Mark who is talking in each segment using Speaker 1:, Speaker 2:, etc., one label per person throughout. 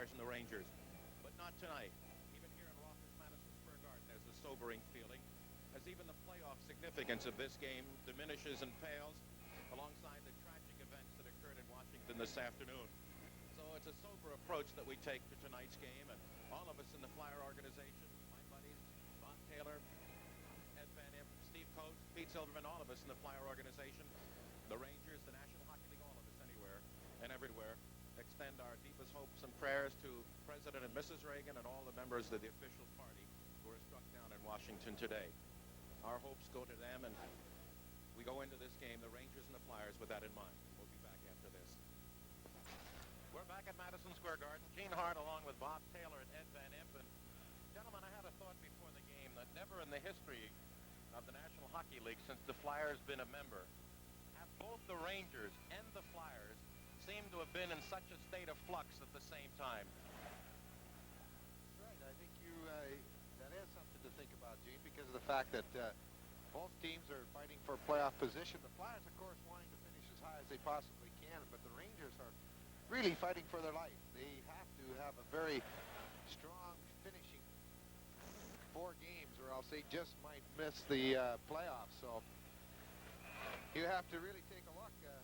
Speaker 1: Flyers and the Rangers. But not tonight. Even here in Rogers Madison Square Garden, there's a sobering feeling, as even the playoff significance of this game diminishes and pales alongside the tragic events that occurred in Washington this afternoon. So it's a sober approach that we take to tonight's game, and all of us in the Flyer organization, my buddies, Bob Taylor, Ed Van Imp, Steve Coates, Pete Silverman, all of us in the Flyer organization, the Rangers, the National Hockey League, all of us anywhere and everywhere, extend our deepest hopes and prayers to President and Mrs. Reagan and all the members of the official party who were struck down in Washington today. Our hopes go to them, and we go into this game, the Rangers and the Flyers, with that in mind. We'll be back after this. We're back at Madison Square Garden. Gene Hart along with Bob Taylor and Ed Van Imp. And gentlemen, I had a thought before the game that never in the history of the National Hockey League since the Flyers been a member have both the Rangers and the Flyers seemed to have been in such a state of flux at the same time.
Speaker 2: That's right. I think that is something to think about, Gene, because of the fact that both teams are fighting for playoff position. The Flyers, of course, wanting to finish as high as they possibly can, but the Rangers are really fighting for their life. They have to have a very strong finishing 4 games, or else they just might miss the playoffs. So you have to really take a look at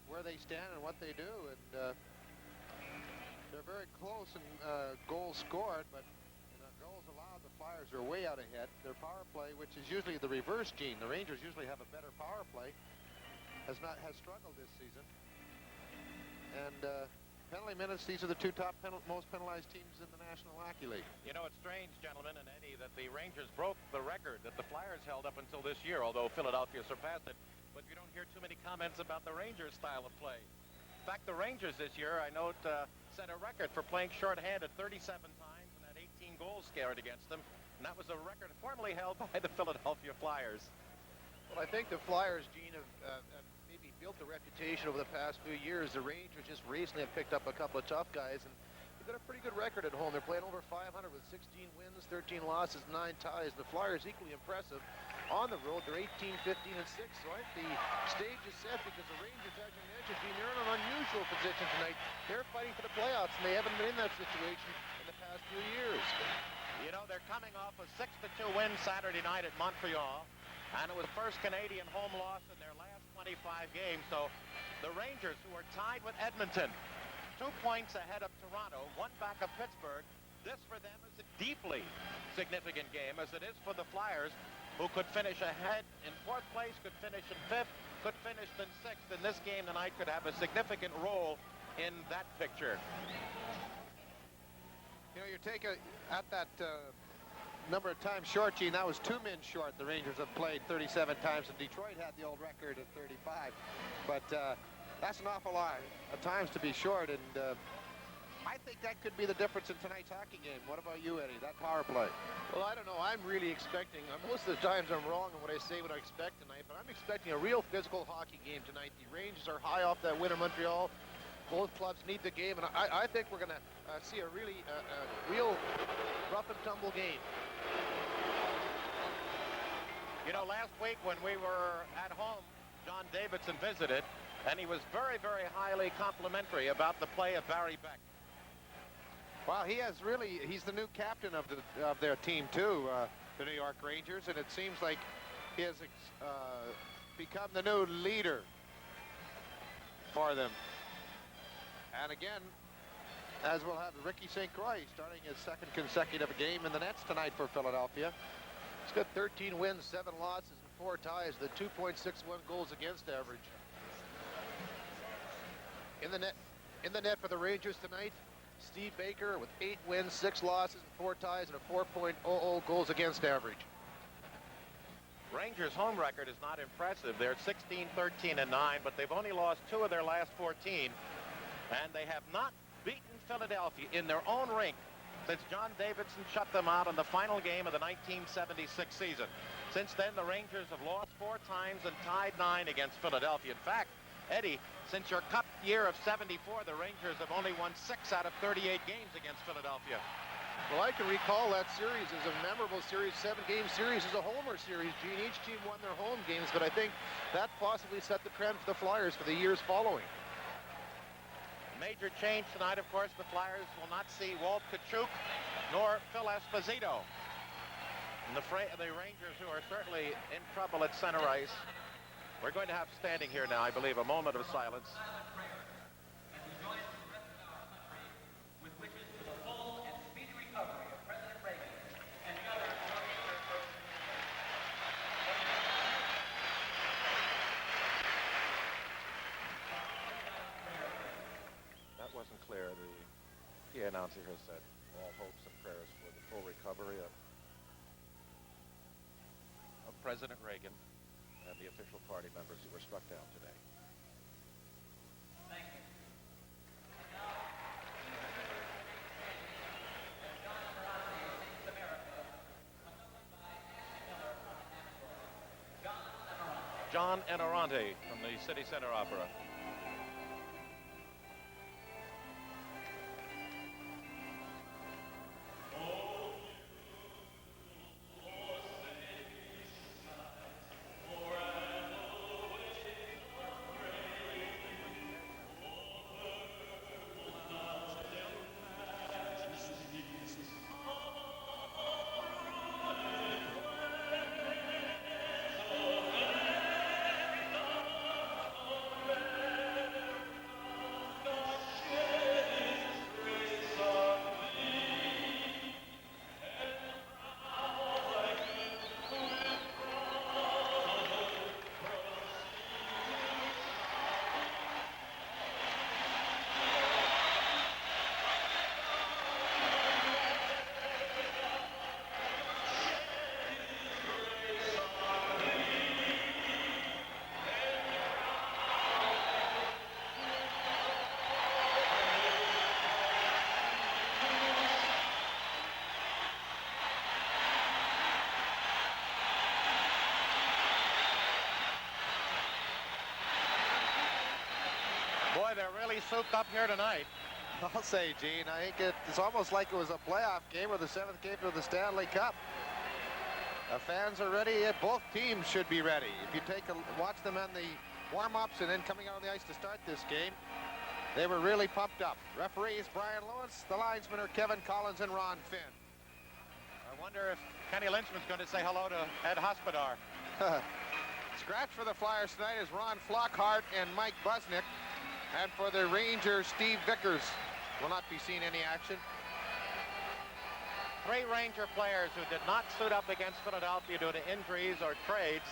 Speaker 2: where they stand and what they do. And they're very close in goals scored, but goals allowed, the Flyers are way out ahead. Their power play, which is usually the reverse, Gene. The Rangers usually have a better power play, has struggled this season. And penalty minutes, these are the 2 top most penalized teams in the National Hockey League.
Speaker 1: You know, it's strange, gentlemen and Eddie, that the Rangers broke the record that the Flyers held up until this year, although Philadelphia surpassed it. But you don't hear too many comments about the Rangers' style of play. In fact, the Rangers this year, I note, set a record for playing shorthanded 37 times and had 18 goals scored against them. And that was a record formerly held by the Philadelphia Flyers.
Speaker 3: Well, I think the Flyers, Gene, have maybe built a reputation over the past few years. The Rangers just recently have picked up a couple of tough guys, and they've got a pretty good record at home. They're playing over 500 with 16 wins, 13 losses, 9 ties. The Flyers equally impressive on the road. They're 18, 15, and 6. So I think the stage is set because the Rangers, as you mentioned, Gene, they're in an unusual position tonight. They're fighting for the playoffs, and they haven't been in that situation in the past few years.
Speaker 1: You know, they're coming off a 6-2 win Saturday night at Montreal, and it was first Canadian home loss in their last 25 games. So the Rangers, who are tied with Edmonton, 2 points ahead of Toronto, 1 back of Pittsburgh, this for them is a deeply significant game, as it is for the Flyers, who could finish ahead in 4th place, could finish in 5th, could finish in 6th. And this game tonight could have a significant role in that picture.
Speaker 2: You know, you take at that number of times short, Gene, that was 2 men short. The Rangers have played 37 times, and Detroit had the old record at 35. But that's an awful lot of times to be short, and I think that could be the difference in tonight's hockey game. What about you, Eddie, that power play?
Speaker 3: Well, I don't know. I'm really expecting, most of the times I'm wrong in what I say what I expect tonight, but I'm expecting a real physical hockey game tonight. The Rangers are high off that win in Montreal. Both clubs need the game, and I think we're going to see a really real rough and tumble game.
Speaker 1: You know, last week when we were at home, John Davidson visited, and he was very, very highly complimentary about the play of Barry Beck.
Speaker 2: Well, he's the new captain of their team too, the New York Rangers, and it seems like he has become the new leader for them. And again, as we'll have Ricky St. Croix starting his 2nd consecutive game in the nets tonight for Philadelphia.
Speaker 3: He's got 13 wins, 7 losses, and 4 ties, the 2.61 goals against average. In the net for the Rangers tonight, Steve Baker with 8 wins, 6 losses, and 4 ties, and a 4.00 goals against average.
Speaker 1: Rangers' home record is not impressive. They're 16, 13, and 9, but they've only lost 2 of their last 14, and they have not beaten Philadelphia in their own rink since John Davidson shut them out in the final game of the 1976 season. Since then, the Rangers have lost 4 times and tied 9 against Philadelphia. In fact, Eddie, since your Cup year of '74, the Rangers have only won 6 out of 38 games against Philadelphia.
Speaker 3: Well, I can recall that series as a memorable series, 7-game series as a homer series. Gene, each team won their home games, but I think that possibly set the trend for the Flyers for the years following.
Speaker 1: Major change tonight, of course, the Flyers will not see Walt Kachuk nor Phil Esposito. And the Rangers, who are certainly in trouble at center ice. We're going to have standing here now, I believe, a moment of silence.
Speaker 4: With wishes for the full and speedy recovery of President Reagan and the other
Speaker 1: That wasn't clear. The PA announcer has said all hopes and prayers for the full recovery of President Reagan and the official party members who were struck down today.
Speaker 4: Thank you.
Speaker 1: John Enarante from the City Center Opera. Boy, they're really souped up here tonight.
Speaker 2: I'll say, Gene, I think it's almost like it was a playoff game or the 7th game of the Stanley Cup. The fans are ready. Both teams should be ready. If you watch them on the warm-ups and then coming out on the ice to start this game, they were really pumped up. Referees Brian Lewis, the linesmen are Kevin Collins and Ron Finn.
Speaker 1: I wonder if Kenny Lynchman's going to say hello to Ed Hospodar.
Speaker 2: Scratch for the Flyers tonight is Ron Flockhart and Mike Busnick. And for the Rangers, Steve Vickers will not be seeing any action.
Speaker 1: 3 Ranger players who did not suit up against Philadelphia due to injuries or trades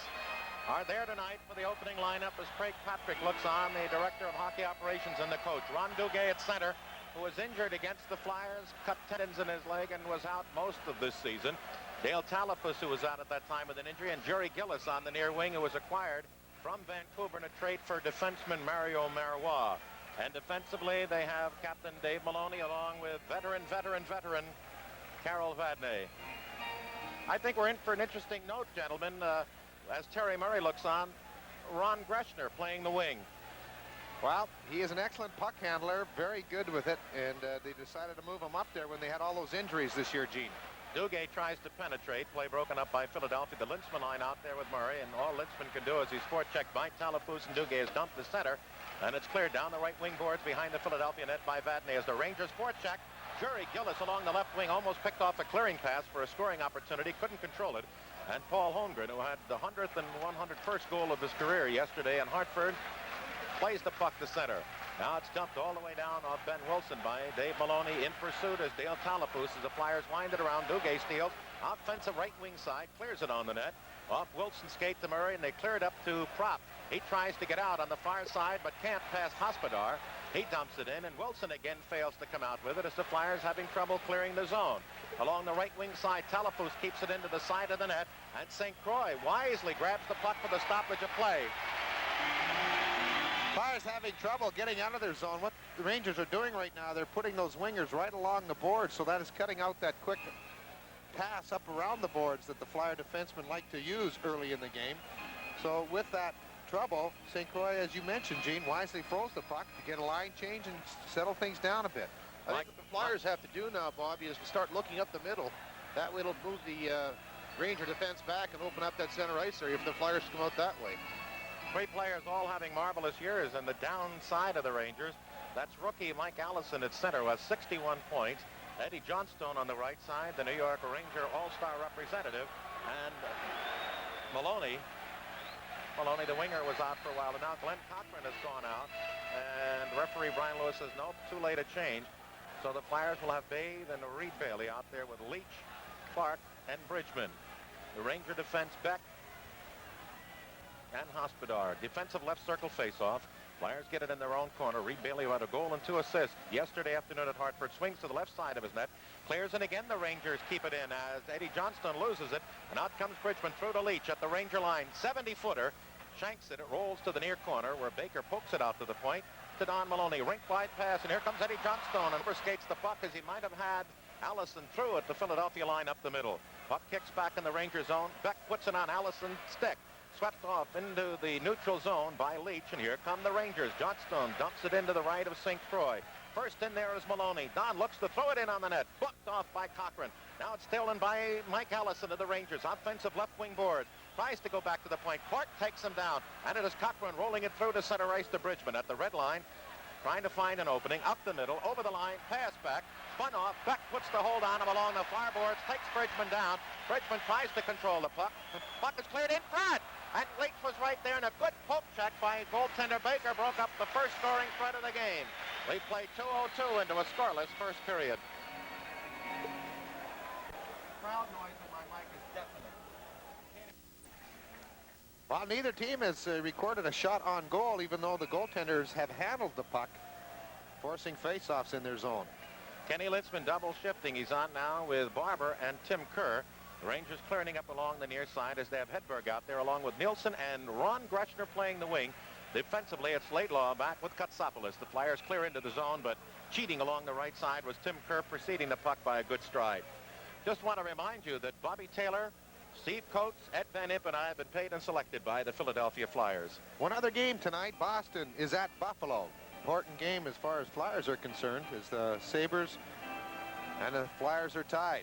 Speaker 1: are there tonight for the opening lineup as Craig Patrick looks on, the director of hockey operations and the coach. Ron Duguay at center, who was injured against the Flyers, cut tendons in his leg and was out most of this season. Dale Talafus, who was out at that time with an injury, and Jerry Gillis on the near wing, who was acquired from Vancouver in a trade for defenseman Mario Marois. And defensively, they have Captain Dave Maloney along with veteran Carol Vadnais. I think we're in for an interesting note, gentlemen. As Terry Murray looks on, Ron Greschner playing the wing.
Speaker 2: Well, he is an excellent puck handler, very good with it, and they decided to move him up there when they had all those injuries this year, Gene.
Speaker 1: Duguay tries to penetrate, play broken up by Philadelphia. The Lynchman line out there with Murray, and all Lynchman can do is he's forechecked by Talafus, and Duguay is dumped to center, and it's cleared down the right wing boards behind the Philadelphia net by Vadnais as the Rangers forecheck. Jerry Gillis along the left wing almost picked off a clearing pass for a scoring opportunity, couldn't control it. And Paul Holmgren, who had the 100th and 101st goal of his career yesterday in Hartford, plays the puck to center. Now it's dumped all the way down off Ben Wilson by Dave Maloney. In pursuit is Dale Talafus as the Flyers wind it around. Duguay steals. Offensive right wing side. Clears it on the net. Off Wilson's skate to Murray, and they clear it up to Prop. He tries to get out on the far side, but can't pass Hospodar. He dumps it in, and Wilson again fails to come out with it as the Flyers having trouble clearing the zone. Along the right wing side, Talafus keeps it into the side of the net, and St. Croix wisely grabs the puck for the stoppage of play.
Speaker 2: Flyers having trouble getting out of their zone. What the Rangers are doing right now, they're putting those wingers right along the board, so that is cutting out that quick pass up around the boards that the Flyer defensemen like to use early in the game. So with that trouble, St. Croix, as you mentioned, Gene, wisely froze the puck to get a line change and settle things down a bit.
Speaker 3: I think what the Flyers have to do now, Bobby, is to start looking up the middle. That way it'll move the Ranger defense back and open up that center ice area if the Flyers come out that way.
Speaker 1: 3 players all having marvelous years, and the downside of the Rangers, That's rookie Mike Allison at center, who has 61 points. Eddie Johnstone on the right side, the New York Ranger All-Star representative. And Maloney, the winger, was out for a while. And now Glenn Cochran has gone out. And referee Brian Lewis says, nope, too late a change. So the Flyers will have Bathe and Reed Bailey out there with Leach, Clark, and Bridgman. The Ranger defense, Beck and Hospodar. Defensive left circle face-off. Flyers get it in their own corner. Reed Bailey, who had a goal and 2 assists yesterday afternoon at Hartford, swings to the left side of his net, clears, and again the Rangers keep it in as Eddie Johnstone loses it, and out comes Bridgman through to Leach at the Ranger line. 70-footer, shanks it. It rolls to the near corner where Baker pokes it out to the point to Don Maloney. Rink-wide pass, and here comes Eddie Johnstone, and overskates the puck as he might have had Allison through it. The Philadelphia line up the middle. Puck kicks back in the Ranger zone. Beck puts it on Allison's stick. Swept off into the neutral zone by Leach, and here come the Rangers. Johnstone dumps it into the right of St. Croix. First in there is Maloney. Don looks to throw it in on the net. Blocked off by Cochran. Now it's stolen by Mike Allison of the Rangers. Offensive left wing board. Tries to go back to the point. Clark takes him down, and it is Cochran rolling it through to center ice to Bridgman at the red line. Trying to find an opening. Up the middle. Over the line. Pass back. Spun off. Beck puts the hold on him along the far boards. Takes Bridgman down. Bridgman tries to control the puck. The puck is cleared in front. And Leach was right there, and a good poke check by goaltender Baker broke up the first scoring threat of the game. We play 2:02 into a scoreless first period. Crowd noise on my mic is deafening.
Speaker 2: Well, neither team has recorded a shot on goal, even though the goaltenders have handled the puck, forcing face-offs in their zone.
Speaker 1: Kenny Litzman double shifting. He's on now with Barber and Tim Kerr. The Rangers clearing up along the near side as they have Hedberg out there along with Nielsen and Ron Greshner playing the wing. Defensively, it's Laidlaw back with Katsopoulos. The Flyers clear into the zone, but cheating along the right side was Tim Kerr, preceding the puck by a good stride. Just want to remind you that Bobby Taylor, Steve Coates, Ed Van Impe, and I have been paid and selected by the Philadelphia Flyers.
Speaker 2: One other game tonight. Boston is at Buffalo. Important game as far as Flyers are concerned, as the Sabres and the Flyers are tied.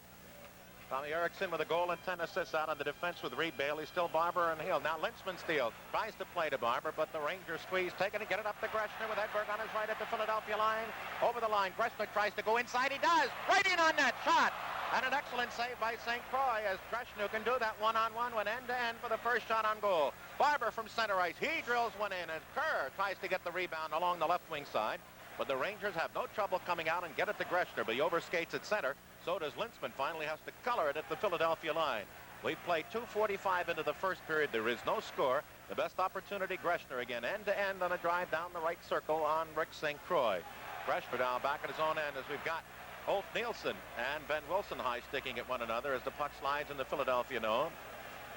Speaker 1: Tommy Erickson with a goal and 10 assists out on the defense with Reed Bailey. Still Barber and Hill. Now Lintzman steals. Tries to play to Barber, but the Rangers squeeze. Taking it, get it up to Greshner with Hedberg on his right at the Philadelphia line. Over the line. Greshner tries to go inside. He does. Right in on that shot. And an excellent save by St. Croix as Greshner can do that one-on-one, went end-to-end for the first shot on goal. Barber from center ice. He drills one in, and Kerr tries to get the rebound along the left wing side. But the Rangers have no trouble coming out and get it to Greshner, but he overskates at center. So does Lintzman. Finally has to color it at the Philadelphia line. We've played 2:45 into the first period. There is no score. The best opportunity, Greshner again, end-to-end on a drive down the right circle on Rick St. Croix. Greshner now back at his own end as we've got Ulf Nielsen and Ben Wilson high-sticking at one another as the puck slides in the Philadelphia zone.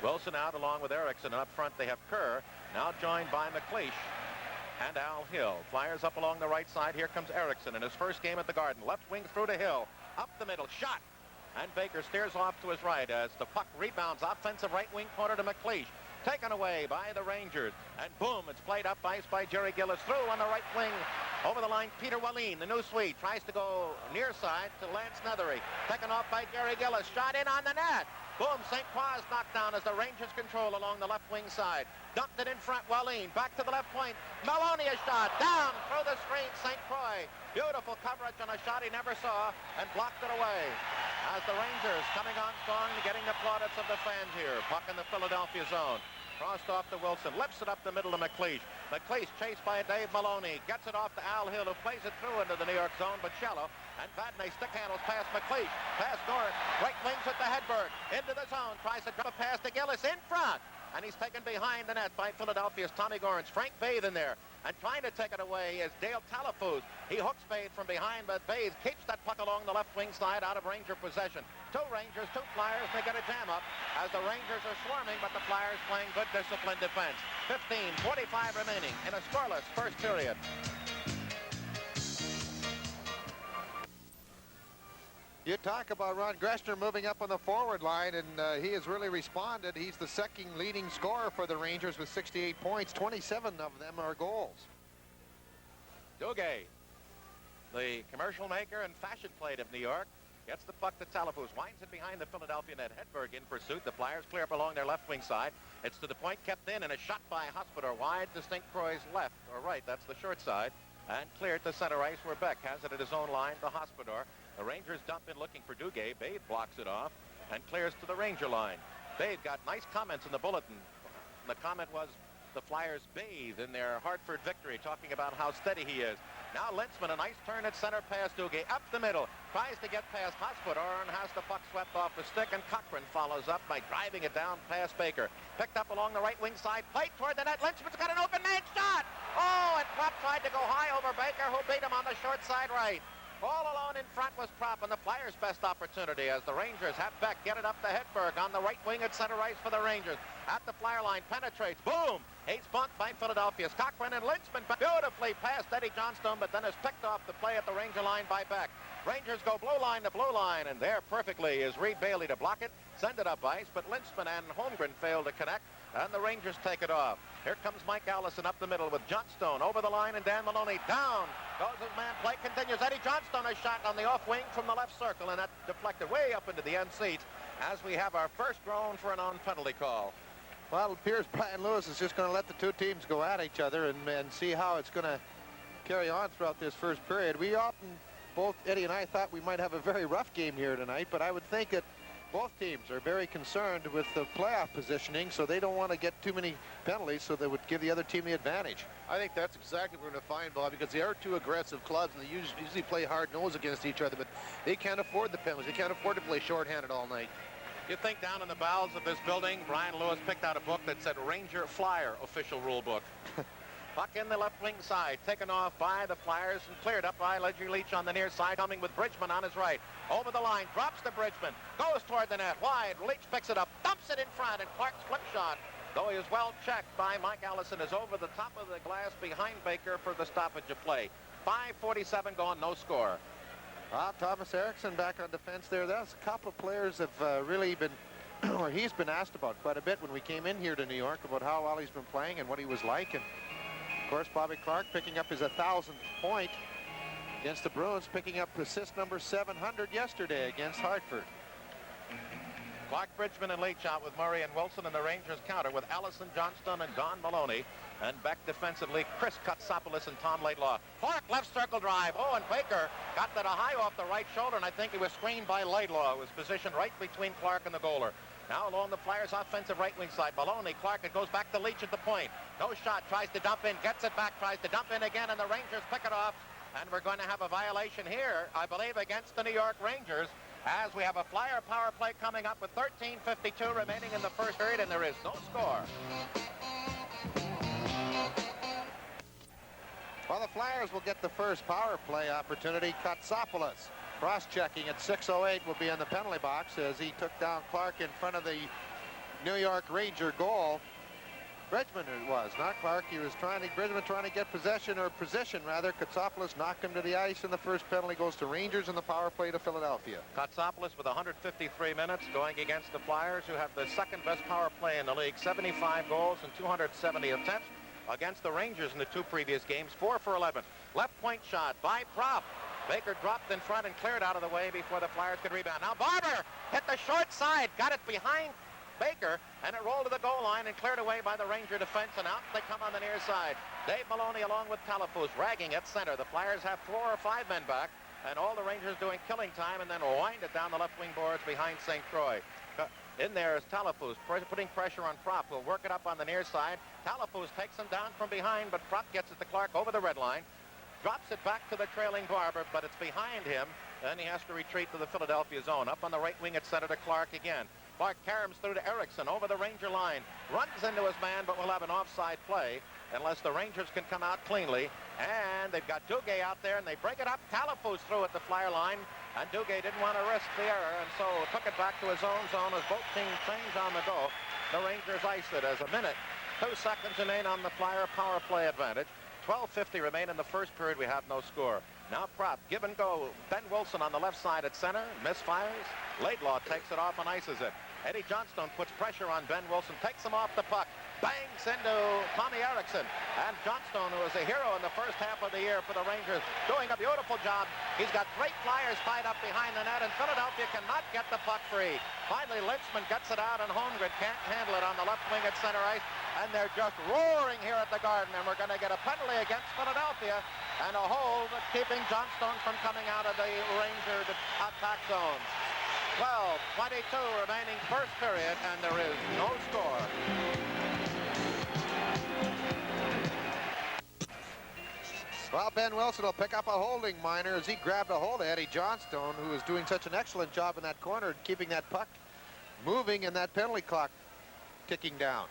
Speaker 1: Wilson out along with Erickson, and up front they have Kerr, now joined by McLeish and Al Hill. Flyers up along the right side. Here comes Erickson in his first game at the Garden. Left wing through to Hill. Up the middle. Shot. And Baker steers off to his right as the puck rebounds. Offensive right wing corner to McLeish. Taken away by the Rangers. And boom, it's played up ice by Jerry Gillis. Through on the right wing. Over the line, Peter Wallin, the new Swede, tries to go near side to Lance Nethery. Taken off by Jerry Gillis. Shot in on the net. Boom, St. Croix knocked down as the Rangers control along the left wing side. Dumped it in front, Wallin. Back to the left point. Maloney a shot. Down through the screen, St. Croix. Beautiful coverage on a shot he never saw and blocked it away. As the Rangers coming on strong, getting the plaudits of the fans here. Puck in the Philadelphia zone. Crossed off to Wilson. Lifts it up the middle to McLeish. McLeish chased by Dave Maloney. Gets it off to Al Hill, who plays it through into the New York zone, but shallow. And Vadnais stick handles past McLeish. Past Norris. Right wings it to Hedberg. Into the zone. Tries to drop a pass to Gillis in front. And he's taken behind the net by Philadelphia's Tommy Gorns. Frank Bathe in there. And trying to take it away is Dale Talafuz. He hooks Bathe from behind, but Bathe keeps that puck along the left wing side out of Ranger possession. Two Rangers, two Flyers. They get a jam up as the Rangers are swarming, but the Flyers playing good disciplined defense. 15:45 remaining in a scoreless first period.
Speaker 2: You talk about Ron Greshner moving up on the forward line, and he has really responded. He's the second leading scorer for the Rangers with 68 points. 27 of them are goals.
Speaker 1: Duguay, the commercial maker and fashion plate of New York, gets the puck to Talafuz, winds it behind the Philadelphia net. Hedberg in pursuit. The Flyers clear up along their left wing side. It's to the point, kept in, and a shot by Hospodar wide to St. Croix's left, or right, that's the short side. and cleared to center ice where Beck has it at his own line, the Hospodar. The Rangers dump in looking for Duguay. Bade blocks it off and clears to the Ranger line. Bade got nice comments in the bulletin. The comment was, the Flyers bathe in their Hartford victory, talking about how steady he is. Now Lintzman, a nice turn at center past Duguay, up the middle, tries to get past Hospodar and has the puck swept off the stick, and Cochran follows up by driving it down past Baker. Picked up along the right wing side, plate toward the net. Lintzman's got an open man shot! Oh, and Prop tried to go high over Baker, who beat him on the short side right. All alone in front was Prop, and the Flyers' best opportunity as the Rangers have Beck get it up to Hedberg on the right wing at center ice for the Rangers. At the Flyer line, penetrates, boom! He's bumped by Philadelphia's Cochran, and Lintzman beautifully past Eddie Johnstone, but then is picked off the play at the Ranger line by Beck. Rangers go blue line to blue line, and there perfectly is Reed Bailey to block it, send it up ice, but Lintzman and Holmgren fail to connect, and the Rangers take it off. Here comes Mike Allison up the middle with Johnstone over the line, and Dan Maloney down. Goes his man, play continues. Eddie Johnstone is shot on the off wing from the left circle, and that deflected way up into the end seats as we have our first groan for an on-penalty call.
Speaker 2: Well, it appears Brian Lewis is just going to let the two teams go at each other and see how it's going to carry on throughout this first period. We often, both Eddie and I, thought we might have a very rough game here tonight, but I would think that both teams are very concerned with the playoff positioning, so they don't want to get too many penalties, so they would give the other team the advantage.
Speaker 3: I think that's exactly what we're going to find, Bob, because they are two aggressive clubs, and they usually play hard-nosed against each other, but they can't afford the penalties. They can't afford to play shorthanded all night.
Speaker 1: You think down in the bowels of this building, Brian Lewis picked out a book that said Ranger Flyer official rule book. Puck in the left wing side, taken off by the Flyers and cleared up by Ledger Leach on the near side, coming with Bridgman on his right. Over the line, drops to Bridgman, goes toward the net, wide, Leach picks it up, dumps it in front, and Clark's flip shot, though he is well checked by Mike Allison, is over the top of the glass behind Baker for the stoppage of play. 5:47 gone, no score.
Speaker 2: Thomas Eriksson back on defense there. That's a couple of players have really been, or he's been asked about quite a bit when we came in here to New York about how well he's been playing and what he was like. And of course, Bobby Clark picking up his 1,000th point against the Bruins, picking up assist number 700 yesterday against Hartford.
Speaker 1: Clark, Bridgman, and Leach out with Murray and Wilson, and the Rangers counter with Allison, Johnston, and Don Maloney. And back defensively, Chris Katsopoulos and Tom Laidlaw. Clark, left circle drive. Oh, and Baker got that a high off the right shoulder, and I think he was screened by Laidlaw, who was positioned right between Clark and the goaler. Now along the Flyers' offensive right wing side. Maloney, Clark, it goes back to Leach at the point. No shot, tries to dump in, gets it back, tries to dump in again, and the Rangers pick it off. And we're going to have a violation here, I believe, against the New York Rangers, as we have a Flyer power play coming up with 13:52 remaining in the first period, and there is no score.
Speaker 2: Well, the Flyers will get the first power play opportunity. Katsopoulos cross-checking at 6:08 will be in the penalty box as he took down Clark in front of the New York Ranger goal. Bridgman it was, not Clark. He was Bridgman trying to get possession, or position rather. Katsopoulos knocked him to the ice, and the first penalty goes to Rangers, and the power play to Philadelphia.
Speaker 1: Katsopoulos with 153 minutes going against the Flyers, who have the second best power play in the league. 75 goals and 270 attempts. Against the Rangers in the two previous games, 4 for 11. Left point shot by Prop. Baker dropped in front and cleared out of the way before the Flyers could rebound. Now Barber hit the short side, got it behind Baker, and it rolled to the goal line and cleared away by the Ranger defense, and out they come on the near side. Dave Maloney along with Talafous ragging at center. The Flyers have 4 or 5 men back, and all the Rangers doing killing time and then wind it down the left wing boards behind St. Croix. In there is Talafous putting pressure on Prop. Will work it up on the near side. Talafous takes him down from behind, but Prop gets it to Clark over the red line. Drops it back to the trailing Barber, but it's behind him. Then he has to retreat to the Philadelphia zone. Up on the right wing at center to Clark again. Clark caroms through to Eriksson over the Ranger line. Runs into his man, but will have an offside play unless the Rangers can come out cleanly. And they've got Duguay out there, and they break it up. Talafous through at the Flyer line. And Duguay didn't want to risk the error, and so took it back to his own zone as both teams change on the go. The Rangers ice it as a minute, 2 seconds remain on the Flyer power play advantage. 12:50 remain in the first period. We have no score. Now Prop, give and go. Ben Wilson on the left side at center, misfires. Laidlaw takes it off and ices it. Eddie Johnstone puts pressure on Ben Wilson, takes him off the puck, bangs into Tommy Erickson. And Johnstone, who was a hero in the first half of the year for the Rangers, doing a beautiful job. He's got great Flyers tied up behind the net, and Philadelphia cannot get the puck free. Finally, Lynchman gets it out, and Holmgren can't handle it on the left wing at center ice. And they're just roaring here at the Garden, and we're going to get a penalty against Philadelphia and a hold keeping Johnstone from coming out of the Ranger attack zone. 12:22 remaining first period, and there is no score.
Speaker 2: Well, Ben Wilson will pick up a holding minor as he grabbed a hold of Eddie Johnstone, who was doing such an excellent job in that corner, keeping that puck moving and that penalty clock ticking down.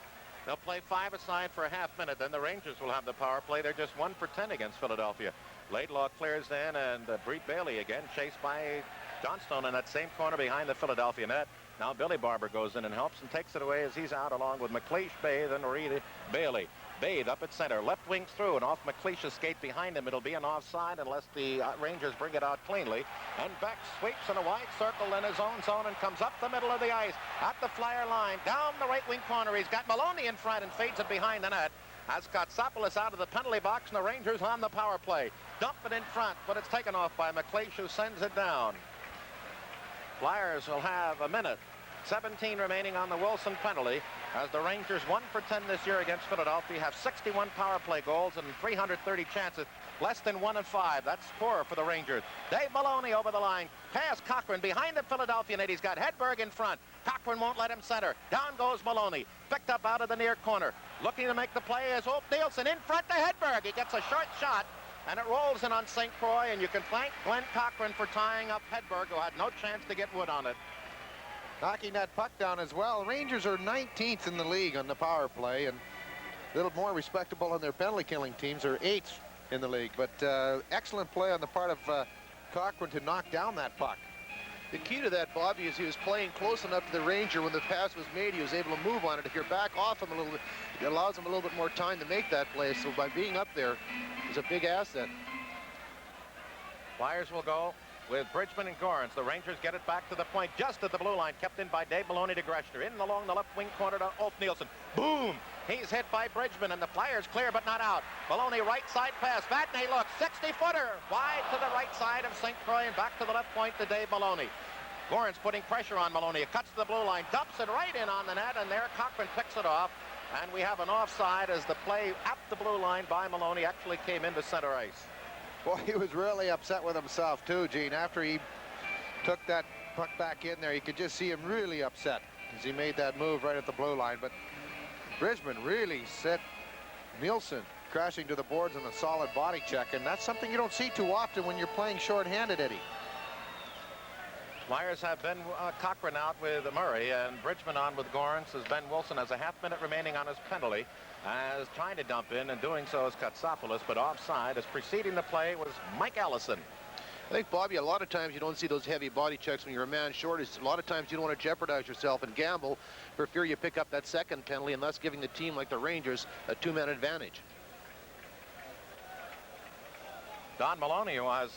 Speaker 1: They'll play 5 aside for a half minute. Then the Rangers will have the power play. They're just 1 for 10 against Philadelphia. Laidlaw clears in, and Brett Bailey again chased by Johnstone in that same corner behind the Philadelphia net. Now Billy Barber goes in and helps and takes it away as he's out along with McLeish, Bathe, and Reed Bailey. Bathe up at center. Left wing's through, and off McLeish's skate behind him. It'll be an offside unless the Rangers bring it out cleanly. And Beck sweeps in a wide circle in his own zone and comes up the middle of the ice at the Flyer line. Down the right wing corner. He's got Maloney in front and fades it behind the net. Has Kotsopoulos out of the penalty box, and the Rangers on the power play. Dump it in front, but it's taken off by McLeish, who sends it down. Flyers will have a minute. 17 remaining on the Wilson penalty, as the Rangers 1 for 10 this year against Philadelphia, have 61 power play goals and 330 chances, less than 1 in 5. That's poor for the Rangers. Dave Maloney over the line, pass Cochran behind the Philadelphia net. He's got Hedberg in front. Cochran won't let him center. Down goes Maloney, picked up out of the near corner. Looking to make the play is Hope Nielsen in front to Hedberg. He gets a short shot, and it rolls in on St. Croix, and you can thank Glenn Cochran for tying up Hedberg, who had no chance to get wood on it.
Speaker 2: Knocking that puck down as well. Rangers are 19th in the league on the power play, and a little more respectable on their penalty killing teams are 8th in the league. But excellent play on the part of Cochran to knock down that puck.
Speaker 3: The key to that, Bobby, is he was playing close enough to the Ranger. When the pass was made, he was able to move on it. If you're back off him a little bit, it allows him a little bit more time to make that play. So by being up there, is a big asset.
Speaker 1: Flyers will go with Bridgman and Gorans. The Rangers get it back to the point just at the blue line, kept in by Dave Maloney to Greshner. In along the left wing corner to Ulf Nielsen. Boom! He's hit by Bridgman, and the Flyers clear but not out. Maloney right side pass. Vatney looks, 60-footer, wide to the right side of St. Croix and back to the left point to Dave Maloney. Gorans putting pressure on Maloney. It cuts to the blue line, dumps it right in on the net, and there Cochran picks it off. And we have an offside as the play at the blue line by Maloney actually came into center ice.
Speaker 2: Boy, he was really upset with himself too, Gene. After he took that puck back in there, you could just see him really upset as he made that move right at the blue line. But Bridgman really sent Nielsen crashing to the boards on a solid body check, and that's something you don't see too often when you're playing short-handed, Eddie.
Speaker 1: Flyers have Ben Cochran out with Murray, and Bridgman on with Gorans, as Ben Wilson has a half minute remaining on his penalty, as trying to dump in, and doing so is Kotsopoulos, but offside as preceding the play was Mike Allison.
Speaker 3: I think, Bobby, a lot of times you don't see those heavy body checks when you're a man short. A lot of times you don't want to jeopardize yourself and gamble for fear you pick up that second penalty, and thus giving the team like the Rangers a 2-man advantage.
Speaker 1: Don Maloney, who has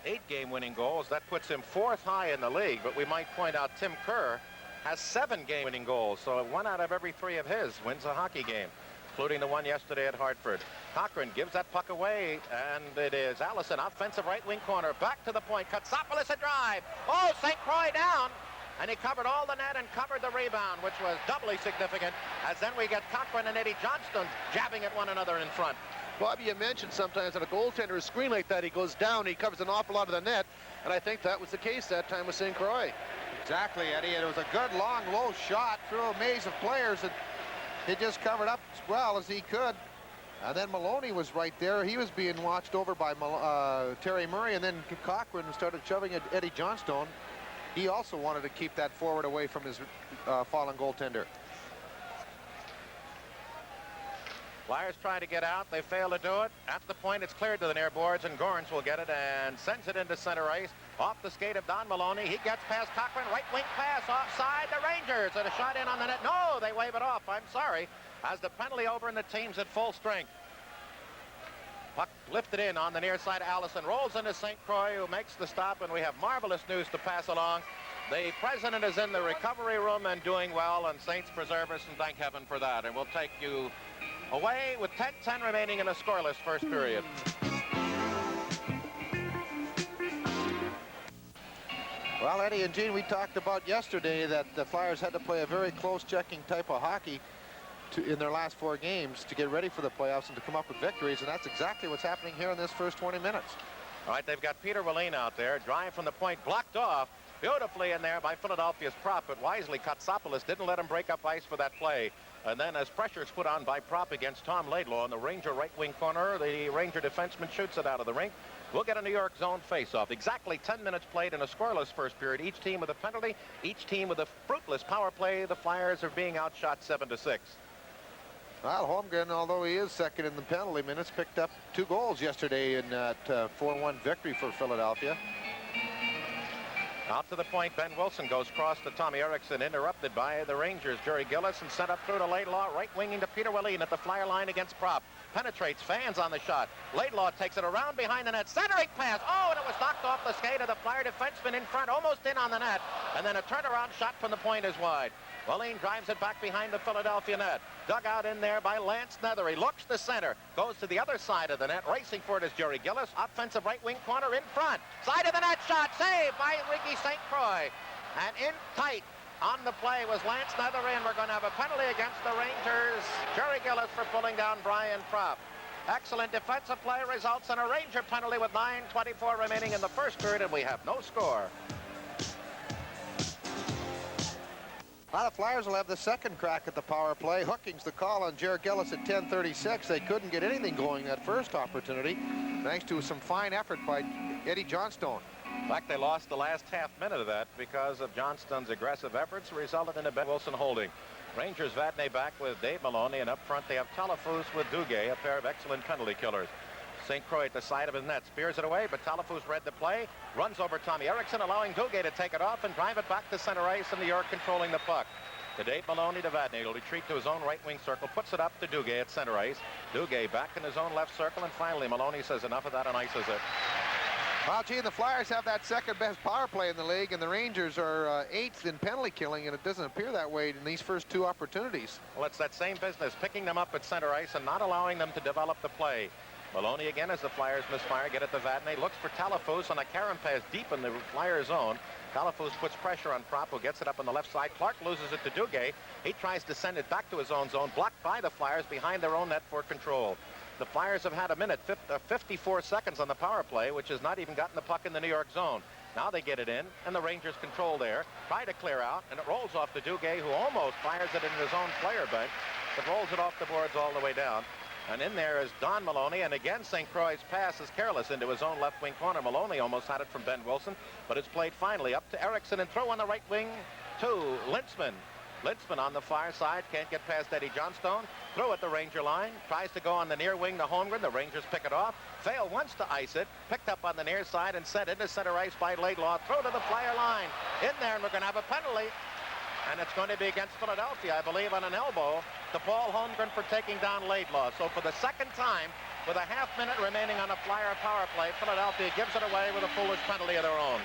Speaker 1: 8 game-winning goals, that puts him 4th high in the league, but we might point out Tim Kerr has 7 game-winning goals, so 1 out of every 3 of his wins a hockey game, including the one yesterday at Hartford. Cochran gives that puck away, and it is Allison, offensive right wing corner, back to the point. Kotsopoulos a drive. Oh, St. Croix down, and he covered all the net and covered the rebound, which was doubly significant, as then we get Cochran and Eddie Johnstone jabbing at one another in front.
Speaker 3: Bobby, you mentioned sometimes that a goaltender is screen like that, he goes down, he covers an awful lot of the net, and I think that was the case that time with St. Croix.
Speaker 2: Exactly, Eddie. And it was a good, long, low shot through a maze of players, and he just covered up as well as he could. And then Maloney was right there. He was being watched over by Terry Murray, and then Cochran started shoving at Eddie Johnstone. He also wanted to keep that forward away from his fallen goaltender.
Speaker 1: Flyers trying to get out. They fail to do it. At the point, it's cleared to the near boards, and Gorans will get it and sends it into center ice. Off the skate of Don Maloney. He gets past Cochran. Right wing pass offside. The Rangers. And a shot in on the net. No, they wave it off. I'm sorry. As the penalty over and the team's at full strength. Puck lifted in on the near side. Allison rolls into St. Croix, who makes the stop, and we have marvelous news to pass along. The president is in the recovery room and doing well, and Saints preserve us, and thank heaven for that. And we'll take you away with 10-10 remaining in a scoreless first period.
Speaker 2: Well, Eddie and Gene, we talked about yesterday that the Flyers had to play a very close checking type of hockey in their last 4 games to get ready for the playoffs and to come up with victories, and that's exactly what's happening here in this first 20 minutes.
Speaker 1: All right, they've got Peter Wallin out there. Drive from the point blocked off beautifully in there by Philadelphia's prop, but wisely Katsopoulos didn't let him break up ice for that play. And then as pressure is put on by prop against Tom Laidlaw in the Ranger right wing corner, the Ranger defenseman shoots it out of the rink. We'll get a New York zone face-off. Exactly 10 minutes played in a scoreless first period. Each team with a penalty, each team with a fruitless power play. The Flyers are being outshot 7-6.
Speaker 2: Well, Holmgren, although he is second in the penalty minutes, picked up 2 goals yesterday in that 4-1 victory for Philadelphia.
Speaker 1: Out to the point, Ben Wilson goes across to Tommy Erickson, interrupted by the Rangers. Jerry Gillis, and sent up through to Laidlaw, right winging to Peter Wallin at the Flyer line against prop. Penetrates, fans on the shot. Laidlaw takes it around behind the net, centering pass. Oh, and it was knocked off the skate of the Flyer defenseman in front, almost in on the net. And then a turnaround shot from the point is wide. Wallin drives it back behind the Philadelphia net. Dug out in there by Lance Nether. He looks to center, goes to the other side of the net. Racing for it is Jerry Gillis. Offensive right wing corner in front. Side of the net shot, saved by Ricky St. Croix. And in tight on the play was Lance Nether, and we're going to have a penalty against the Rangers. Jerry Gillis for pulling down Brian Propp. Excellent defensive play results in a Ranger penalty with 9:24 remaining in the first period, and we have no score.
Speaker 2: Well, the Flyers will have the second crack at the power play. Hooking's the call on Jerry Gillis at 10:36. They couldn't get anything going that first opportunity, thanks to some fine effort by Eddie Johnstone.
Speaker 1: In fact, they lost the last half minute of that because of Johnstone's aggressive efforts, resulted in a Ben Wilson holding. Rangers Vadnais back with Dave Maloney, and up front they have Talafous with Duguay, a pair of excellent penalty killers. St. Croix at the side of his net, spears it away, but Talafous read the play, runs over Tommy Erickson, allowing Duguay to take it off and drive it back to center ice, and New York controlling the puck. To Dave Maloney to Vadnais. He'll retreat to his own right wing circle, puts it up to Duguay at center ice. Duguay back in his own left circle, and finally Maloney says enough of that and ices it.
Speaker 2: Well, gee, the Flyers have that second best power play in the league, and the Rangers are 8th in penalty killing, and it doesn't appear that way in these first 2 opportunities.
Speaker 1: Well, it's that same business, picking them up at center ice and not allowing them to develop the play. Maloney again as the Flyers misfire, get it to Vadnais, looks for Talafous on a Karen pass deep in the Flyer zone. Talafous puts pressure on Propp, who gets it up on the left side. Clark loses it to Duguay. He tries to send it back to his own zone, blocked by the Flyers behind their own net for control. The Flyers have had a minute, 54 seconds on the power play, which has not even gotten the puck in the New York zone. Now they get it in, and the Rangers control there, try to clear out, and it rolls off to Duguay, who almost fires it into his own player bench, but rolls it off the boards all the way down. And in there is Don Maloney, and again St. Croix's pass is careless into his own left wing corner. Maloney almost had it from Ben Wilson, but it's played finally up to Erickson, and throw on the right wing to Lintzman. Lintzman on the far side, can't get past Eddie Johnstone. Through at the Ranger line, tries to go on the near wing to Holmgren. The Rangers pick it off. Fail once to ice it, picked up on the near side and sent into center ice by Laidlaw. Throw to the Flyer line. In there, and we're going to have a penalty. And it's going to be against Philadelphia, I believe, on an elbow to Paul Holmgren for taking down Laidlaw. So for the second time, with a half minute remaining on a Flyer power play, Philadelphia gives it away with a foolish penalty of their own.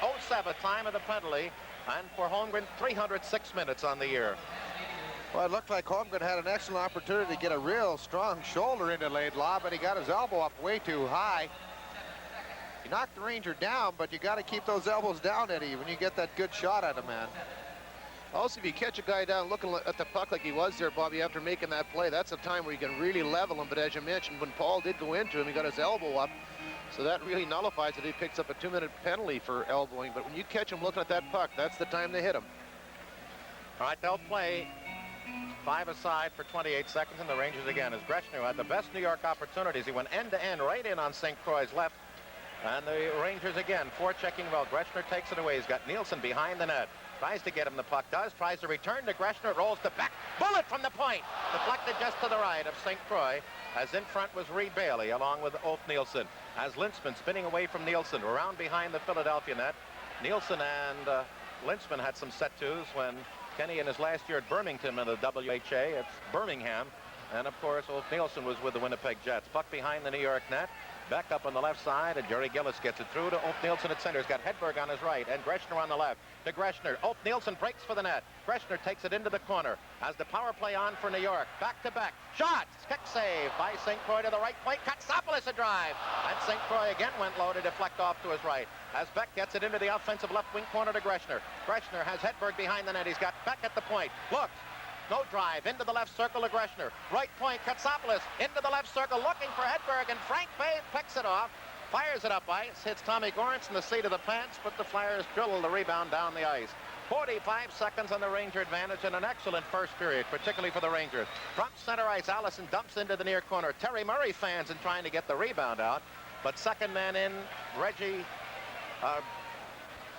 Speaker 1: 12:07 time of the penalty, and for Holmgren, 306 minutes on the year.
Speaker 2: Well, it looked like Holmgren had an excellent opportunity to get a real strong shoulder into Laidlaw, but he got his elbow up way too high. He knocked the Ranger down, but you got to keep those elbows down, Eddie, when you get that good shot at a man.
Speaker 3: Also, if you catch a guy down looking at the puck like he was there, Bobby, after making that play, that's a time where you can really level him. But as you mentioned, when Paul did go into him, he got his elbow up. So that really nullifies it. He picks up a 2-minute penalty for elbowing. But when you catch him looking at that puck, that's the time they hit him.
Speaker 1: All right, they'll play 5 aside for 28 seconds, and the Rangers again, as Greshner had the best New York opportunities. He went end-to-end right in on St. Croix's left. And the Rangers again, forechecking well. Greshner takes it away. He's got Nielsen behind the net. Tries to get him the puck, tries to return to Greshner, rolls to back. Bullet from the point. Deflected just to the right of St. Croix, as in front was Reed Bailey, along with Ulf Nielsen. As Lintzman spinning away from Nielsen, around behind the Philadelphia net. Nielsen and Lintzman had some set twos when Kenny in his last year at Birmingham in the WHA at Birmingham. And of course, Ulf Nielsen was with the Winnipeg Jets. Puck behind the New York net. Beck up on the left side, and Jerry Gillis gets it through to Ulf Nielsen at center. He's got Hedberg on his right, and Greshner on the left. To Greshner. Ulf Nielsen breaks for the net. Greshner takes it into the corner. Has the power play on for New York. Back to Beck. Shot! Kick save by St. Croix to the right point. Katsopoulos a drive. And St. Croix again went low to deflect off to his right. As Beck gets it into the offensive left wing corner to Greshner. Greshner has Hedberg behind the net. He's got Beck at the point. Looks. No drive into the left circle to Greshner. Right point, Katsopoulos into the left circle looking for Hedberg, and Frank Bay picks it off. Fires it up ice, hits Tommy Gorence in the seat of the pants, but the Flyers drill the rebound down the ice. 45 seconds on the Ranger advantage, and an excellent first period, particularly for the Rangers. From center ice, Allison dumps into the near corner. Terry Murray fans in trying to get the rebound out, but second man in,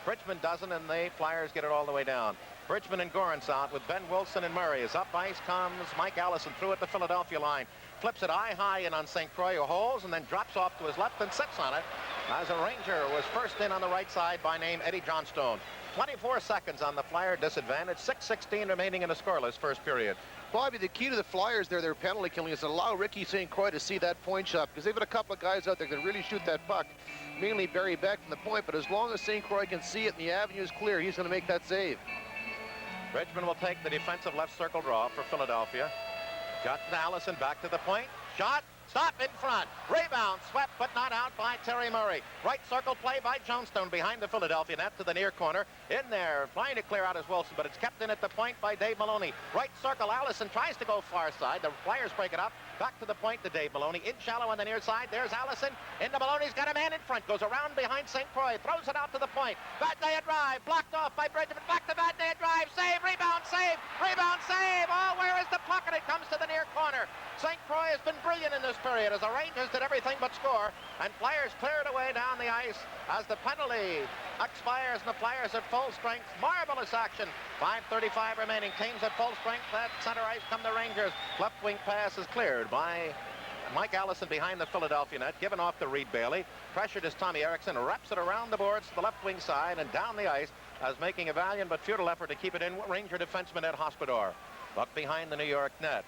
Speaker 1: Bridgman doesn't, and the Flyers get it all the way down. Bridgman and Gorence out with Ben Wilson and Murray. As up ice comes Mike Allison through at the Philadelphia line. Flips it high in on St. Croix, who holds and then drops off to his left and sits on it. As a Ranger was first in on the right side by name Eddie Johnstone. 24 seconds on the Flyer disadvantage. 6:16 remaining in a scoreless first period.
Speaker 3: Bobby, the key to the Flyers there, their penalty killing, is to allow Ricky St. Croix to see that point shot, because they've got a couple of guys out there that can really shoot that puck, mainly Barry Beck from the point, but as long as St. Croix can see it and the avenue is clear, he's going to make that save.
Speaker 1: Bridgman will take the defensive left circle draw for Philadelphia. Got to Allison, back to the point. Shot. Stop in front. Rebound. Swept but not out by Terry Murray. Right circle play by Johnstone behind the Philadelphia net to the near corner. In there, trying to clear out as Wilson, but it's kept in at the point by Dave Maloney. Right circle, Allison tries to go far side. The Flyers break it up. Back to the point to Dave Maloney. In shallow on the near side. There's Allison. Into Maloney's got a man in front. Goes around behind St. Croix. Throws it out to the point. Vadnais a drive. Blocked off by Bridgman. Back to Vadnais a drive. Save. Rebound. Save. Rebound. Save. Oh, where is the puck? And it comes to the near corner. St. Croix has been brilliant in this period as the Rangers did everything but score. And Flyers cleared away down the ice as the penalty expires and the Flyers at full strength. Marvelous action. 5:35 remaining. Teams at full strength. At center ice come the Rangers. Left wing pass is cleared by Mike Allison behind the Philadelphia net. Given off to Reed Bailey. Pressured as Tommy Erickson. Wraps it around the boards to the left wing side and down the ice as making a valiant but futile effort to keep it in. Ranger defenseman Ed Hospodar. Buck behind the New York net.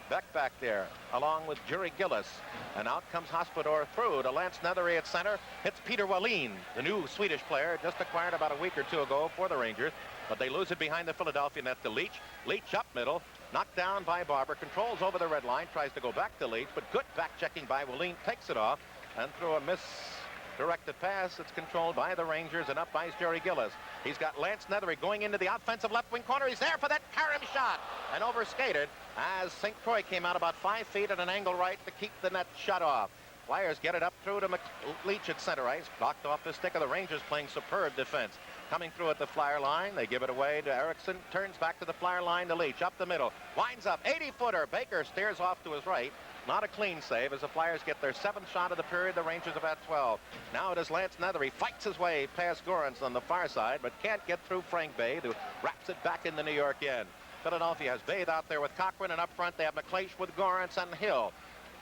Speaker 1: Beck back there, along with Jerry Gillis. And out comes Hospodar through to Lance Nethery at center. Hits Peter Wallin, the new Swedish player, just acquired about a week or two ago for the Rangers. But they lose it behind the Philadelphia net to Leach. Leach up middle, knocked down by Barber, controls over the red line, tries to go back to Leach, but good back checking by Wallin, takes it off, and through a misdirected pass, it's controlled by the Rangers, and up ice Jerry Gillis. He's got Lance Nethery going into the offensive left wing corner. He's there for that carom shot, and overskated as St. Croix came out about 5 feet at an angle right to keep the net shut off. Flyers get it up through to Leach at center ice. Blocked off the stick of the Rangers, playing superb defense. Coming through at the Flyer line. They give it away to Erickson. Turns back to the Flyer line to Leach. Up the middle. Winds up. 80-footer. Baker steers off to his right. Not a clean save as the Flyers get their 7th shot of the period. The Rangers have had 12. Now it is Lance Nethery. Fights his way past Gorence on the far side, but can't get through Frank Bay, who wraps it back in the New York end. Philadelphia has Bathe out there with Cochran, and up front they have McLeish with Gorence and Hill.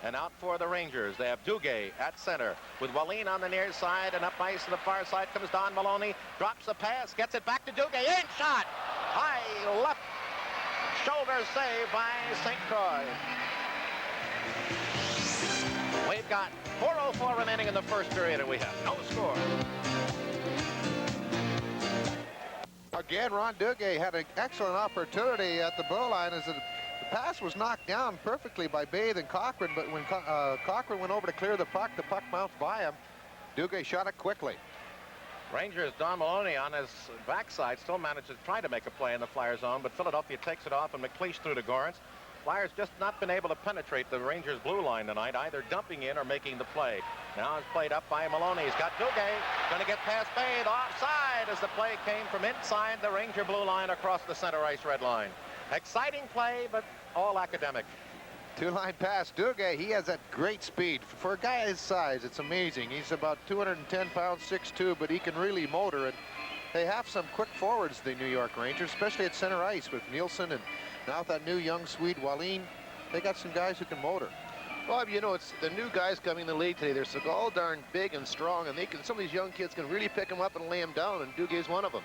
Speaker 1: And out for the Rangers, they have Duguay at center with Wallin on the near side, and up ice to the far side comes Don Maloney. Drops the pass, gets it back to Duguay. In shot! High left shoulder save by St. Croix. We've got 4:04 remaining in the first period, and we have no score.
Speaker 2: Again, Ron Duguay had an excellent opportunity at the blue line as the pass was knocked down perfectly by Bathe and Cochran, but when Cochran went over to clear the puck bounced by him. Duguay shot it quickly.
Speaker 1: Rangers, Don Maloney on his backside still manages to try to make a play in the Flyer zone, but Philadelphia takes it off, and McLeish through to Gorence. Flyers just not been able to penetrate the Rangers' blue line tonight, either dumping in or making the play. Now it's played up by Maloney. He's got Duguay, going to get past Bathe, offside as the play came from inside the Ranger blue line across the center ice red line. Exciting play, but all academic.
Speaker 2: Two-line pass. Duguay, he has that great speed. For a guy his size, it's amazing. He's about 210 pounds, 6'2", but he can really motor it. They have some quick forwards, the New York Rangers, especially at center ice with Nielsen, and now with that new young Swede, Wallin. They got some guys who can motor.
Speaker 3: Bob, you know, it's the new guys coming in the league today. They're so all darn big and strong, and some of these young kids can really pick them up and lay them down, and Duguay's one of them.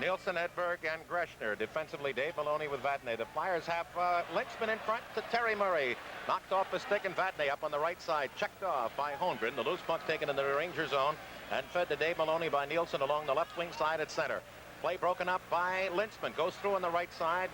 Speaker 1: Nielsen, Hedberg, and Greshner. Defensively, Dave Maloney with Vadnais. The Flyers have Lynchman in front to Terry Murray. Knocked off a stick, and Vadnais up on the right side. Checked off by Holmgren. The loose puck taken in the Ranger zone and fed to Dave Maloney by Nielsen along the left wing side at center. Play broken up by Lynchman. Goes through on the right side.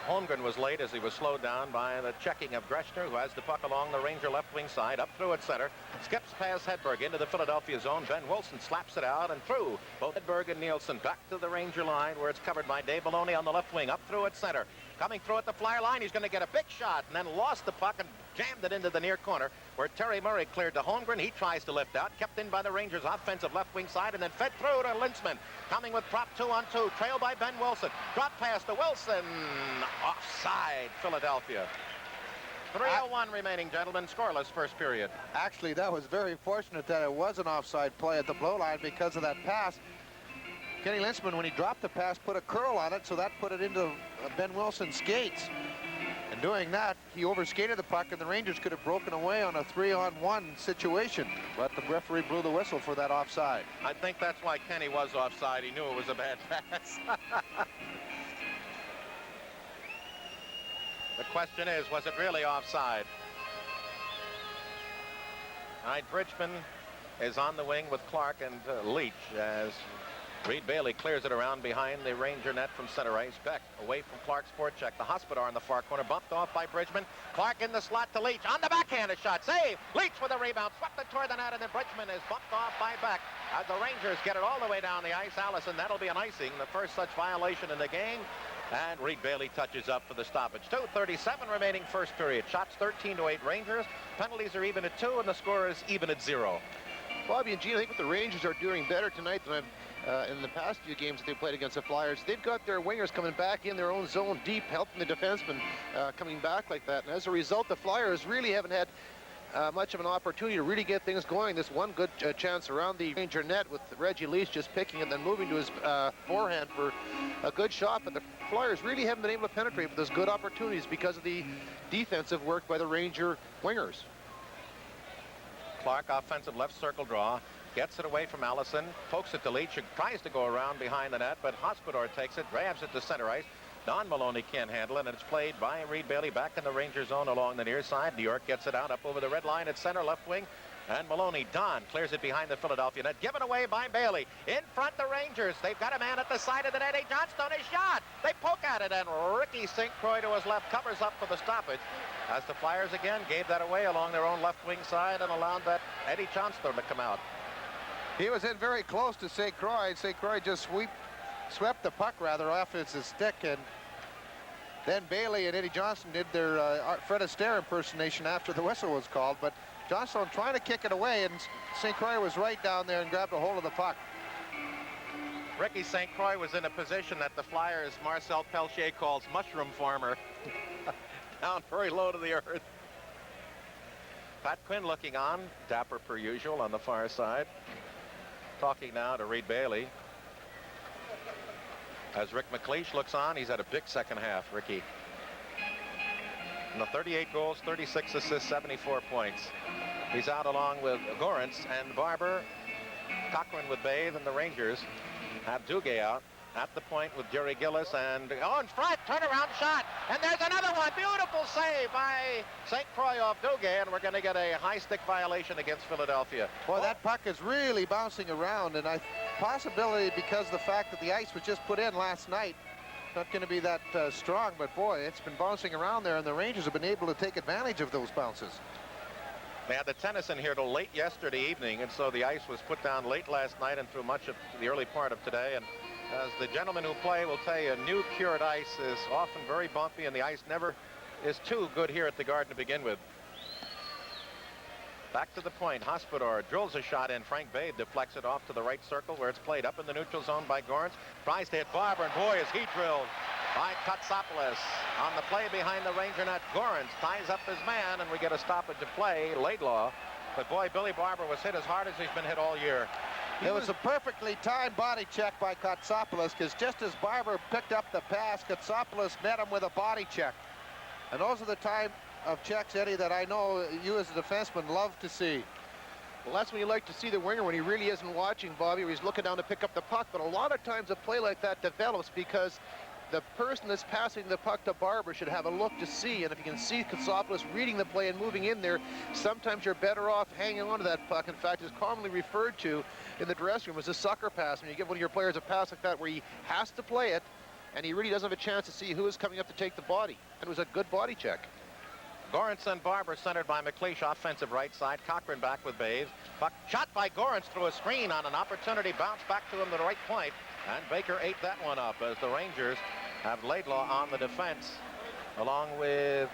Speaker 1: Holmgren was late as he was slowed down by the checking of Greshner, who has the puck along the Ranger left wing side, up through at center, skips past Hedberg into the Philadelphia zone. Ben Wilson slaps it out and through. Both Hedberg and Nielsen back to the Ranger line, where it's covered by Dave Maloney on the left wing, up through at center. Coming through at the Flyer line, he's going to get a big shot, and then lost the puck and jammed it into the near corner, where Terry Murray cleared to Holmgren. He tries to lift out, kept in by the Rangers' offensive left wing side, and then fed through to Lynchman. Coming with prop 2-on-2, trailed by Ben Wilson. Drop pass to Wilson. Offside, Philadelphia. 3:01 remaining, gentlemen. Scoreless first period.
Speaker 2: Actually, that was very fortunate that it was an offside play at the blow line because of that pass. Kenny Lynchman, when he dropped the pass, put a curl on it, so that put it into Ben Wilson's skates. And doing that, he overskated the puck, and the Rangers could have broken away on a 3-on-1 situation. But the referee blew the whistle for that offside.
Speaker 1: I think that's why Kenny was offside. He knew it was a bad pass. The question is, was it really offside? All right, Bridgman is on the wing with Clark and Leach as Reed Bailey clears it around behind the Ranger net from center ice. Beck away from Clark's forecheck. The Hospodar in the far corner, bumped off by Bridgman. Clark in the slot to Leach. On the backhand, a shot. Save. Leach with a rebound. Swept it toward the net, and then Bridgman is bumped off by Beck. As the Rangers get it all the way down the ice, Allison, that'll be an icing. The first such violation in the game. And Reed Bailey touches up for the stoppage. 2:37 remaining first period. Shots 13-8 Rangers. Penalties are even at 2, and the score is even at 0.
Speaker 3: Bobby and Gene, I think what the Rangers are doing better tonight than in the past few games that they played against the Flyers. They've got their wingers coming back in their own zone deep, helping the defensemen coming back like that. And as a result, the Flyers really haven't had much of an opportunity to really get things going. This one good chance around the Ranger net with Reggie Leach just picking and then moving to his forehand for a good shot. But the Flyers really haven't been able to penetrate with those good opportunities because of the defensive work by the Ranger wingers.
Speaker 1: Clark, offensive left circle draw, gets it away from Allison, pokes it to Leach, who tries to go around behind the net, but Hospodar takes it, grabs it to center ice. Don Maloney can't handle it, and it's played by Reed Bailey back in the Ranger zone along the near side. New York gets it out up over the red line at center left wing, and Maloney, Don, clears it behind the Philadelphia net, given away by Bailey. In front, the Rangers. They've got a man at the side of the net. Eddie Johnstone is shot. They poke at it, and Ricky St. Croix to his left covers up for the stoppage, as the Flyers again gave that away along their own left wing side and allowed that Eddie Johnstone to come out.
Speaker 2: He was in very close to St. Croix. St. Croix just swept the puck rather off his stick, and then Bailey and Eddie Johnson did their Fred Astaire impersonation after the whistle was called. But Johnstone trying to kick it away, and St. Croix was right down there and grabbed a hold of the puck.
Speaker 1: Ricky St. Croix was in a position that the Flyers' Marcel Pelchier calls mushroom farmer. Down very low to the earth. Pat Quinn looking on, dapper per usual on the far side. Talking now to Reed Bailey. As Rick McLeish looks on, he's had a big second half, Ricky. And the 38 goals, 36 assists, 74 points. He's out along with Gorentz and Barber. Cochran with Bathe, and the Rangers have Duguay out at the point with Jerry Gillis, and in front, turnaround shot, and there's another one. Beautiful save by St. Croix off Duguay, and we're going to get a high stick violation against Philadelphia.
Speaker 2: Boy, that puck is really bouncing around, and possibility because of the fact that the ice was just put in last night. Not going to be that strong, but boy, it's been bouncing around there, and the Rangers have been able to take advantage of those bounces.
Speaker 1: They had the tennis in here till late yesterday evening, and so the ice was put down late last night and through much of the early part of today. And as the gentlemen who play will tell you, new cured ice is often very bumpy, and the ice never is too good here at the Garden to begin with. Back to the point. Hospodar drills a shot in. Frank Babe deflects it off to the right circle, where it's played up in the neutral zone by Gorentz. Tries to hit Barber, and boy, is he drilled by Katsopoulos. On the play behind the Ranger net, Gorentz ties up his man, and we get a stoppage of play, Laidlaw. But boy, Billy Barber was hit as hard as he's been hit all year.
Speaker 2: It was a perfectly timed body check by Katsopoulos, because just as Barber picked up the pass, Katsopoulos met him with a body check. And those are the type of checks, Eddie, that I know you as a defenseman love to see.
Speaker 3: Well, that's when you like to see the winger when he really isn't watching, Bobby, or he's looking down to pick up the puck. But a lot of times a play like that develops because the person that's passing the puck to Barber should have a look to see. And if you can see Katsopoulos reading the play and moving in there, sometimes you're better off hanging on to that puck. In fact, it's commonly referred to in the dressing room as a sucker pass. When you give one of your players a pass like that where he has to play it, and he really doesn't have a chance to see who is coming up to take the body. And it was a good body check.
Speaker 5: Gorance and Barber centered by McLeish, offensive right side. Cochran back with Baves. Puck shot by Gorance through a screen on an opportunity. Bounced back to him to the right point. And Baker ate that one up as the Rangers have Laidlaw on the defense, along with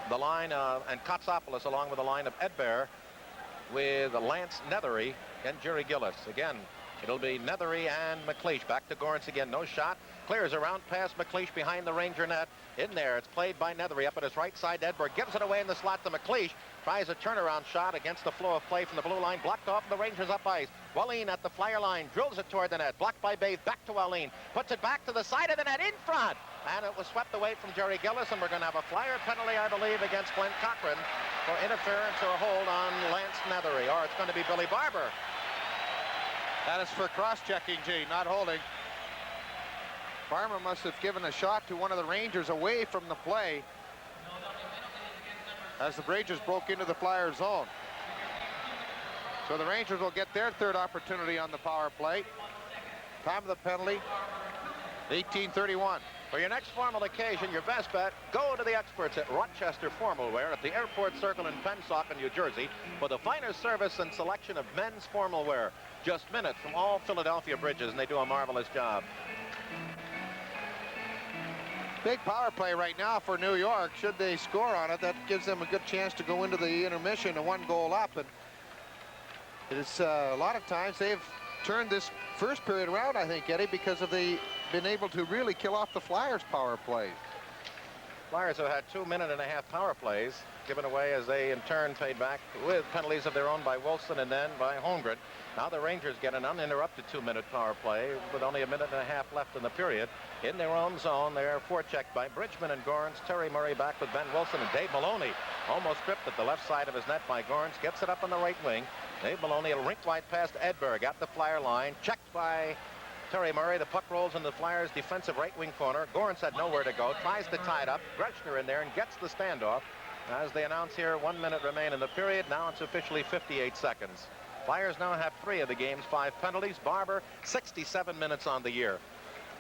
Speaker 5: the line of, and Katsopoulos along with the line of Edbear, with Lance Nethery and Jerry Gillis. Again, it'll be Nethery and McLeish. Back to Gorance again. No shot. Clears around past McLeish behind the Ranger net. In there, it's played by Nethery up at his right side. Edberg gives it away in the slot to McLeish. Tries a turnaround shot against the flow of play from the blue line. Blocked off, and the Rangers up ice. Wallin at the flyer line. Drills it toward the net. Blocked by Babe. Back to Wallin. Puts it back to the side of the net in front. And it was swept away from Jerry Gillis. And we're going to have a flyer penalty, I believe, against Glenn Cochran for interference or a hold on Lance Nethery. Or it's going to be Billy Barber.
Speaker 2: That is for cross-checking, Gene, not holding. Barber must have given a shot to one of the Rangers away from the play as the Rangers broke into the Flyers zone. So the Rangers will get their third opportunity on the power play. Time of the penalty, 18:31.
Speaker 5: For your next formal occasion, your best bet, go to the experts at Rochester Formal Wear at the Airport Circle in Pensacola, New Jersey, for the finest service and selection of men's formal wear. Just minutes from all Philadelphia bridges, and they do a marvelous job.
Speaker 2: Big power play right now for New York. Should they score on it, that gives them a good chance to go into the intermission a 1-goal up. And it's a lot of times they've turned this first period around, I think, Eddie, because of the been able to really kill off the Flyers' power play.
Speaker 5: Flyers have had 2-minute-and-a-half power plays given away as they in turn paid back with penalties of their own by Wilson and then by Holmgren. Now the Rangers get an uninterrupted 2-minute power play with only a minute and a half left in the period. In their own zone, they're forechecked by Bridgman and Gorance. Terry Murray back with Ben Wilson, and Dave Maloney almost tripped at the left side of his net by Gorance. Gets it up on the right wing. Dave Maloney, a rink wide past Edberg at the flyer line. Checked by Terry Murray. The puck rolls in the Flyers' defensive right wing corner. Gorance had nowhere to go. Tries to tie it up. Grechner in there and gets the standoff. As they announce here, 1 minute remain in the period. Now it's officially 58 seconds. Flyers now have 3 of the game's 5 penalties. Barber, 67 minutes on the year.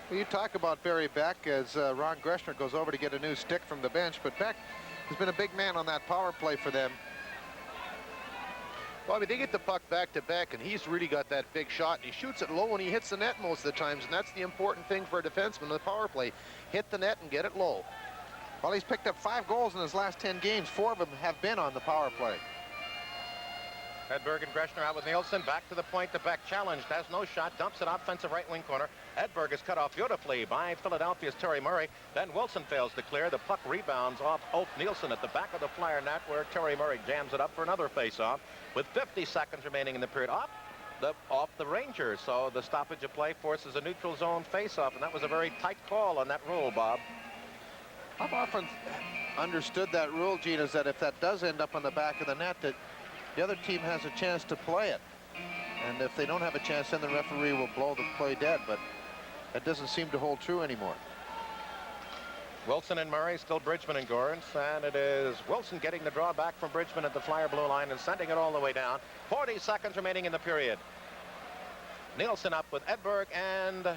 Speaker 2: Well, you talk about Barry Beck as Ron Grechner goes over to get a new stick from the bench, but Beck has been a big man on that power play for them.
Speaker 3: Well, I mean, they get the puck back to Beck, and he's really got that big shot, and he shoots it low, and he hits the net most of the times, and that's the important thing for a defenseman in the power play. Hit the net and get it low.
Speaker 2: Well, he's picked up 5 goals in his last 10 games. 4 of them have been on the power play.
Speaker 5: Edberg and Grechner out with Nielsen. Back to the point. The Beck challenged. Has no shot. Dumps it offensive right wing corner. Edberg is cut off beautifully by Philadelphia's Terry Murray. Then Wilson fails to clear. The puck rebounds off Ulf Nielsen at the back of the Flyer net, where Terry Murray jams it up for another face-off with 50 seconds remaining in the period. Off the Rangers. So the stoppage of play forces a neutral zone face-off, and that was a very tight call on that rule, Bob.
Speaker 2: I've often understood that rule, Gene, is that if that does end up on the back of the net, that the other team has a chance to play it. And if they don't have a chance, then the referee will blow the play dead. But that doesn't seem to hold true anymore.
Speaker 5: Wilson and Murray, still Bridgman and Gorance, and it is Wilson getting the draw back from Bridgman at the Flyer blue line and sending it all the way down. 40 seconds remaining in the period. Nielsen up with Edberg and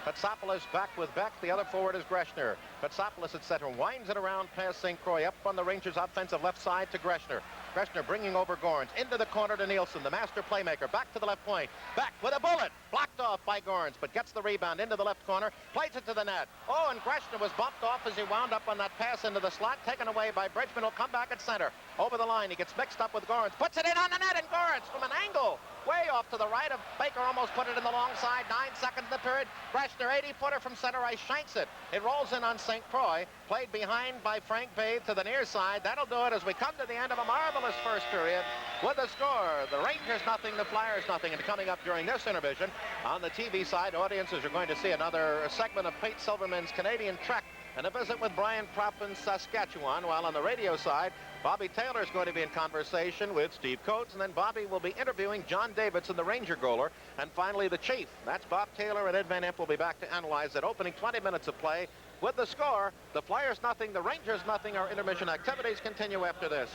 Speaker 5: Katsopoulos back with Beck. The other forward is Grechner. Katsopoulos at center winds it around past St. Croix up on the Rangers' offensive left side to Grechner. Grechner bringing over Gorance into the corner to Nielsen, the master playmaker. Back to the left point. Back with a bullet. Blocked off by Gorance, but gets the rebound into the left corner. Plays it to the net. Oh, and Grechner was bumped off as he wound up on that pass into the slot. Taken away by Bridgman. Will come back at center. Over the line. He gets mixed up with Gorance. Puts it in on the net, and Gorance from an angle way off to the right of Baker, almost put it in the long side. 9 seconds in the period. Grechner, 80-footer from center ice, shanks it. It rolls in on St. Croix. Played behind by Frank Bathe to the near side. That'll do it as we come to the end of a marvelous first period with the score. The Rangers nothing, the Flyers nothing. And coming up during this intermission, on the TV side, audiences are going to see another segment of Pete Silverman's Canadian Trek and a visit with Brian Propp in Saskatchewan, while on the radio side, Bobby Taylor is going to be in conversation with Steve Coates, and then Bobby will be interviewing John Davidson, the Ranger goaler, and finally the Chief. That's Bob Taylor, and Ed Van Imp will be back to analyze that opening 20 minutes of play with the score. The Flyers nothing, the Rangers nothing. Our intermission activities continue after this.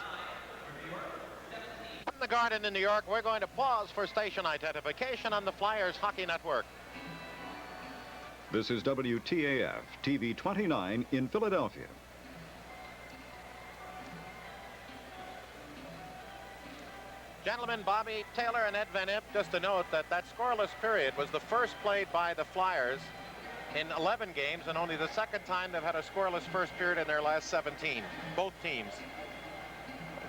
Speaker 5: From the Garden in New York, we're going to pause for station identification on the Flyers Hockey Network.
Speaker 6: This is WTAF TV 29 in Philadelphia.
Speaker 5: Gentlemen, Bobby Taylor and Ed Van Imp, just to note that that scoreless period was the first played by the Flyers in 11 games, and only the second time they've had a scoreless first period in their last 17, both teams.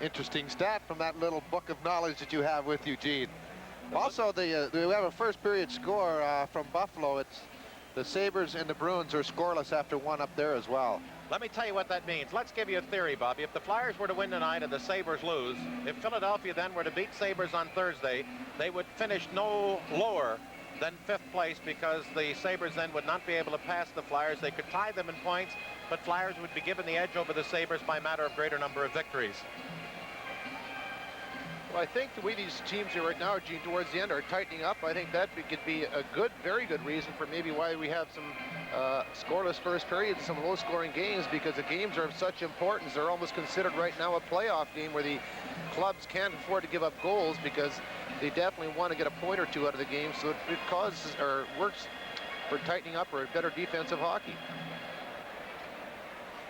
Speaker 2: Interesting stat from that little book of knowledge that you have with you, Gene. Also, we have a first period score from Buffalo. It's the Sabres and the Bruins are scoreless after one up there as well.
Speaker 5: Let me tell you what that means. Let's give you a theory, Bobby. If the Flyers were to win tonight and the Sabres lose, if Philadelphia then were to beat Sabres on Thursday, they would finish no lower than 5th place, because the Sabres then would not be able to pass the Flyers. They could tie them in points, but Flyers would be given the edge over the Sabres by a matter of greater number of victories.
Speaker 3: Well, I think the way these teams are right now, Gene, towards the end are tightening up. I think that could be a good, very good reason for maybe why we have some scoreless first periods, some low-scoring games, because the games are of such importance. They're almost considered right now a playoff game where the clubs can't afford to give up goals, because they definitely want to get a point or two out of the game, so it causes or works for tightening up or better defensive hockey.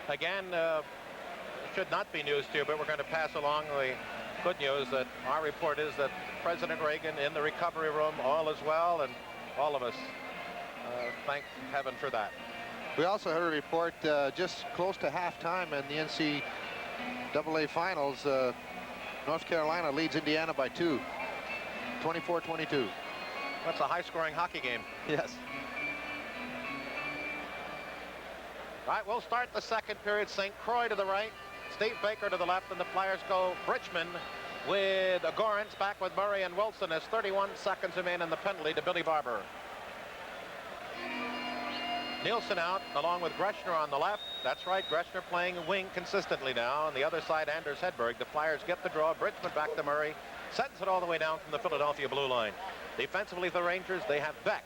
Speaker 5: Again, it should not be news to you, but we're going to pass along the good news that our report is that President Reagan in the recovery room, all is well, and all of us thank heaven for that.
Speaker 2: We also heard a report just close to halftime in the NCAA finals. North Carolina leads Indiana by 2, 24-22.
Speaker 5: That's a high-scoring hockey game.
Speaker 2: Yes.
Speaker 5: All right, we'll start the second period. St. Croix to the right, Steve Baker to the left, and the Flyers go Bridgman with Gorance back with Murray and Wilson as 31 seconds remain in the penalty to Billy Barber. Nielsen out along with Greshner on the left. That's right, Greshner playing wing consistently now. On the other side, Anders Hedberg. The Flyers get the draw. Bridgman back to Murray. Sends it all the way down from the Philadelphia blue line. Defensively for the Rangers, they have Beck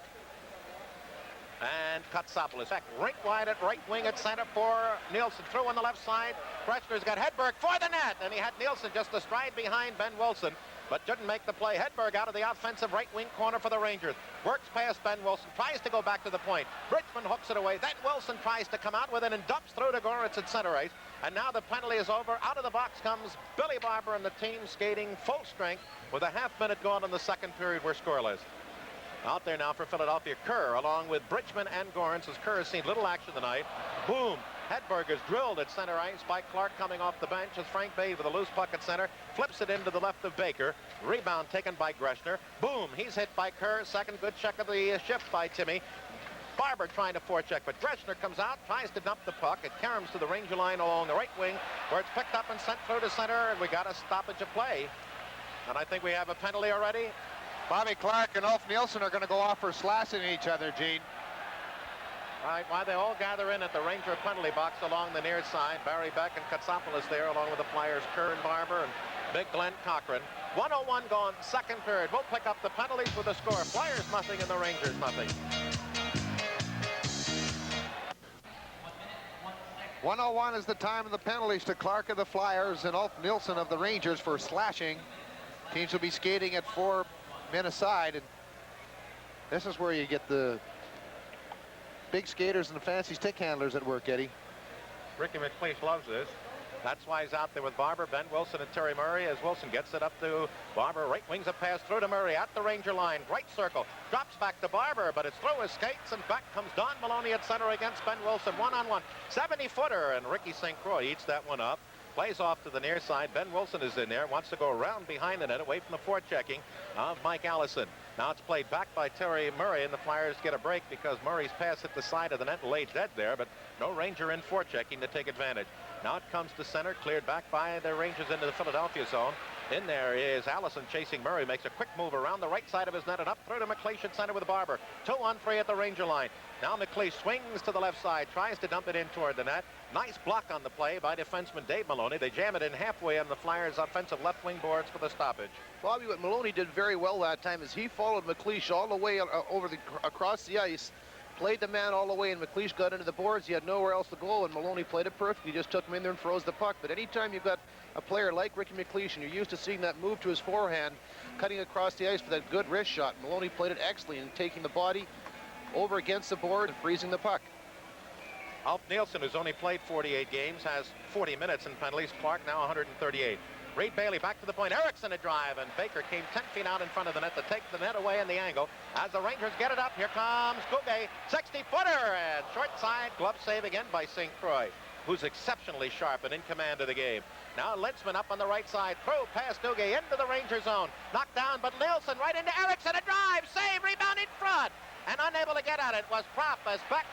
Speaker 5: and Katsopoulos. Beck rink wide at right wing at center for Nielsen. Through on the left side. Greshner's got Hedberg for the net, and he had Nielsen just a stride behind Ben Wilson, but didn't make the play. Hedberg out of the offensive right wing corner for the Rangers. Works past Ben Wilson, tries to go back to the point. Bridgman hooks it away. Then Wilson tries to come out with it and dumps through to Gorance at center ice. And now the penalty is over. Out of the box comes Billy Barber, and the team skating full strength with a half-minute gone in the second period. We're scoreless. Out there now for Philadelphia, Kerr, along with Bridgman and Gorance, as Kerr has seen little action tonight. Boom! Hedberg is drilled at center ice by Clark coming off the bench as Frank Bay with a loose puck at center. Flips it into the left of Baker. Rebound taken by Greshner. Boom! He's hit by Kerr. Second good check of the shift by Timmy. Barber trying to forecheck, but Greshner comes out, tries to dump the puck. It caroms to the Ranger line along the right wing, where it's picked up and sent through to center, and we got a stoppage of play. And I think we have a penalty already.
Speaker 2: Bobby Clark and Ulf Nielsen are going to go off for slashing each other, Gene.
Speaker 5: All right, while they all gather in at the Ranger penalty box along the near side, Barry Beck and Katsopoulos there, along with the Flyers, Kerr and Barber and Big Glenn Cochran. 1:01 gone, second period. We'll pick up the penalties with the score. Flyers nothing and the Rangers nothing.
Speaker 2: 1:01 is the time of the penalties to Clark of the Flyers and Ulf Nielsen of the Rangers for slashing. Teams will be skating at 4 men aside, and this is where you get the big skaters and the fancy stick handlers at work, Eddie.
Speaker 5: Ricky McLeish loves this. That's why he's out there with Barber, Ben Wilson, and Terry Murray as Wilson gets it up to Barber. Right wings a pass through to Murray at the Ranger line. Right circle. Drops back to Barber, but it's through his skates, and back comes Don Maloney at center against Ben Wilson. One-on-one. 70-footer, and Ricky St. Croix eats that one up. Plays off to the near side. Ben Wilson is in there. Wants to go around behind the net, away from the forechecking of Mike Allison. Now it's played back by Terry Murray, and the Flyers get a break because Murray's pass hit the side of the net and laid dead there, but no Ranger in forechecking to take advantage. Now it comes to center, cleared back by the Rangers into the Philadelphia zone. In there is Allison chasing Murray. Makes a quick move around the right side of his net and up through to McLeish at center with Barber. 2-on-3 at the Ranger line. Now McLeish swings to the left side, tries to dump it in toward the net. Nice block on the play by defenseman Dave Maloney. They jam it in halfway on the Flyers' offensive left wing boards for the stoppage.
Speaker 3: Bobby, what Maloney did very well that time is he followed McLeish all the way across the ice, played the man all the way, and McLeish got into the boards. He had nowhere else to go, and Maloney played it perfectly. He just took him in there and froze the puck. But anytime you've got a player like Ricky McLeish, and you're used to seeing that move to his forehand, cutting across the ice for that good wrist shot, Maloney played it excellently in taking the body over against the board and freezing the puck.
Speaker 5: Alf Nielsen, who's only played 48 games, has 40 minutes in penalties. Clark now 138. Reed Bailey back to the point. Erickson a drive, and Baker came 10 feet out in front of the net to take the net away in the angle. As the Rangers get it up, here comes Gouguet, 60-footer, and short side glove save again by St. Croix, who's exceptionally sharp and in command of the game. Now Lintzman up on the right side, throw past Gouguet into the Ranger zone. Knocked down, but Nielsen right into Erickson, a drive, save, rebound in front, and unable to get at it was Propp as Beck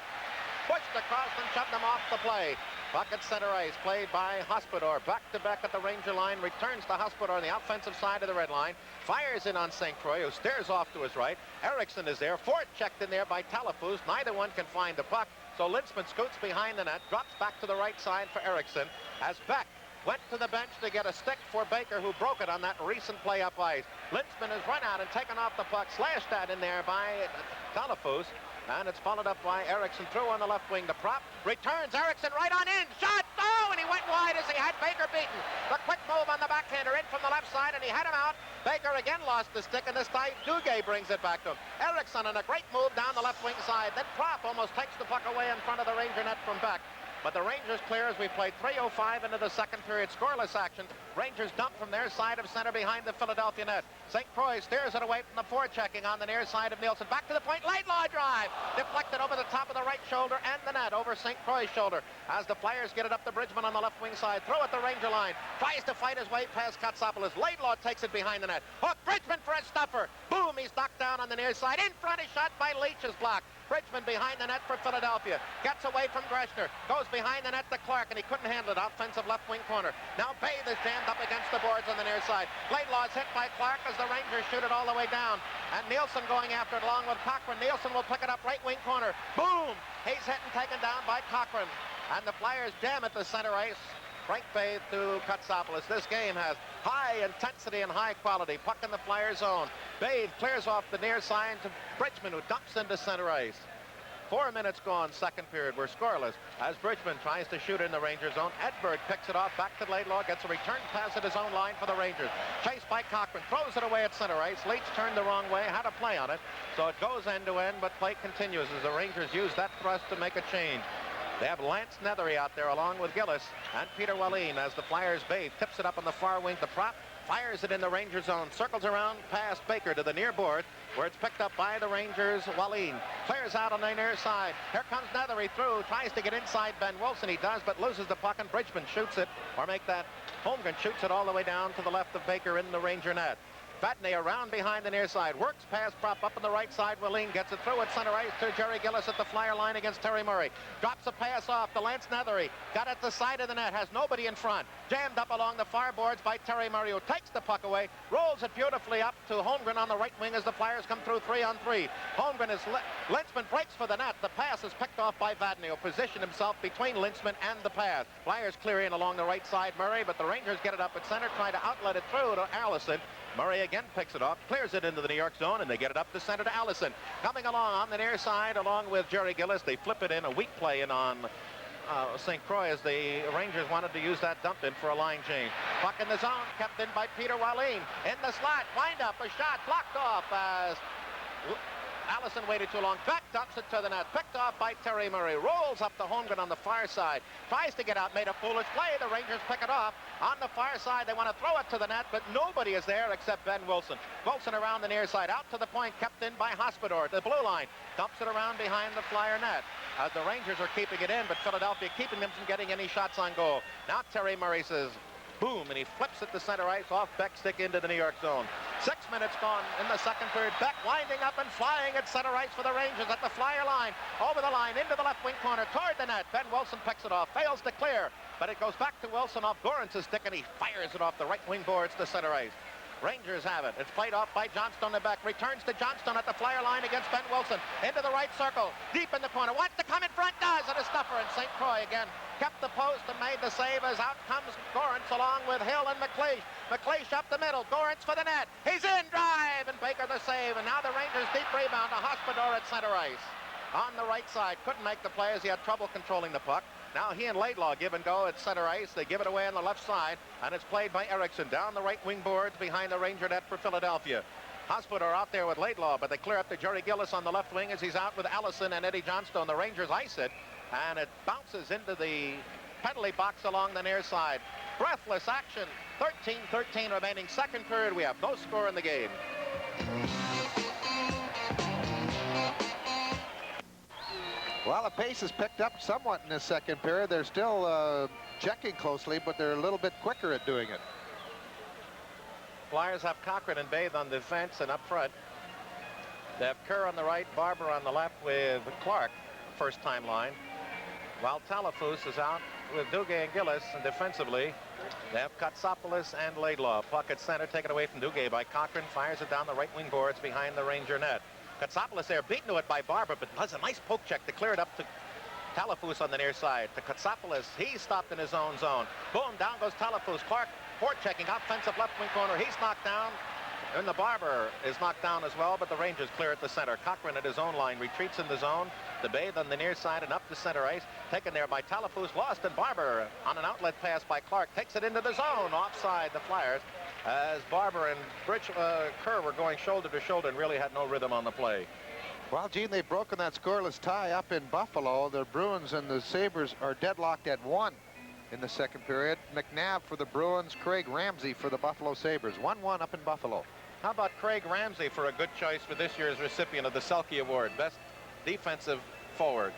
Speaker 5: pushed across and shoved him off the play. Puck at center ice, played by Hospodar. Back to back at the Ranger line, returns to Hospodar on the offensive side of the red line. Fires in on St. Croix, who stares off to his right. Erickson is there. Ford checked in there by Talafous. Neither one can find the puck. So Lintzman scoots behind the net, drops back to the right side for Erickson, as Beck went to the bench to get a stick for Baker, who broke it on that recent play up ice. Lintzman has run out and taken off the puck, slashed that in there by Talafous. And it's followed up by Erickson through on the left wing. The Propp returns. Erickson right on in. Shot! Oh, and he went wide as he had Baker beaten. The quick move on the backhander in from the left side, and he had him out. Baker again lost the stick, and this time Gouguet brings it back to him. Erickson on a great move down the left wing side. Then Propp almost takes the puck away in front of the Ranger net from Beck. But the Rangers clear as we played 3:05 into the second period. Scoreless action. Rangers dump from their side of center behind the Philadelphia net. St. Croix steers it away from the forechecking on the near side of Nielsen. Back to the point. Laidlaw drive. Deflected over the top of the right shoulder and the net over St. Croix' shoulder. As the Flyers get it up to Bridgman on the left wing side. Throw at the Ranger line. Tries to fight his way past Katsopoulos. Laidlaw takes it behind the net. Hook. Bridgman for a stuffer. Boom. He's knocked down on the near side. In front, is shot by Leach is blocked. Bridgman behind the net for Philadelphia. Gets away from Greshner. Goes behind the net to Clark, and he couldn't handle it. Offensive left wing corner. Now Bathe is jammed up against the boards on the near side. Laidlaw is hit by Clark as the Rangers shoot it all the way down. And Nielsen going after it along with Cochran. Nielsen will pick it up right wing corner. Boom! He's hit and taken down by Cochran. And the Flyers jam at the center ice. Frank Bathe to Katsopoulos. This game has high intensity and high quality. Puck in the Flyer zone. Bathe clears off the near side to Bridgman, who dumps into center ice. 4 minutes gone, second period. We're scoreless as Bridgman tries to shoot in the Ranger zone. Edberg picks it off back to Laidlaw, gets a return pass at his own line for the Rangers. Chased by Cochran, throws it away at center ice. Leach turned the wrong way, had a play on it. So it goes end to end, but play continues as the Rangers use that thrust to make a change. They have Lance Nethery out there along with Gillis and Peter Wallin as the Flyers bathe. Tips it up on the far wing to Propp. Fires it in the Ranger zone. Circles around past Baker to the near board where it's picked up by the Rangers. Wallin clears out on the near side. Here comes Nethery through. Tries to get inside Ben Wilson. He does, but loses the puck, and Bridgman shoots it, or make that. Holmgren shoots it all the way down to the left of Baker in the Ranger net. Vatney around behind the near side. Works past Propp up on the right side. Wallin gets it through at center ice to Jerry Gillis at the Flyer line against Terry Murray. Drops a pass off to Lance Nethery. Got at the side of the net. Has nobody in front. Jammed up along the far boards by Terry Murray, who takes the puck away. Rolls it beautifully up to Holmgren on the right wing as the Flyers come through 3-on-3. Holmgren is... Lintzman breaks for the net. The pass is picked off by Vatney, who positioned himself between Lintzman and the pass. Flyers clear in along the right side. Murray, but the Rangers get it up at center, trying to outlet it through to Allison. Murray again picks it off, clears it into the New York zone, and they get it up to center to Allison. Coming along on the near side, along with Jerry Gillis, they flip it in, a weak play in on St. Croix as the Rangers wanted to use that dump in for a line change. Puck in the zone, kept in by Peter Wallin. In the slot, wind up, a shot, blocked off as... Allison waited too long. Beck dumps it to the net. Picked off by Terry Murray. Rolls up to Holmgren on the far side. Tries to get out. Made a foolish play. The Rangers pick it off. On the far side, they want to throw it to the net, but nobody is there except Ben Wilson. Wilson around the near side. Out to the point. Kept in by Hospodar. The blue line. Dumps it around behind the Flyer net. As the Rangers are keeping it in, but Philadelphia keeping them from getting any shots on goal. Now Terry Murray says... boom, and he flips it to center ice off Beck's stick into the New York zone. 6 minutes gone in the second period. Beck winding up and flying at center ice for the Rangers at the Flyer line. Over the line, into the left wing corner, toward the net. Ben Wilson picks it off, fails to clear. but it goes back to Wilson off Gorance's stick, and he fires it off the right wing boards to center ice. Rangers have it. It's played off by Johnstone in back. Returns to Johnstone at the flyer line against Ben Wilson. Into the right circle. Deep in the corner. Wants to come in front. Does. And a stuffer. And St. Croix again kept the post and made the save as out comes Gorance along with Hill and McLeish. McLeish up the middle. Gorance for the net. He's in. Drive. And Baker the save. And now the Rangers deep rebound to Hospodar at center ice. On the right side. Couldn't make the play as he had trouble controlling the puck. Now he and Laidlaw give and go at center ice. They give it away on the left side, and it's played by Erickson down the right wing boards behind the Ranger net for Philadelphia. Hospodar out there with Laidlaw, but they clear up to Jerry Gillis on the left wing as he's out with Allison and Eddie Johnstone. The Rangers ice it, and it bounces into the penalty box along the near side. Breathless action. 13-13 remaining second period. We have no score in the game.
Speaker 2: Well, the pace is picked up somewhat in this second period. They're still checking closely, but they're a little bit quicker at doing it.
Speaker 5: Flyers have Cochran and Bathe on defense and up front. They have Kerr on the right, Barber on the left with Clark, first-time line. While Talafous is out with Duguay and Gillis, and defensively, they have Katsopoulos and Laidlaw. Puck at center, taken away from Duguay by Cochran, fires it down the right wing boards behind the Ranger net. Katsopoulos there, beaten to it by Barber, but does a nice poke check to clear it up to Talafous on the near side. To Katsopoulos, he's stopped in his own zone. Boom, down goes Talafous. Clark forechecking, offensive left wing corner. He's knocked down, and the Barber is knocked down as well, but the Rangers clear at the center. Cochran at his own line, retreats in the zone. The Bathe on the near side and up to center ice. Taken there by Talafous, lost, and Barber on an outlet pass by Clark takes it into the zone. Offside the Flyers, as Barber and Kerr were going shoulder to shoulder and really had no rhythm on the play.
Speaker 2: Well, Gene, they've broken that scoreless tie up in Buffalo. The Bruins and the Sabres are deadlocked at 1 in the second period. McNabb for the Bruins, Craig Ramsey for the Buffalo Sabres. 1-1 up in Buffalo.
Speaker 5: How about Craig Ramsey for a good choice for this year's recipient of the Selke Award, Best Defensive Forward?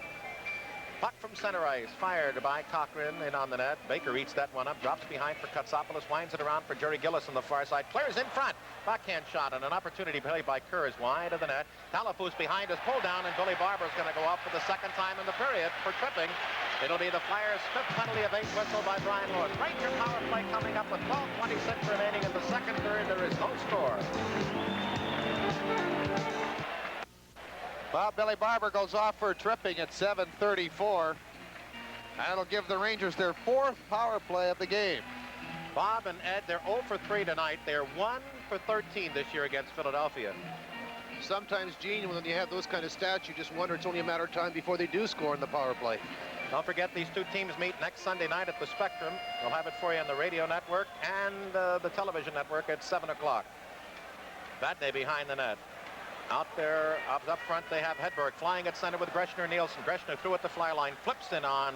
Speaker 5: Puck from center ice, fired by Cochran in on the net. Baker eats that one up, drops behind for Katsopoulos, winds it around for Jerry Gillis on the far side, clears in front. Backhand shot and an opportunity play by Kerr is wide of the net. Talafous behind is pulled down, and Billy Barber is going to go up for the second time in the period for tripping. It'll be the Flyers' fifth penalty of 8 whistle by Brian Lewis. Ranger power play coming up with 12:26 remaining in the second period. There is no score.
Speaker 2: Well, Billy Barber goes off for tripping at 7:34. That'll give the Rangers their 4th power play of the game.
Speaker 5: Bob and Ed, they're 0 for 3 tonight. They're 1 for 13 this year against Philadelphia.
Speaker 3: Sometimes, Gene, when you have those kind of stats, you just wonder it's only a matter of time before they do score in the power play.
Speaker 5: Don't forget, these two teams meet next Sunday night at the Spectrum. We'll have it for you on the radio network and the television network at 7 o'clock. Vadnais behind the net. Out there, up front, they have Hedberg flying at center with Greshner Nielsen. Greshner threw at the fly line, flips in on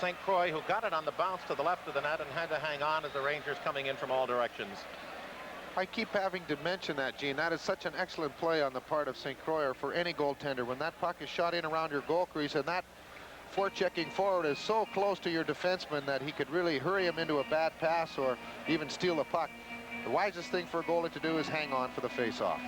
Speaker 5: St. Croix, who got it on the bounce to the left of the net and had to hang on as the Rangers coming in from all directions.
Speaker 2: I keep having to mention that, Gene. That is such an excellent play on the part of St. Croix or for any goaltender. When that puck is shot in around your goal crease and that forechecking forward is so close to your defenseman that he could really hurry him into a bad pass or even steal the puck. The wisest thing for a goalie to do is hang on for the face-off.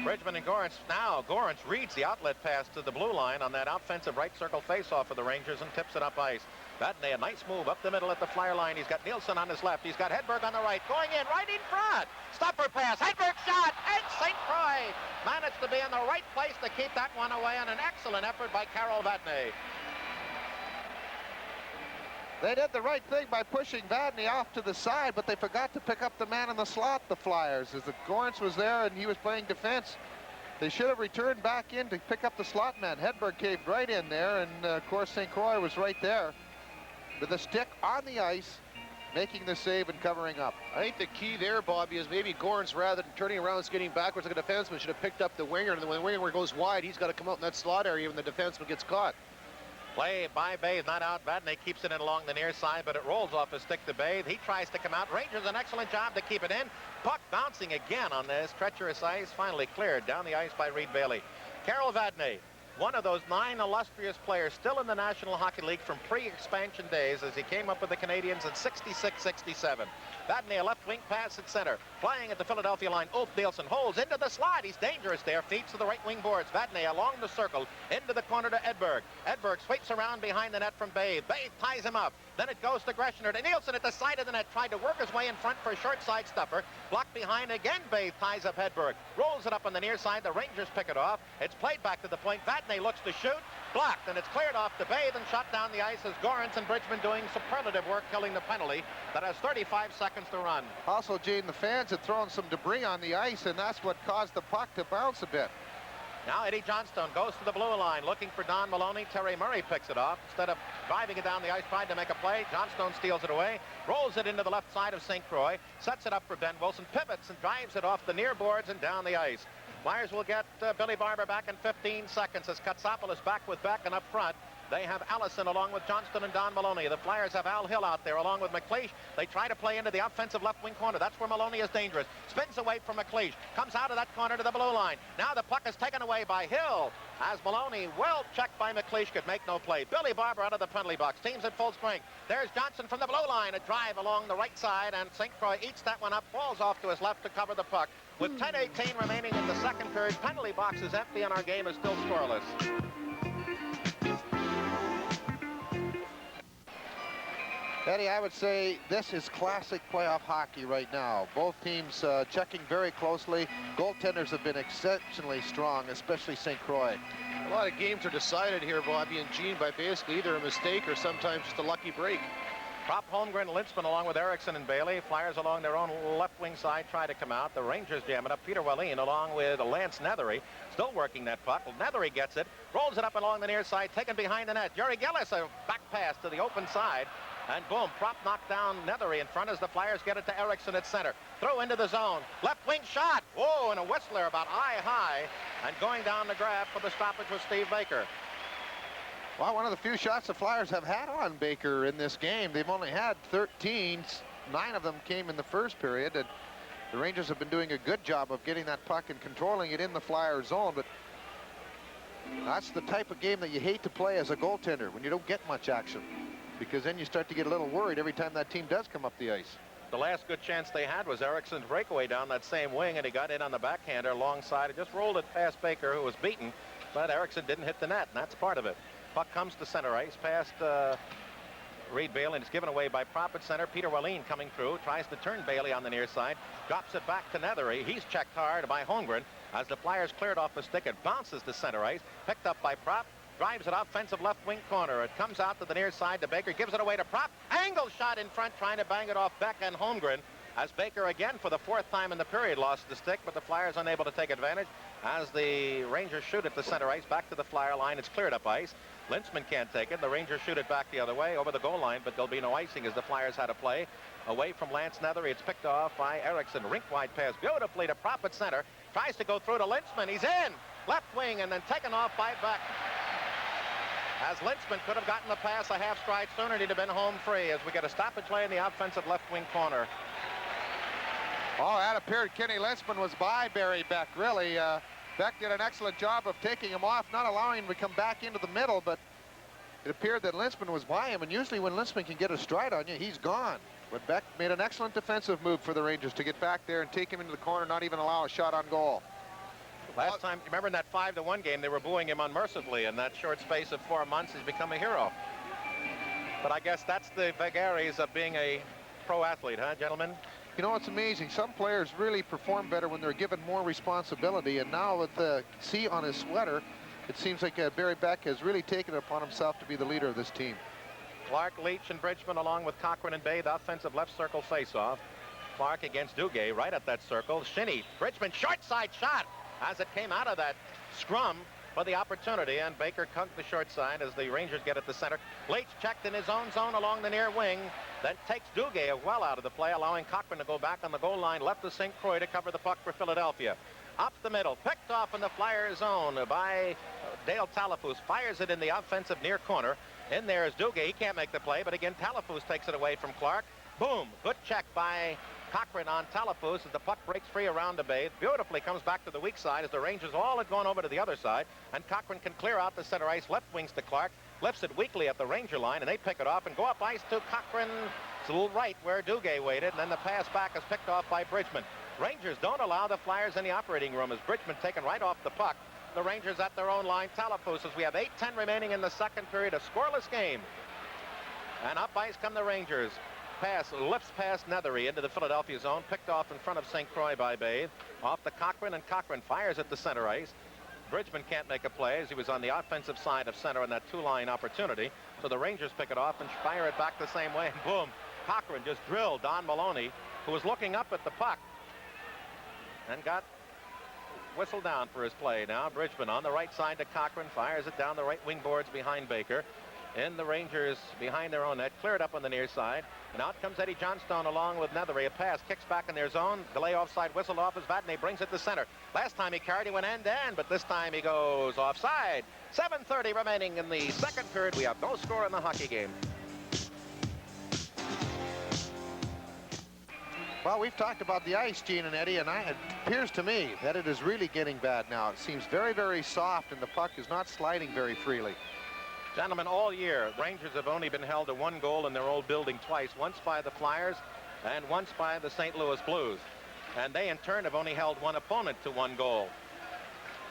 Speaker 5: Bridgman and Gorance. Now Gorance reads the outlet pass to the blue line on that offensive right circle face-off for the Rangers and tips it up ice. Vadnais, a nice move up the middle at the flyer line. He's got Nielsen on his left. He's got Hedberg on the right. Going in right in front. Stopper pass. Hedberg shot. And St. Croix managed to be in the right place to keep that one away on an excellent effort by Carol Vadnais.
Speaker 2: They did the right thing by pushing Vadnais off to the side, but they forgot to pick up the man in the slot, the Flyers. As the Gorance was there and he was playing defense, they should have returned back in to pick up the slot man. Hedberg caved right in there, and of course St. Croix was right there with the stick on the ice, making the save and covering up.
Speaker 3: I think the key there, Bobby, is maybe Gorance, rather than turning around and skating backwards like a defenseman, should have picked up the winger, and when the winger goes wide, he's got to come out in that slot area when the defenseman gets caught.
Speaker 5: Play by Bathe, not out. Vadnais keeps it in along the near side, but it rolls off his stick to Bathe. He tries to come out. Rangers an excellent job to keep it in. Puck bouncing again on this treacherous ice. Finally cleared down the ice by Reed Bailey. Carol Vadnais one of those 9 illustrious players still in the National Hockey League from pre-expansion days as he came up with the Canadians in 66-67. Vadnais, a left wing pass at center. Flying at the Philadelphia line, Ulf Nielsen holds into the slot. He's dangerous there. Feeds to the right wing boards. Vadnais along the circle, into the corner to Edberg. Edberg sweeps around behind the net from Bathe. Bathe ties him up. Then it goes to Greshner to Nielsen at the side of the net. Tried to work his way in front for a short side stuffer. Blocked behind again. Bathe ties up Edberg. Rolls it up on the near side. The Rangers pick it off. It's played back to the point. Vadnais looks to shoot. Blocked, and it's cleared off to Bathe and shot down the ice as Gorance and Bridgman doing superlative work killing the penalty that has 35 seconds to run.
Speaker 2: Also, Gene, the fans had thrown some debris on the ice, and that's what caused the puck to bounce a bit.
Speaker 5: Now Eddie Johnstone goes to the blue line looking for Don Maloney. Terry Murray picks it off. Instead of driving it down the ice, tried to make a play. Johnstone steals it away, rolls it into the left side of St. Croix, sets it up for Ben Wilson, pivots and drives it off the near boards and down the ice. Flyers will get Billy Barber back in 15 seconds as Katsopoulos back with Beck, and up front they have Allison along with Johnston and Don Maloney. The Flyers have Al Hill out there along with McLeish. They try to play into the offensive left wing corner. That's where Maloney is dangerous. Spins away from McLeish. Comes out of that corner to the blue line. Now the puck is taken away by Hill as Maloney, well checked by McLeish, could make no play. Billy Barber out of the penalty box. Team's at full strength. There's Johnson from the blue line. A drive along the right side, and St. Croix eats that one up, falls off to his left to cover the puck. With 10:18 remaining in the second period, penalty box is empty and our game is still scoreless.
Speaker 2: Eddie, I would say this is classic playoff hockey right now. Both teams checking very closely. Goaltenders have been exceptionally strong, especially St. Croix.
Speaker 3: A lot of games are decided here, Bobby and Gene, by basically either a mistake or sometimes just a lucky break.
Speaker 5: Prop Holmgren, Lintzman along with Erickson and Bailey. Flyers along their own left wing side try to come out. The Rangers jam it up. Peter Wallin along with Lance Nethery still working that puck. Nethery gets it, rolls it up along the near side, taken behind the net. Jerry Gillis, a back pass to the open side. And boom, Prop knocked down Nethery in front as the Flyers get it to Erickson at center. Throw into the zone. Left wing shot. Whoa, and a whistler about eye high. And going down the grab for the stoppage was Steve Baker.
Speaker 2: Well, one of the few shots the Flyers have had on Baker in this game. They've only had 13. 9 of them came in the first period. And the Rangers have been doing a good job of getting that puck and controlling it in the Flyer zone. But that's the type of game that you hate to play as a goaltender, when you don't get much action, because then you start to get a little worried every time that team does come up the ice.
Speaker 5: The last good chance they had was Erickson's breakaway down that same wing, and he got in on the backhander alongside. It just rolled it past Baker, who was beaten, but Erickson didn't hit the net, and that's part of it. Puck comes to center ice past Reed Bailey, and it's given away by Prop at center. Peter Wallin coming through, tries to turn Bailey on the near side, drops it back to Nethery. He's checked hard by Holmgren. As the Flyers cleared off the stick, it bounces to center ice, picked up by Prop. Drives it offensive left wing corner. It comes out to the near side to Baker. Gives it away to Prop. Angle shot in front, trying to bang it off Beck and Holmgren. As Baker again for the 4th time in the period lost the stick, but the Flyers unable to take advantage. As the Rangers shoot at the center ice, back to the Flyer line. It's cleared up ice. Lintzman can't take it. The Rangers shoot it back the other way over the goal line, but there'll be no icing as the Flyers had a play away from Lance Nethery. It's picked off by Erickson. Rink wide pass beautifully to Prop at center. Tries to go through to Lintzman. He's in. Left wing and then taken off by Beck. As Lintzman could have gotten the pass a half stride sooner, he'd have been home free as we get a stoppage play in the offensive left wing corner.
Speaker 2: Oh, that appeared Kenny Lintzman was by Barry Beck, really. Beck did an excellent job of taking him off, not allowing him to come back into the middle, but it appeared that Lintzman was by him, and usually when Lintzman can get a stride on you, he's gone. But Beck made an excellent defensive move for the Rangers to get back there and take him into the corner, not even allow a shot on goal.
Speaker 5: Last time, remember in that 5-1 game, they were booing him unmercifully. In that short space of 4 months, he's become a hero. But I guess that's the vagaries of being a pro athlete, huh, gentlemen?
Speaker 2: You know, it's amazing. Some players really perform better when they're given more responsibility. And now with the C on his sweater, it seems like Barry Beck has really taken it upon himself to be the leader of this team.
Speaker 5: Clark, Leach, and Bridgman along with Cochran and Bay, the offensive left circle face-off. Clark against Duguay right at that circle. Shinny, Bridgman, short side shot as it came out of that scrum for the opportunity, and Baker cunked the short side as the Rangers get at the center. Leach checked in his own zone along the near wing, then takes Duguay well out of the play, allowing Cochran to go back on the goal line, left to St. Croix to cover the puck for Philadelphia. Up the middle, picked off in the Flyer zone by Dale Talafus, fires it in the offensive near corner. In there is Duguay. He can't make the play, but again, Talafus takes it away from Clark. Boom, good check by Cochran on Talafus as the puck breaks free around the Bathe. Beautifully comes back to the weak side as the Rangers all had gone over to the other side. And Cochran can clear out the center ice. Left wings to Clark. Lifts it weakly at the Ranger line, and they pick it off and go up ice to Cochran. It's a little right where Duguay waited, and then the pass back is picked off by Bridgman. Rangers don't allow the Flyers any operating room as Bridgman taken right off the puck. The Rangers at their own line. Talafus as we have 8:10 remaining in the second period. A scoreless game. And up ice come the Rangers. Pass lifts past Nethery into the Philadelphia zone, picked off in front of St. Croix by Bathe. Off to Cochran, and Cochran fires at the center ice. Bridgman can't make a play as he was on the offensive side of center in that two-line opportunity. So the Rangers pick it off and fire it back the same way, and boom, Cochran just drilled Don Maloney, who was looking up at the puck and got whistled down for his play. Now Bridgman on the right side to Cochran, fires it down the right wing boards behind Baker. In the Rangers behind their own net, cleared up on the near side, and out comes Eddie Johnstone along with Nethery. A pass kicks back in their zone. Delay offside whistled off as Vadnais brings it to center. Last time he carried, he went end to end, but this time he goes offside. 7:30 remaining in the second period. We have no score in the hockey game.
Speaker 2: Well, we've talked about the ice, Gene and Eddie, and it appears to me that it is really getting bad now. It seems very, very soft, and the puck is not sliding very freely.
Speaker 5: Gentlemen, all year, Rangers have only been held to one goal in their old building twice, once by the Flyers and once by the St. Louis Blues. And they, in turn, have only held one opponent to one goal.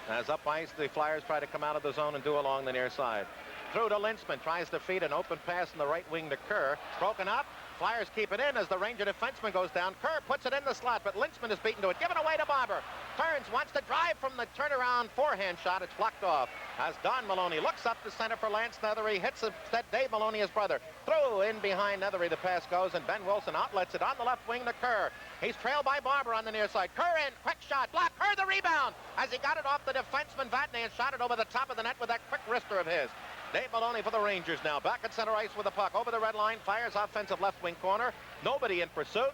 Speaker 5: As up ice, the Flyers try to come out of the zone and do along the near side. Through to Lintzman, tries to feed an open pass in the right wing to Kerr. Broken up. Flyers keep it in as the Ranger defenseman goes down. Kerr puts it in the slot, but Lintzman is beaten to it. Given away to Barber. Turns, wants to drive from the turnaround forehand shot. It's blocked off as Don Maloney looks up to center for Lance Nethery. Hits instead Dave Maloney, his brother. Through in behind Nethery. The pass goes, and Ben Wilson outlets it on the left wing to Kerr. He's trailed by Barber on the near side. Kerr in, quick shot, block. Kerr the rebound as he got it off the defenseman Vadnais and shot it over the top of the net with that quick wrister of his. Dave Maloney for the Rangers now. Back at center ice with the puck. Over the red line. Fires offensive left wing corner. Nobody in pursuit.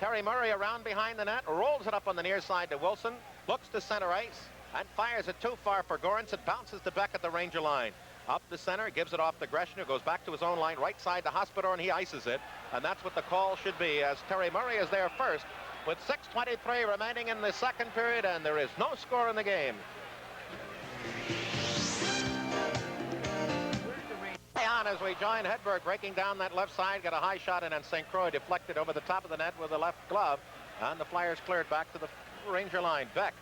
Speaker 5: Terry Murray around behind the net. Rolls it up on the near side to Wilson. Looks to center ice. And fires it too far for Gorence. It bounces to Beck at the Ranger line. Up the center. Gives it off to Greshner. Goes back to his own line. Right side to Hospital, and he ices it. And that's what the call should be, as Terry Murray is there first with 6:23 remaining in the second period. And there is no score in the game. On as we join Hedberg breaking down that left side, got a high shot in, and St. Croix deflected over the top of the net with the left glove, and the Flyers cleared back to the Ranger line. Beck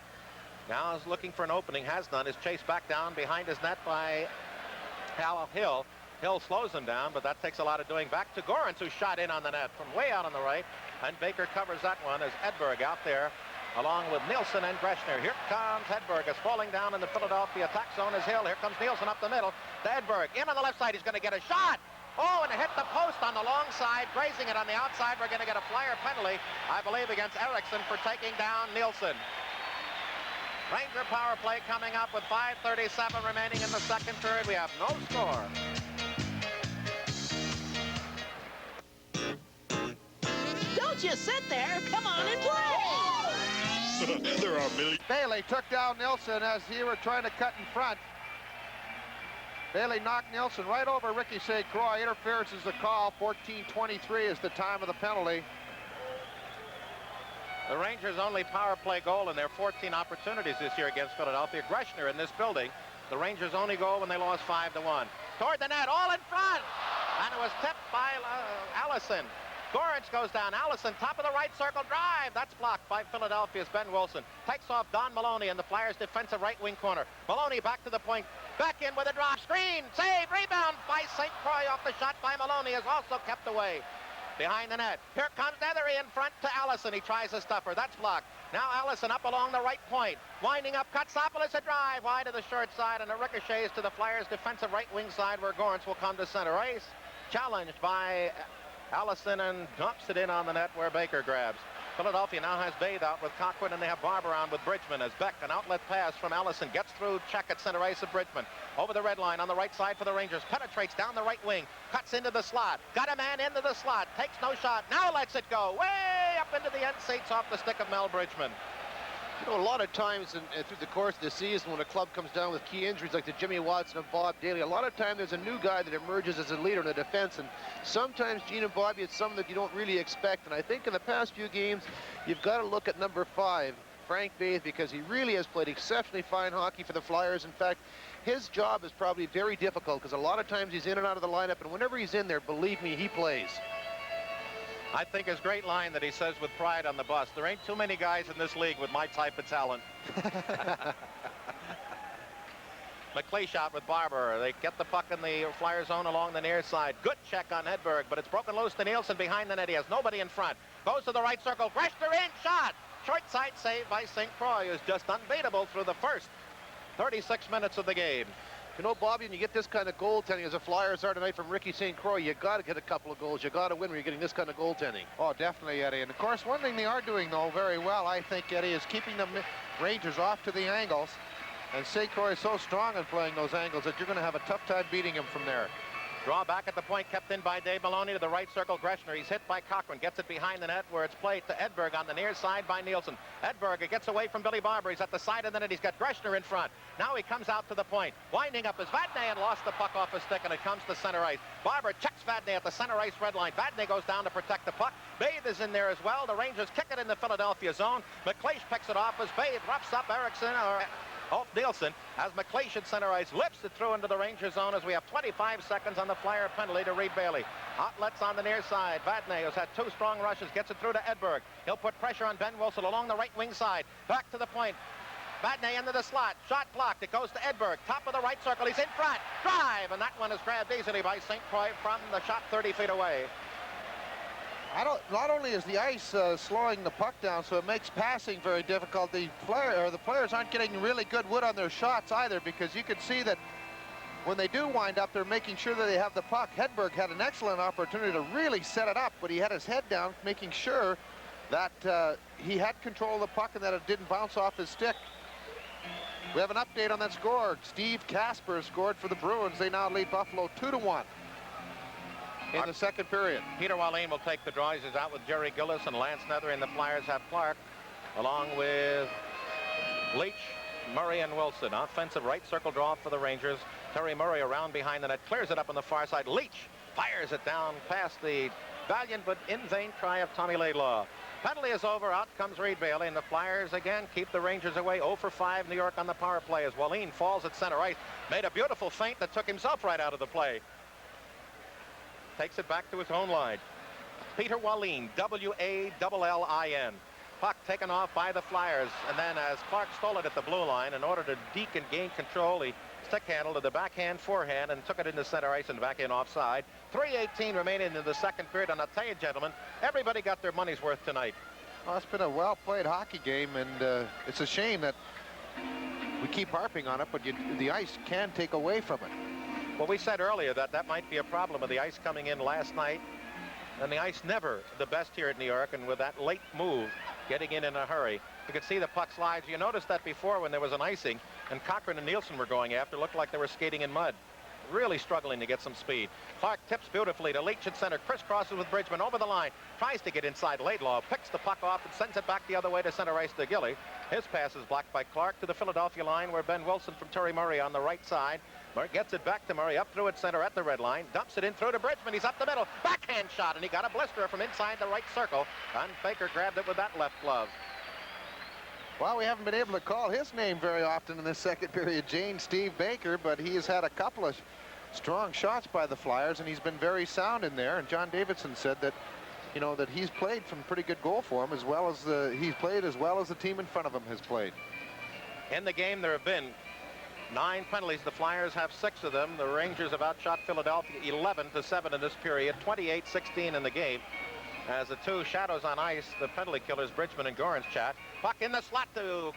Speaker 5: now is looking for an opening, has none, is chased back down behind his net by Hal Hill. Hill slows him down, but that takes a lot of doing. Back to Gorence, who shot in on the net from way out on the right, and Baker covers that one as Hedberg out there along with Nielsen and Greshner. Here comes Hedberg, is falling down in the Philadelphia attack zone is Hill. Here comes Nielsen up the middle to Hedberg. In on the left side, he's going to get a shot. Oh, and it hit the post on the long side, grazing it on the outside. We're going to get a Flyer penalty, I believe, against Eriksson for taking down Nielsen. Ranger power play coming up with 5:37 remaining in the second period. We have no score.
Speaker 7: Don't just sit there. Come on and play.
Speaker 8: There are millions.
Speaker 2: Bailey took down Nielsen as he were trying to cut in front. Bailey knocked Nielsen right over Ricky St. Croix. Interference is the call. 14:23 is the time of the penalty.
Speaker 5: The Rangers' only power play goal in their 14 opportunities this year against Philadelphia. Greshner in this building. The Rangers' only goal when they lost 5-1. Toward the net, all in front. And it was tipped by Allison. Gorence goes down. Allison, top of the right circle drive. That's blocked by Philadelphia's Ben Wilson. Takes off Don Maloney in the Flyers' defensive right wing corner. Maloney back to the point. Back in with a drop. Screen. Save. Rebound by St. Croix off the shot by Maloney is also kept away. Behind the net. Here comes Nethery in front to Allison. He tries a stuffer. That's blocked. Now Allison up along the right point. Winding up. Katsopoulos a drive. Wide to the short side, and it ricochets to the Flyers' defensive right wing side where Gorence will come to center ice. Challenged by Allison and dumps it in on the net where Baker grabs. Philadelphia now has Bathe out with Cochran, and they have Barber on with Bridgman as Beck, an outlet pass from Allison, gets through, check at center ice of Bridgman. Over the red line on the right side for the Rangers, penetrates down the right wing, cuts into the slot, got a man into the slot, takes no shot, now lets it go, way up into the end seats off the stick of Mel Bridgman.
Speaker 3: You know, a lot of times through the course of the season, when a club comes down with key injuries like the Jimmy Watson and Bob Daly, a lot of time there's a new guy that emerges as a leader in the defense, and sometimes, Gene and Bobby, it's something that you don't really expect. And I think in the past few games, you've got to look at number 5, Frank Baith, because he really has played exceptionally fine hockey for the Flyers. In fact, his job is probably very difficult because a lot of times he's in and out of the lineup, and whenever he's in there, believe me, he plays.
Speaker 5: I think his great line that he says with pride on the bus, there ain't too many guys in this league with my type of talent. McLeish shot with Barber. They get the puck in the Flyer zone along the near side. Good check on Hedberg, but it's broken loose to Nielsen behind the net. He has nobody in front. Goes to the right circle. Greshner in, shot! Short side save by St. Croix, who's just unbeatable through the first 36 minutes of the game.
Speaker 3: You know, Bobby, when you get this kind of goaltending as the Flyers are tonight from Ricky St. Croix, you got to get a couple of goals. You got to win when you're getting this kind of goaltending.
Speaker 2: Oh, definitely, Eddie. And of course, one thing they are doing, though, very well, I think, Eddie, is keeping the Rangers off to the angles. And St. Croix is so strong in playing those angles that you're going to have a tough time beating him from there.
Speaker 5: Draw back at the point, kept in by Dave Maloney to the right circle. Greshner, he's hit by Cochran, gets it behind the net where it's played to Edberg on the near side by Nielsen. Edberg gets away from Billy Barber. He's at the side of the net. He's got Greshner in front. Now he comes out to the point, winding up as Vadnais and lost the puck off his stick, and it comes to center ice. Barber checks Vadnais at the center ice red line. Vadnais goes down to protect the puck. Bathe is in there as well. The Rangers kick it in the Philadelphia zone. McLeish picks it off as Bathe roughs up Erickson, Nielsen, as McLeish at center ice lifts it through into the Ranger zone as we have 25 seconds on the Flyer penalty to Reed Bailey. Outlets on the near side. Vadnais has had 2 strong rushes, gets it through to Edberg. He'll put pressure on Ben Wilson along the right wing side. Back to the point. Vadnais into the slot. Shot blocked. It goes to Edberg. Top of the right circle. He's in front. Drive! And that one is grabbed easily by St. Croix from the shot 30 feet away.
Speaker 2: Not only is the ice slowing the puck down, so it makes passing very difficult, the players aren't getting really good wood on their shots either, because you can see that when they do wind up, they're making sure that they have the puck. Hedberg had an excellent opportunity to really set it up, but he had his head down, making sure that he had control of the puck and that it didn't bounce off his stick. We have an update on that score. Steve Kasper scored for the Bruins. They now lead Buffalo 2-1. In the second period.
Speaker 5: Peter Wallin will take the draw. He's out with Jerry Gillis and Lance Nether, and the Flyers have Clark along with Leach, Murray, and Wilson. Offensive right circle draw for the Rangers. Terry Murray around behind the net, clears it up on the far side. Leach fires it down past the valiant but in vain try of Tommy Laidlaw. Penalty is over. Out comes Reed Bailey, and the Flyers again keep the Rangers away. 0 for 5 New York on the power play as Wallin falls at center ice. Made a beautiful feint that took himself right out of the play. Takes it back to his own line. Peter Wallin, W-A-L-L-I-N. Puck taken off by the Flyers, and then as Clark stole it at the blue line, in order to deke and gain control, he stick handle to the backhand forehand and took it into center ice and back in offside. 3:18 remaining in the second period, and I'll tell you, gentlemen, everybody got their money's worth tonight.
Speaker 2: Well, it's been a well-played hockey game, and it's a shame that we keep harping on it, but the ice can take away from it.
Speaker 5: Well, we said earlier that that might be a problem with the ice coming in last night, and the ice never the best here at New York, and with that late move getting in a hurry, you could see the puck slides. You noticed that before when there was an icing and Cochran and Nielsen were going after. Looked like they were skating in mud, really struggling to get some speed. Clark tips beautifully to Leach at center, crisscrosses with Bridgman over the line, tries to get inside. Laidlaw picks the puck off and sends it back the other way to center ice to Gilly. His pass is blocked by Clark to the Philadelphia line, where Ben Wilson from Terry Murray on the right side. Murray gets it back to Murray, up through at center at the red line, dumps it in through to Bridgman. He's up the middle, backhand shot, and he got a blister from inside the right circle. And Baker grabbed it with that left glove.
Speaker 2: Well, we haven't been able to call his name very often in this second period, Steve Baker, but he has had a couple of strong shots by the Flyers, and he's been very sound in there. And John Davidson said that, you know, that he's played some pretty good goal for him, as well as he's played as well as the team in front of him has played.
Speaker 5: In the game, there have been 9 penalties. The Flyers have 6 of them. The Rangers have outshot Philadelphia 11-7 in this period, 28-16 in the game. As the 2 shadows on ice, the penalty killers, Bridgman and Goran's chat. Puck in the slot to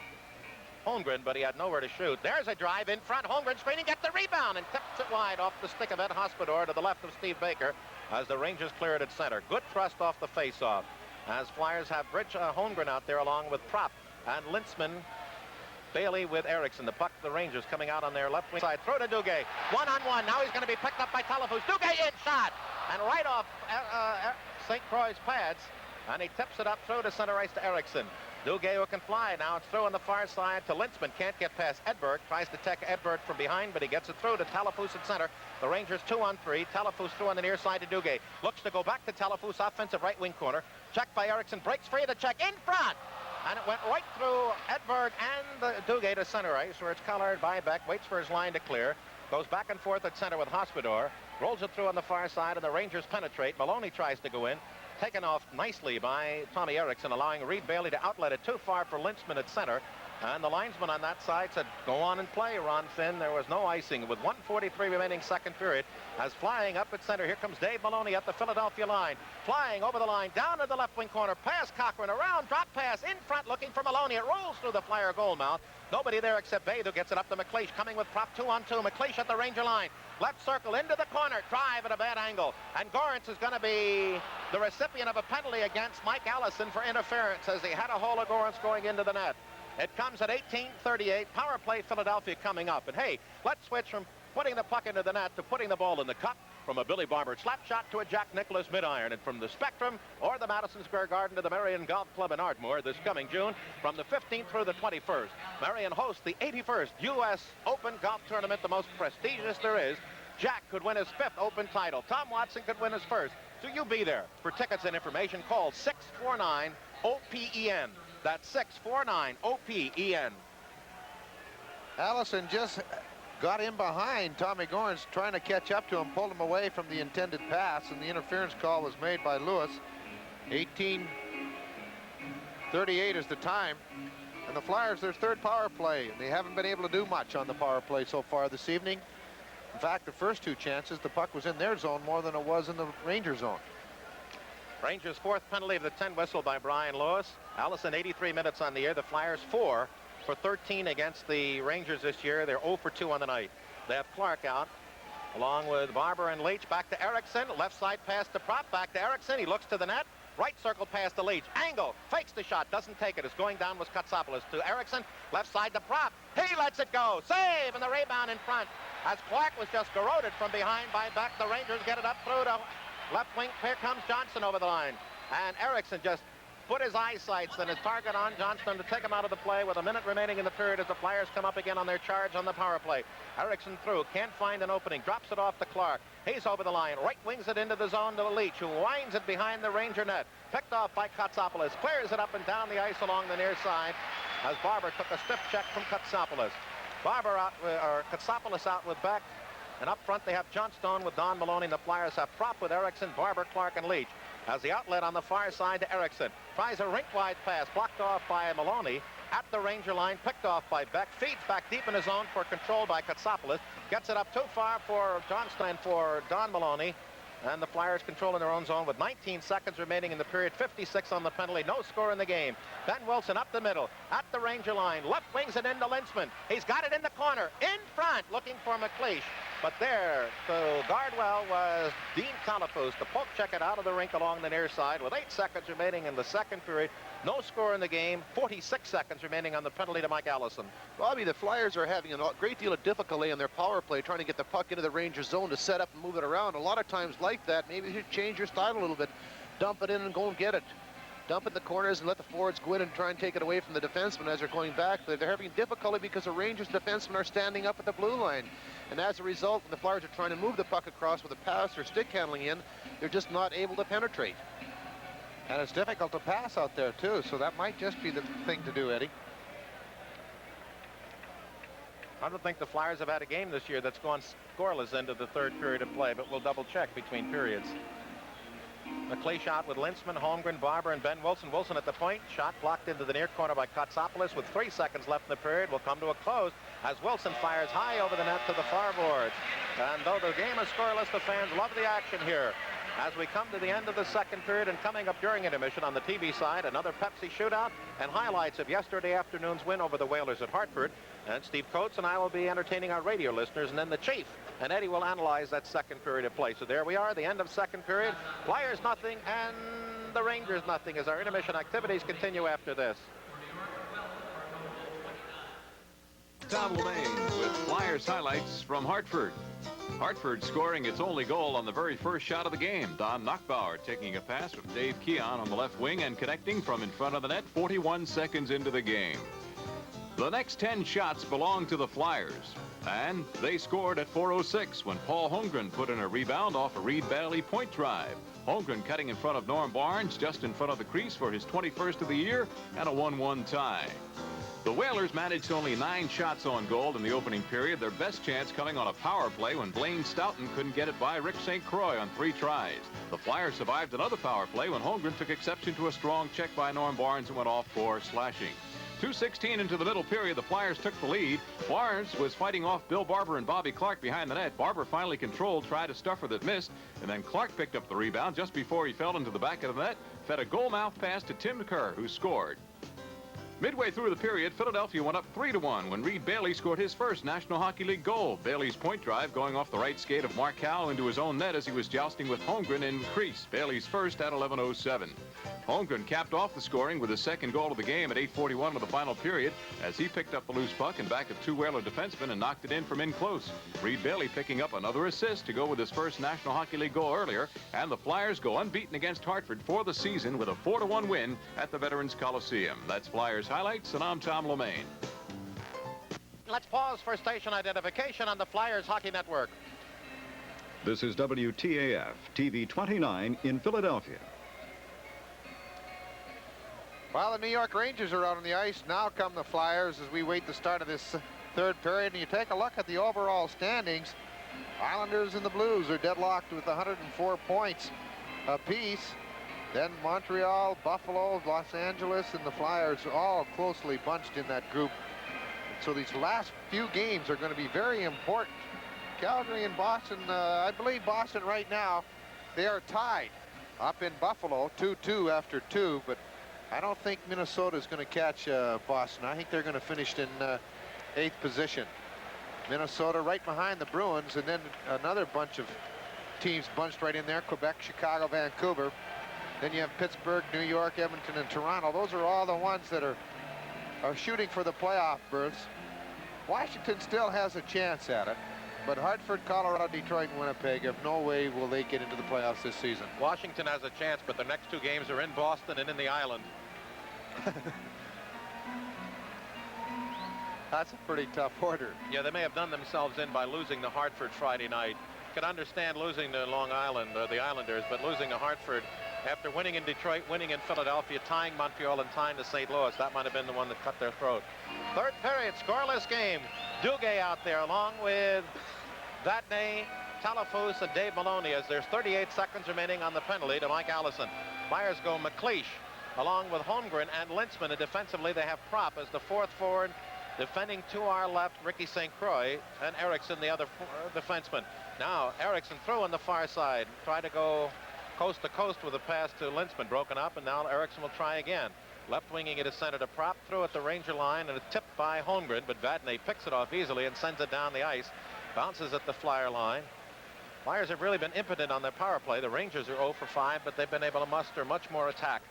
Speaker 5: Holmgren, but he had nowhere to shoot. There's a drive in front. Holmgren screening, gets the rebound, and tips it wide off the stick of Ed Hospodor to the left of Steve Baker as the Rangers clear it at center. Good thrust off the faceoff. As Flyers have Holmgren out there along with Propp and Lintzman. Bailey with Erickson. The puck, the Rangers coming out on their left wing side. Throw to Duguay. 1-on-1. Now he's going to be picked up by Telefus. Duguay in, shot. And right off St. Croix's pads. And he tips it up through to center ice to Erickson. Duguay, who can fly. Now it's through on the far side to Lintzman. Can't get past Edberg. Tries to take Edberg from behind, but he gets it through to Talafous at center. The Rangers 2-on-3. Talafous through on the near side to Duguay. Looks to go back to Talafous, offensive right wing corner. Checked by Eriksson. Breaks free. The check in front. And it went right through Edberg and Duguay to center ice, where it's collared by Beck. Waits for his line to clear. Goes back and forth at center with Hospodar. Rolls it through on the far side, and the Rangers penetrate. Maloney tries to go in. Taken off nicely by Tommy Eriksson, allowing Reed Bailey to outlet it too far for Lintzman at center. And the linesman on that side said, go on and play, Ron Finn. There was no icing. With 1:43 remaining second period, as flying up at center, here comes Dave Maloney at the Philadelphia line. Flying over the line, down to the left wing corner, past Cochran, around, drop pass, in front, looking for Maloney. It rolls through the Flyer goal mouth. Nobody there except Bathe, who gets it up to McLeish, coming with prop 2-on-2. McLeish at the Ranger line. Left circle into the corner, drive at a bad angle. And Gorence is going to be the recipient of a penalty against Mike Allison for interference, as he had a hold of Gorence going into the net. It comes at 18:38. Power play Philadelphia coming up. And hey, let's switch from putting the puck into the net to putting the ball in the cup. From a Billy Barber slap shot to a Jack Nicklaus mid-iron. And from the Spectrum or the Madison Square Garden to the Marion Golf Club in Ardmore this coming June, from the 15th through the 21st. Marion hosts the 81st U.S. Open Golf Tournament, the most prestigious there is. Jack could win his 5th Open title. Tom Watson could win his 1st. So you be there. For tickets and information, call 649-OPEN. That's 649-OPEN.
Speaker 2: Allison just got in behind Tommy Gorence, trying to catch up to him, pulled him away from the intended pass, and the interference call was made by Lewis. 18:38 is the time. And the Flyers, their 3rd power play. They haven't been able to do much on the power play so far this evening. In fact, the first 2 chances, the puck was in their zone more than it was in the Ranger zone.
Speaker 5: Rangers' 4th penalty of the 10 whistle by Brian Lewis. Allison 83 minutes on the year. The Flyers 4 for 13 against the Rangers this year. They're 0 for 2 on the night. They have Clark out, along with Barber and Leach. Back to Eriksson. Left side pass to Prop. Back to Eriksson. He looks to the net. Right circle pass to Leach. Angle. Fakes the shot. Doesn't take it. It's going down was Katsopoulos to Eriksson. Left side to Prop. He lets it go. Save, and the rebound in front. As Clark was just garroted from behind by Beck, the Rangers get it up through to left wing. Here comes Johnson over the line. And Eriksson just put his eyesights and his target on Johnston to take him out of the play with a minute remaining in the period as the Flyers come up again on their charge on the power play. Eriksson through, can't find an opening, drops it off to Clark. He's over the line, right wings it into the zone to Leach, who winds it behind the Ranger net. Picked off by Katsopoulos, clears it up and down the ice along the near side as Barber took a stiff check from Katsopoulos. Barber out, or Katsopoulos out with Beck. And up front, they have Johnstone with Don Maloney. The Flyers have Prop with Eriksson, Barber, Clark, and Leach. As the outlet on the far side to Eriksson. Tries a rink-wide pass, blocked off by Maloney. At the Ranger line, picked off by Beck. Feeds back deep in his zone for control by Katsopoulos. Gets it up too far for Johnstone for Don Maloney. And the Flyers control in their own zone with 19 seconds remaining in the period. 56 on the penalty. No score in the game. Ben Wilson up the middle. At the Ranger line. Left wings it into Lintzman. He's got it in the corner. In front. Looking for McLeish. But there, to guard well, was Dean Talafous to poke check it out of the rink along the near side with 8 seconds remaining in the second period. No score in the game. 46 seconds remaining on the penalty to Mike Allison.
Speaker 3: Bobby, the Flyers are having a great deal of difficulty in their power play, trying to get the puck into the Rangers zone to set up and move it around. A lot of times like that, maybe you should change your style a little bit. Dump it in and go and get it. Dump it in the corners and let the forwards go in and try and take it away from the defensemen as they're going back. They're having difficulty because the Rangers defensemen are standing up at the blue line. And as a result, when the Flyers are trying to move the puck across with a pass or stick handling in, they're just not able to penetrate.
Speaker 2: And it's difficult to pass out there, too, so that might just be the thing to do, Eddie.
Speaker 5: I don't think the Flyers have had a game this year that's gone scoreless into the third period of play, but we'll double check between periods. McLeish out with Lintzman, Holmgren, Barber, and Ben Wilson. Wilson at the point. Shot blocked into the near corner by Katsopoulos with 3 seconds left in the period. Will come to a close as Wilson fires high over the net to the far boards. And though the game is scoreless, the fans love the action here. As we come to the end of the second period and coming up during intermission on the TV side, another Pepsi shootout and highlights of yesterday afternoon's win over the Whalers at Hartford. And Steve Coates and I will be entertaining our radio listeners, and then the Chief and Eddie will analyze that second period of play. So there we are, the end of second period. Flyers nothing and the Rangers nothing as our intermission activities continue after this.
Speaker 9: Tom Lemaine with Flyers highlights from Hartford. Hartford scoring its only goal on the very first shot of the game. Don Nachbauer taking a pass from Dave Keon on the left wing and connecting from in front of the net 41 seconds into the game. The next 10 shots belong to the Flyers, and they scored at 4:06 when Paul Holmgren put in a rebound off a Reed Bailey point drive. Holmgren cutting in front of Norm Barnes just in front of the crease for his 21st of the year and a 1-1 tie. The Whalers managed only 9 shots on goal in the opening period, their best chance coming on a power play when Blaine Stoughton couldn't get it by Rick St. Croix on 3 tries. The Flyers survived another power play when Holmgren took exception to a strong check by Norm Barnes and went off course, slashing. 2:16 into the middle period, the Flyers took the lead. Barnes was fighting off Bill Barber and Bobby Clark behind the net. Barber finally controlled, tried a stuffer that missed, and then Clark picked up the rebound just before he fell into the back of the net, fed a goal-mouth pass to Tim Kerr, who scored. Midway through the period, Philadelphia went up 3-1 when Reed Bailey scored his first National Hockey League goal. Bailey's point drive going off the right skate of Mark Howe into his own net as he was jousting with Holmgren in crease. Bailey's first at 11:07. Holmgren capped off the scoring with his second goal of the game at 8:41 of the final period as he picked up the loose puck in back of 2 Whaler defensemen and knocked it in from in close. Reed Bailey picking up another assist to go with his first National Hockey League goal earlier, and the Flyers go unbeaten against Hartford for the season with a 4-1 win at the Veterans Coliseum. That's Flyers highlights, and I'm Tom Lemaine.
Speaker 5: Let's pause for station identification on the Flyers Hockey Network.
Speaker 6: This is WTAF TV 29 in Philadelphia.
Speaker 2: Well, the New York Rangers are out on the ice. Now come the Flyers as we wait the start of this third period. And you take a look at the overall standings. Islanders and the Blues are deadlocked with 104 points apiece. Then Montreal, Buffalo, Los Angeles, and the Flyers all closely bunched in that group. So these last few games are going to be very important. Calgary and Boston, I believe Boston right now, they are tied up in Buffalo, 2-2 after 2, but I don't think Minnesota is going to catch Boston. I think they're going to finish in 8th position. Minnesota right behind the Bruins, and then another bunch of teams bunched right in there, Quebec, Chicago, Vancouver. Then you have Pittsburgh, New York, Edmonton, and Toronto. Those are all the ones that are shooting for the playoff berths. Washington still has a chance at it, but Hartford, Colorado, Detroit, and Winnipeg have no way will they get into the playoffs this season.
Speaker 5: Washington has a chance, but the next 2 games are in Boston and in the island.
Speaker 2: That's a pretty tough order.
Speaker 5: Yeah, they may have done themselves in by losing to Hartford Friday night. Could understand losing to Long Island, the Islanders, but losing to Hartford after winning in Detroit, winning in Philadelphia, tying Montreal, and tying to St. Louis, that might have been the one that cut their throat. Third period, scoreless game. Duguay out there along with Vadnais, Talafous, and Dave Maloney as there's 38 seconds remaining on the penalty to Mike Allison. Flyers go McLeish along with Holmgren and Lintzman, and defensively they have Prop as the 4th forward, defending to our left, Ricky St. Croix, and Eriksson, the other defenseman. Now, Eriksson through on the far side, try to go coast to coast with a pass to Lintzman, broken up, and now Eriksson will try again. Left winging it is center to Prop, through at the Ranger line, and a tip by Holmgren, but Vadnais picks it off easily and sends it down the ice. Bounces at the Flyer line. Flyers have really been impotent on their power play. The Rangers are 0 for 5, but they've been able to muster much more attack.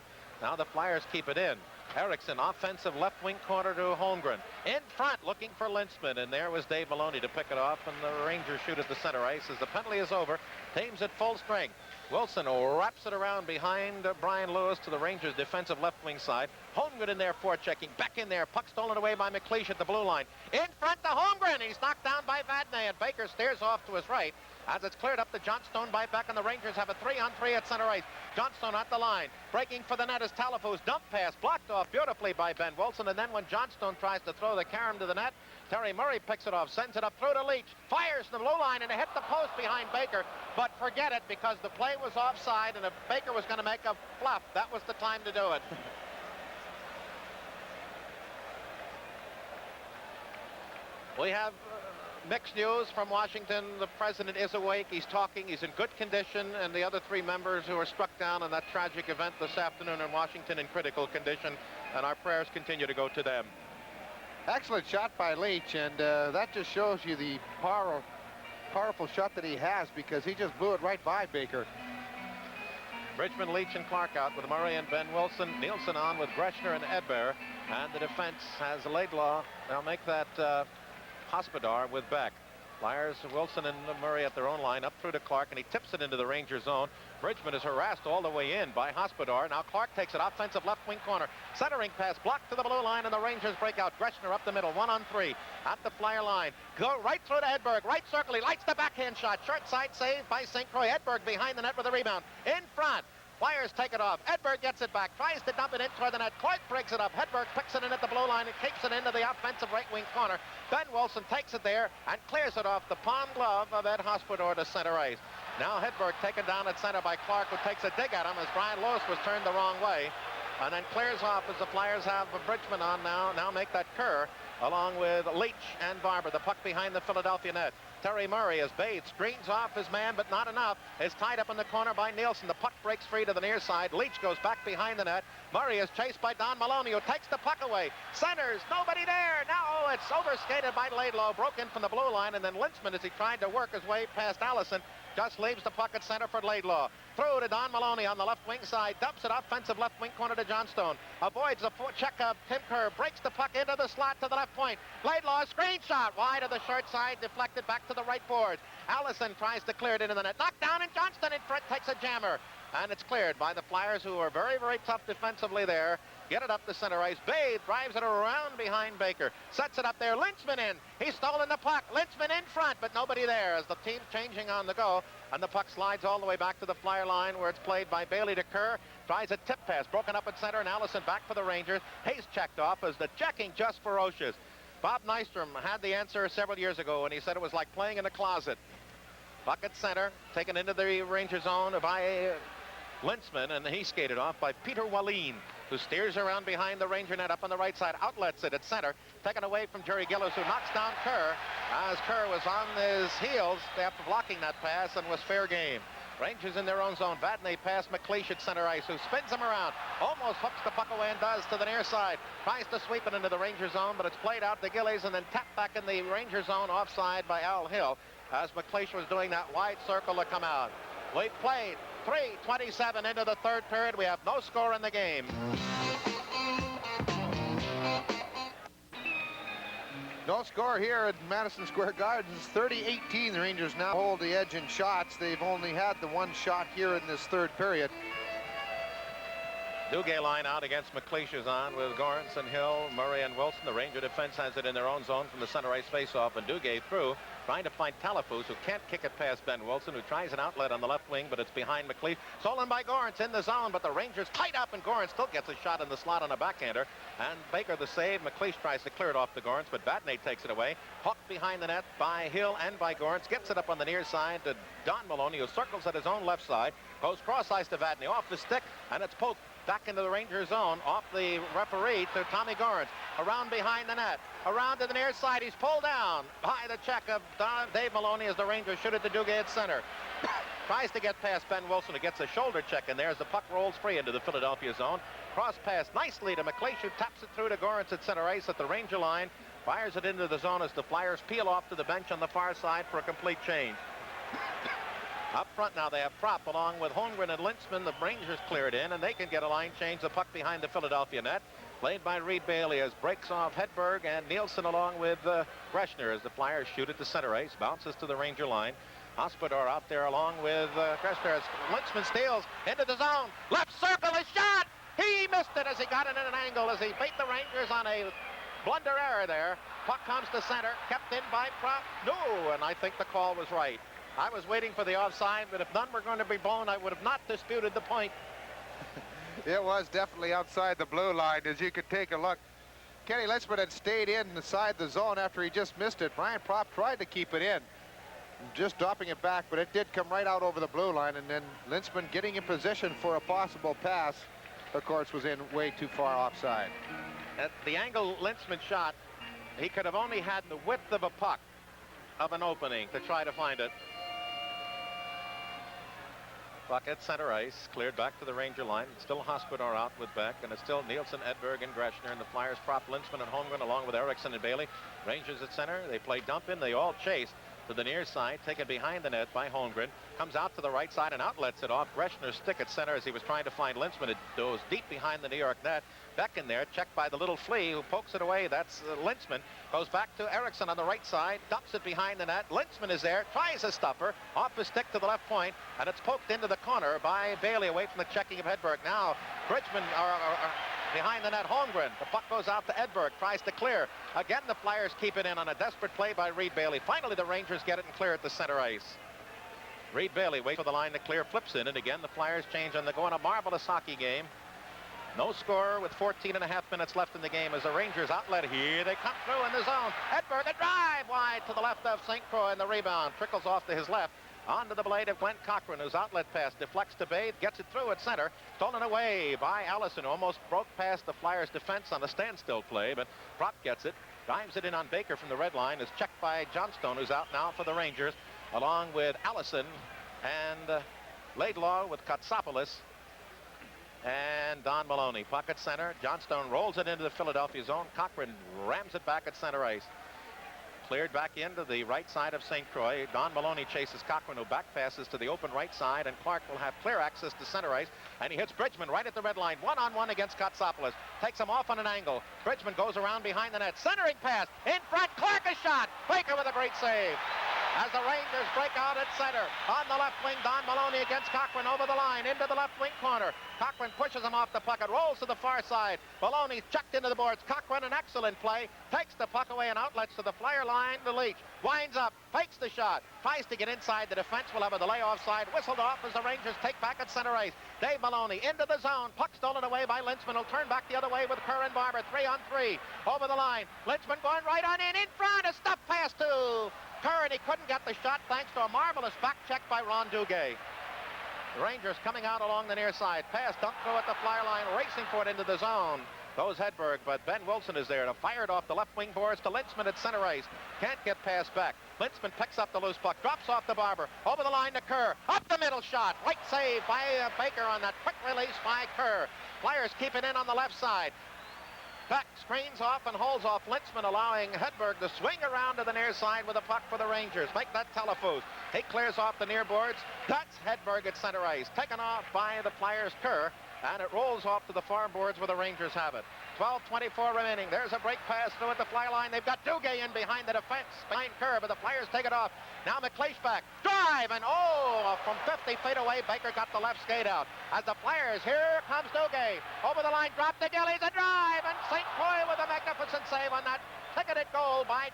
Speaker 5: Now the Flyers keep it in. Eriksson, offensive left wing corner to Holmgren. In front, looking for Lintzman, and there was Dave Maloney to pick it off, and the Rangers shoot at the center ice as the penalty is over. Team's at full strength. Wilson wraps it around behind Brian Lewis to the Rangers' defensive left wing side. Holmgren in there forechecking, back in there. Puck stolen away by McLeish at the blue line. In front to Holmgren. He's knocked down by Vadnais, and Baker stares off to his right as it's cleared up to Johnstone by Beck, and the Rangers have a 3-on-3 at center ice. Johnstone at the line. Breaking for the net is Talafous. Dump pass blocked off beautifully by Ben Wilson, and then when Johnstone tries to throw the carom to the net, Terry Murray picks it off, sends it up through to Leach, fires the blue line, and it hit the post behind Baker, but forget it because the play was offside, and if Baker was going to make a fluff, that was the time to do it. We have mixed news from Washington. The president is awake. He's talking. He's in good condition. And the other 3 members who were struck down in that tragic event this afternoon in Washington in critical condition. And our prayers continue to go to them.
Speaker 2: Excellent shot by Leach. And that just shows you the powerful shot that he has, because he just blew it right by Baker.
Speaker 5: Bridgman, Leach, and Clark out with Murray and Ben Wilson. Nielsen on with Greshner and Edbear. And the defense has Laidlaw. They'll make that Hospodar with Beck. Flyers, Wilson and Murray at their own line, up through to Clark, and he tips it into the Ranger zone. Bridgman is harassed all the way in by Hospodar. Now Clark takes it, offensive left wing corner. Centering pass, blocked to the blue line, and the Rangers break out. Greshner up the middle, 1-on-3, at the Flyer line. Go right through to Edberg, right circle. He lights the backhand shot. Short side save by St. Croix. Edberg behind the net with a rebound. In front. Flyers take it off. Edberg gets it back, tries to dump it in toward the net. Clark breaks it up. Hedberg picks it in at the blue line and kicks it into the offensive right wing corner. Ben Wilson takes it there and clears it off the palm glove of Ed Hospodar to center ice. Now Hedberg taken down at center by Clark, who takes a dig at him as Brian Lewis was turned the wrong way. And then clears off as the Flyers have Bridgman on now. Now make that Kerr along with Leach and Barber. The puck behind the Philadelphia net. Terry Murray is bathed, screens off his man, but not enough. Is tied up in the corner by Nielsen. The puck breaks free to the near side. Leach goes back behind the net. Murray is chased by Don Maloney, who takes the puck away. Centers, nobody there. Now it's overskated by Laidlaw, broke in from the blue line, and then Lintzman, as he tried to work his way past Allison, just leaves the puck at center for Laidlaw. Through to Don Maloney on the left wing side. Dumps it offensive left wing corner to Johnstone. Avoids a check of Tim Kerr. Breaks the puck into the slot to the left point. Laidlaw, screen shot. Wide of the short side. Deflected back to the right boards. Allison tries to clear it into the net. Knocked down, and Johnston in front takes a jammer. And it's cleared by the Flyers, who are very, very tough defensively there. Get it up the center ice. Bathe drives it around behind Baker. Sets it up there. Lynchman in. He's stolen the puck. Lynchman in front, but nobody there as the team's changing on the go. And the puck slides all the way back to the Flyer line, where it's played by Bailey to Kerr. Tries a tip pass. Broken up at center, and Allison back for the Rangers. Hayes checked off as the checking just ferocious. Bob Nystrom had the answer several years ago, and he said it was like playing in a closet. Puck at center, taken into the Ranger zone by Lintzman, and he skated off by Peter Wallin, who steers around behind the Ranger net up on the right side, outlets it at center, taken away from Jerry Gillis, who knocks down Kerr, as Kerr was on his heels after blocking that pass and was fair game. Rangers in their own zone. Vadney past McLeish at center ice, who spins him around, almost hooks the puck away and does to the near side. Tries to sweep it into the Ranger zone, but it's played out to Gillies and then tapped back in the Ranger zone offside by Al Hill, as McLeish was doing that wide circle to come out. We've played 3:27 into the third period. We have no score in the game.
Speaker 2: No score here at Madison Square Gardens. 30-18. The Rangers now hold the edge in shots. They've only had the one shot here in this third period.
Speaker 5: Duguay line out against McLeish is on with Gorance and Hill, Murray and Wilson. The Ranger defense has it in their own zone from the center ice faceoff, and Duguay through, trying to find Talafus, who can't kick it past Ben Wilson, who tries an outlet on the left wing, but it's behind McLeish. Stolen by Gorance in the zone, but the Rangers tight up, and Gorance still gets a shot in the slot on a backhander. And Baker the save. McLeish tries to clear it off the Gorance, but Vadney takes it away. Hooked behind the net by Hill and by Gorance. Gets it up on the near side to Don Maloney, who circles at his own left side. Goes cross ice to Vadney, off the stick, and it's poked back into the Ranger zone, off the referee to Tommy Gorance. Around behind the net, around to the near side. He's pulled down by the check of Dave Maloney as the Rangers shoot it to Duguay at center. Tries to get past Ben Wilson, who gets a shoulder check in there as the puck rolls free into the Philadelphia zone. Cross pass nicely to McLeish, who taps it through to Gorance at center ice at the Ranger line. Fires it into the zone as the Flyers peel off to the bench on the far side for a complete change. Up front now they have Propp along with Holmgren and Lintzman. The Rangers clear it in, and they can get a line change. The puck behind the Philadelphia net. Played by Reed Bailey as breaks off Hedberg and Nielsen along with Greshner as the Flyers shoot it to center ice. Bounces to the Ranger line. Hospodar out there along with Greshner as Lintzman steals into the zone. Left circle, a shot! He missed it as he got it in an angle as he beat the Rangers on a blunder error there. Puck comes to center, kept in by Propp. No, and I think the call was right. I was waiting for the offside, but if none were going to be blown, I would have not disputed the point.
Speaker 2: It was definitely outside the blue line, as you could take a look. Kenny Lintzman had stayed inside the zone after he just missed it. Brian Propp tried to keep it in, just dropping it back, but it did come right out over the blue line, and then Lintzman getting in position for a possible pass, of course, was in way too far offside.
Speaker 5: At the angle Lintzman shot, he could have only had the width of a puck of an opening to try to find it. Puck at center ice, cleared back to the Ranger line. It's still Hospodar out with Beck, and it's still Nielsen, Edberg, and Greshner, and the Flyers Propp, Lintzman, and Holmgren along with Erickson and Bailey. Rangers at center. They play dump in. They all chase. to the near side, taken behind the net by Holmgren. Comes out to the right side and outlets it off Greshner's stick at center as he was trying to find Lintzman. It goes deep behind the New York net. Beck in there, checked by the little flea who pokes it away. That's Lintzman. Goes back to Eriksson on the right side, dumps it behind the net. Lintzman is there, tries a stuffer, off his stick to the left point, and it's poked into the corner by Bailey away from the checking of Hedberg. Now, Bridgman behind the net, Holmgren. The puck goes out to Edberg, tries to clear. Again, the Flyers keep it in on a desperate play by Reed Bailey. Finally, the Rangers get it and clear at the center ice. Reed Bailey waits for the line to clear, flips in, and again, the Flyers change and they go on a marvelous hockey game. No score with 14 and a half minutes left in the game as the Rangers outlet. Here they come through in the zone. Edberg, a drive wide to the left of St. Croix, and the rebound trickles off to his left. Onto the blade of Glenn Cochran, whose outlet pass deflects to Bade, gets it through at center. Stolen away by Allison, who almost broke past the Flyers' defense on a standstill play, but Prop gets it. Dives it in on Baker from the red line. Is checked by Johnstone, who's out now for the Rangers, along with Allison and Laidlaw with Katsopoulos and Don Maloney. Pocket center. Johnstone rolls it into the Philadelphia zone. Cochran rams it back at center ice. Cleared back into the right side of St. Croix. Don Maloney chases Cochran, who back passes to the open right side, and Clark will have clear access to center ice, and he hits Bridgman right at the red line. One-on-one against Katsopoulos. Takes him off on an angle. Bridgman goes around behind the net. Centering pass. In front. Clark a shot. Baker with a great save. As the Rangers break out at center. On the left wing, Don Maloney against Cochran over the line. Into the left wing corner. Cochran pushes him off the puck. It rolls to the far side. Maloney's checked into the boards. Cochran, an excellent play. Takes the puck away and outlets to the Flyer line to Leach. Winds up. Fakes the shot. Tries to get inside the defense. Will have a delay offside. Whistled off as the Rangers take back at center ice. Dave Maloney into the zone. Puck stolen away by Lintzman. Will turn back the other way with Kerr and Barber. 3-on-3. Over the line. Lintzman going right on in front. A stop pass to Kerr, and he couldn't get the shot thanks to a marvelous back check by Ron Duguay. The Rangers coming out along the near side. Pass dumped through at the Flyer line, racing for it into the zone. Goes Hedberg, but Ben Wilson is there to fire it off the left wing boards to Lintzman at center ice. Can't get past back. Lintzman picks up the loose puck, drops off the Barber, over the line to Kerr. Up the middle shot. Right save by Baker on that quick release by Kerr. Flyers keep it in on the left side. Beck screens off and holds off Lintzman, allowing Hedberg to swing around to the near side with a puck for the Rangers. Make that Telefuse. He clears off the near boards. That's Hedberg at center ice. Taken off by the Flyers' Kerr, and it rolls off to the far boards where the Rangers have it. 12:24 remaining. There's a break pass through at the fly line. They've got Duguay in behind the defense, behind Kerr, but the Flyers take it off. Now McLeish back. Drive, and from 50 feet away, Baker got the left skate out. As the Flyers, here comes Duguay. Over the line, drop to Gillies, a drive, and St. Croix with a magnificent save on that ticketed goal by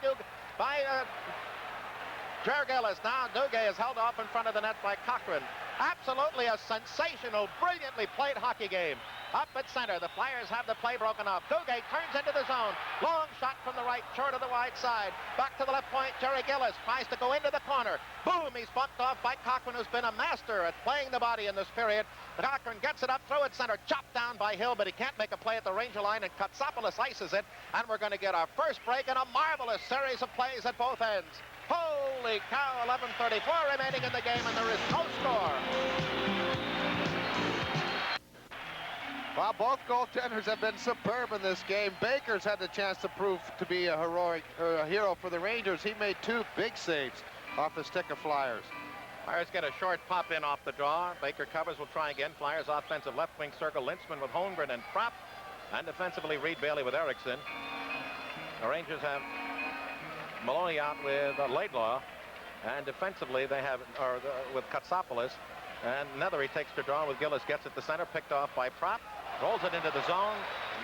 Speaker 5: Jer Gillis. Now Duguay is held off in front of the net by Cochran. Absolutely a sensational, brilliantly played hockey game. Up at center, the Flyers have the play broken up. Duguay turns into the zone. Long shot from the right, short of the wide side. Back to the left point, Jerry Gillis tries to go into the corner. Boom, he's bumped off by Cochran, who's been a master at playing the body in this period. Cochran gets it up through at center, chopped down by Hill, but he can't make a play at the Ranger line, and Katsopoulos ices it, and we're going to get our first break in a marvelous series of plays at both ends. Holy cow, 11:34 remaining in the game, and there is no score.
Speaker 2: Well, both goaltenders have been superb in this game. Baker's had the chance to prove to be a hero for the Rangers. He made two big saves off the stick of Flyers.
Speaker 5: Flyers get a short pop in off the draw. Baker covers, will try again. Flyers offensive left wing circle. Lintzman with Holmgren and Prop. And defensively, Reed Bailey with Eriksson. The Rangers have Maloney out with Laidlaw. And defensively, they have with Katsopoulos. And Nethery takes the draw with Gillis. Gets it to center. Picked off by Prop. Rolls it into the zone.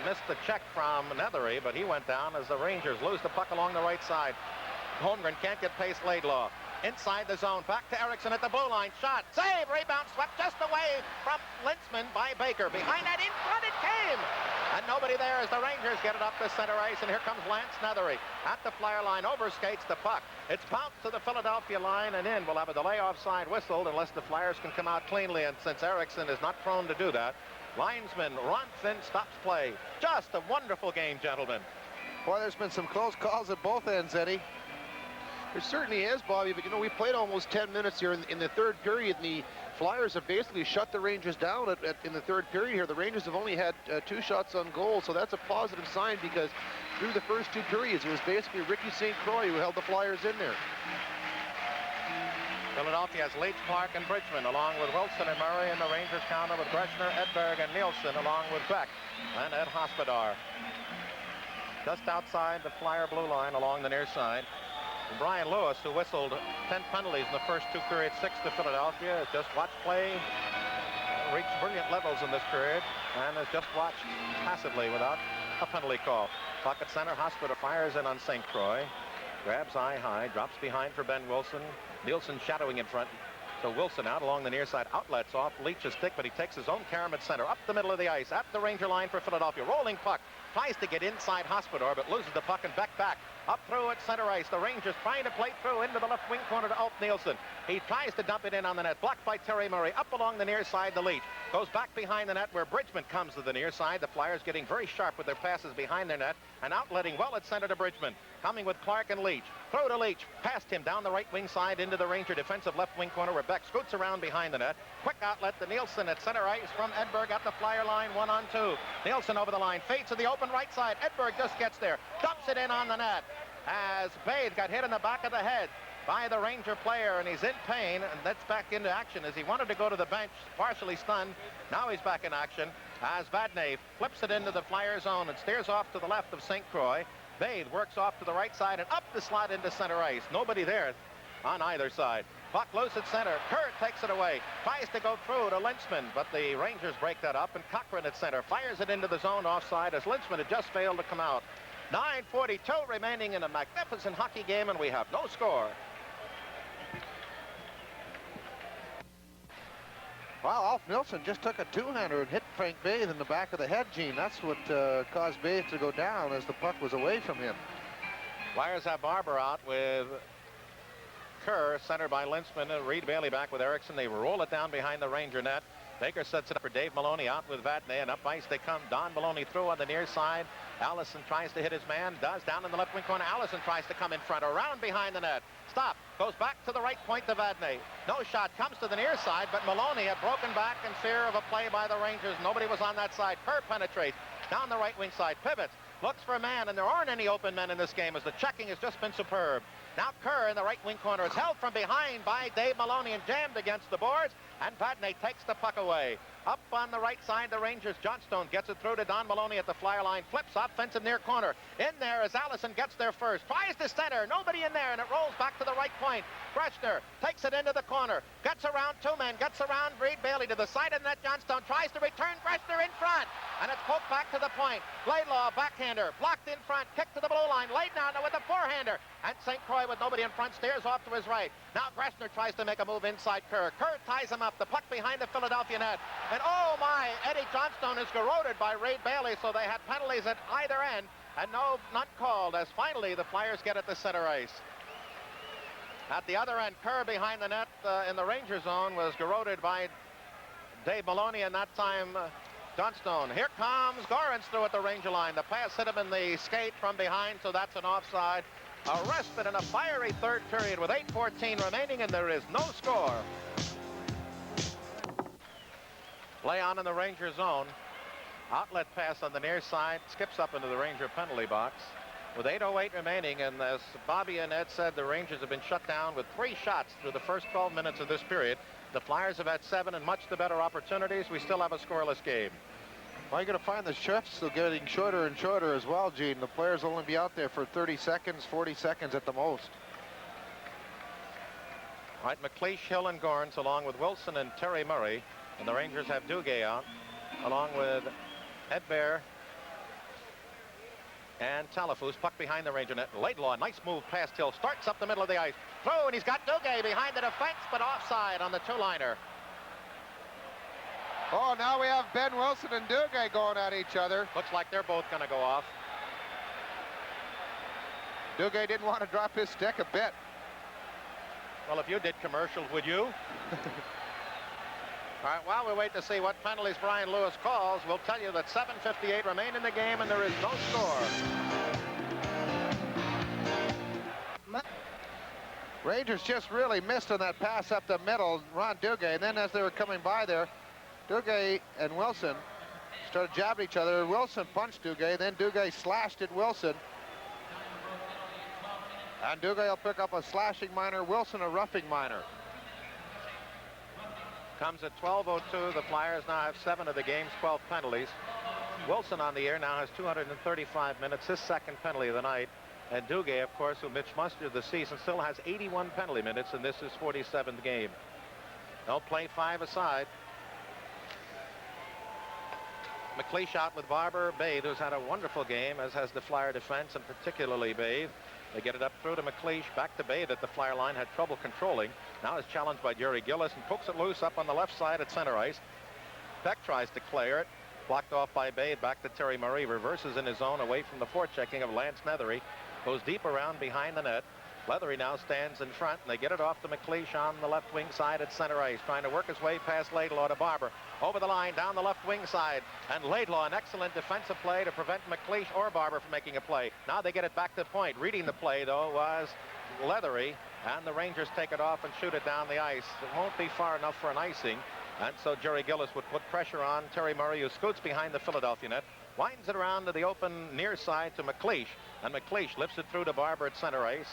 Speaker 5: Missed the check from Nethery, but he went down as the Rangers lose the puck along the right side. Holmgren can't get past Laidlaw. Inside the zone. Back to Eriksson at the blue line. Shot. Save. Rebound. Swept just away from Lintzman by Baker. Behind that, in front it came. And nobody there as the Rangers get it up the center ice. And here comes Lance Nethery at the Flyer line. Overskates the puck. It's bounced to the Philadelphia line and in. We'll have a delay offside whistled unless the Flyers can come out cleanly. And since Eriksson is not prone to do that, linesman Ron Finn stops play. Just a wonderful game, gentlemen.
Speaker 2: Boy, there's been some close calls at both ends, Eddie.
Speaker 3: There certainly is, Bobby, but we played almost 10 minutes here in the third period, and the Flyers have basically shut the Rangers down in the third period here. The Rangers have only had 2 shots on goal, so that's a positive sign because through the first 2 periods, it was basically Ricky St. Croix who held the Flyers in there.
Speaker 5: Philadelphia has Leach, Clark, and Bridgman, along with Wilson and Murray in the Rangers counter with Greshner, Edberg, and Nielsen, along with Beck and Ed Hospodar. Just outside the Flyer blue line along the near side. And Brian Lewis, who whistled 10 penalties in the first 2 periods, 6 to Philadelphia, has just watched play reach brilliant levels in this period and has just watched passively without a penalty call. Puck at center, Hospodar fires in on St. Croix. Grabs eye high, drops behind for Ben Wilson. Nielsen shadowing in front. So Wilson out along the near side, outlets off Leach's stick, but he takes his own carom at center, up the middle of the ice, at the Ranger line for Philadelphia. Rolling puck, tries to get inside Hospodar, but loses the puck and back. Up through at center ice. The Rangers trying to play through into the left wing corner to Alf Nielsen. He tries to dump it in on the net. Blocked by Terry Murray. Up along the near side, the Leach. Goes back behind the net where Bridgman comes to the near side. The Flyers getting very sharp with their passes behind their net and outletting well at center to Bridgman. Coming with Clark and Leach. Throw to Leach. Past him down the right wing side into the Ranger defensive left wing corner where Beck scoots around behind the net. Quick outlet to Nielsen at center ice from Edberg at the Flyer line, 1-on-2. Nielsen over the line. Fades to the open right side. Edberg just gets there. Dumps it in on the net. As Bathe got hit in the back of the head by the Ranger player, and he's in pain, and that's back into action as he wanted to go to the bench, partially stunned. Now he's back in action as Vadnais flips it into the Flyer zone and steers off to the left of St. Croix. Bathe works off to the right side and up the slot into center ice. Nobody there on either side. Puck loose at center. Kerr takes it away. Tries to go through to Lynchman, but the Rangers break that up, and Cochran at center fires it into the zone offside as Lynchman had just failed to come out. 9:42 remaining in a magnificent hockey game, and we have no score.
Speaker 2: Wow, Alf Nielsen just took a two-hander and hit Frank Bathe in the back of the head, Gene. That's what caused Bathe to go down as the puck was away from him.
Speaker 5: Flyers have Barber out with Kerr, centered by Lynchman, and Reed Bailey back with Erickson. They roll it down behind the Ranger net. Baker sets it up for Dave Maloney, out with Vadnais, and up ice they come. Don Maloney through on the near side. Allison tries to hit his man, does, down in the left wing corner. Allison tries to come in front, around behind the net. Stop, goes back to the right point to Vadnais. No shot, comes to the near side, but Maloney had broken back in fear of a play by the Rangers. Nobody was on that side. Kerr penetrates down the right wing side, pivots, looks for a man, and there aren't any open men in this game as the checking has just been superb. Now Kerr in the right wing corner is held from behind by Dave Maloney and jammed against the boards, and Vadnais takes the puck away. Up on the right side, the Rangers. Johnstone gets it through to Don Maloney at the Flyer line. Flips offensive near corner. In there as Allison gets there first. Tries to center. Nobody in there, and it rolls back to the right point. Greshner takes it into the corner. Gets around 2 men. Gets around Reed Bailey to the side of the net. Johnstone tries to return. Greshner in front. And it's poked back to the point. Laidlaw, backhander. Blocked in front. Kick to the blue line. Laidlaw with a forehander. And St. Croix with nobody in front steers off to his right. Now Greshner tries to make a move inside Kerr. Kerr ties him up. The puck behind the Philadelphia net. And oh my, Eddie Johnstone is garroted by Reed Bailey, so they had penalties at either end, and no, not called, as finally the Flyers get at the center ice. At the other end, Kerr behind the net in the Ranger zone was garroted by Dave Maloney, and that time Johnstone. Here comes Gorans through at the Ranger line. The pass hit him in the skate from behind, so that's an offside. A respite in a fiery third period with 8:14 remaining, and there is no score. Play on in the Ranger zone. Outlet pass on the near side. Skips up into the Ranger penalty box. With 8:08 remaining, and as Bobby and Ed said, the Rangers have been shut down with 3 shots through the first 12 minutes of this period. The Flyers have had 7 and much the better opportunities. We still have a scoreless game.
Speaker 2: Well, you're going to find the shifts are getting shorter and shorter as well, Gene. The players will only be out there for 30 seconds, 40 seconds at the most.
Speaker 5: All right, McLeish, Hill, and Gorans, along with Wilson and Terry Murray. And the Rangers have Duguay out, along with Edberg and Talafous. Puck behind the Ranger net. Laidlaw, nice move past Hill. Starts up the middle of the ice. Through, and he's got Duguay behind the defense, but offside on the 2-liner.
Speaker 2: Oh, now we have Ben Wilson and Duguay going at each other.
Speaker 5: Looks like they're both going to go off.
Speaker 2: Duguay didn't want to drop his stick a bit.
Speaker 5: Well, if you did commercials, would you? All right, while we wait to see what penalties Brian Lewis calls, we'll tell you that 7:58 remain in the game, and there is no score.
Speaker 2: Rangers just really missed on that pass up the middle, Ron Duguay, and then as they were coming by there, Duguay and Wilson started jabbing each other. Wilson punched Duguay, then Duguay slashed at Wilson. And Duguay will pick up a slashing minor, Wilson a roughing minor.
Speaker 5: comes at 12:02. The Flyers now have 7 of the game's 12 penalties. Wilson on the air now has 235 minutes, his second penalty of the night. And Duguay, of course, who pitched much of the season, still has 81 penalty minutes, and this is 47th game. They'll play 5 aside. McLeish out with Barber. Bathe, who's had a wonderful game, as has the Flyer defense, and particularly Bathe. They get it up through to McLeish, back to Bathe at the Flyer line, had trouble controlling. Now is challenged by Jerry Gillis and pokes it loose up on the left side at center ice. Beck tries to clear it. Blocked off by Bathe, back to Terry Murray. Reverses in his zone away from the forechecking of Lance Nethery. Goes deep around behind the net. Leathery now stands in front, and they get it off to McLeish on the left wing side at center ice, trying to work his way past Laidlaw to Barber. Over the line, down the left wing side, and Laidlaw, an excellent defensive play to prevent McLeish or Barber from making a play. Now they get it back to the point. Reading the play, though, was Leathery, and the Rangers take it off and shoot it down the ice. It won't be far enough for an icing, and so Jerry Gillis would put pressure on Terry Murray, who scoots behind the Philadelphia net, winds it around to the open near side to McLeish, and McLeish lifts it through to Barber at center ice.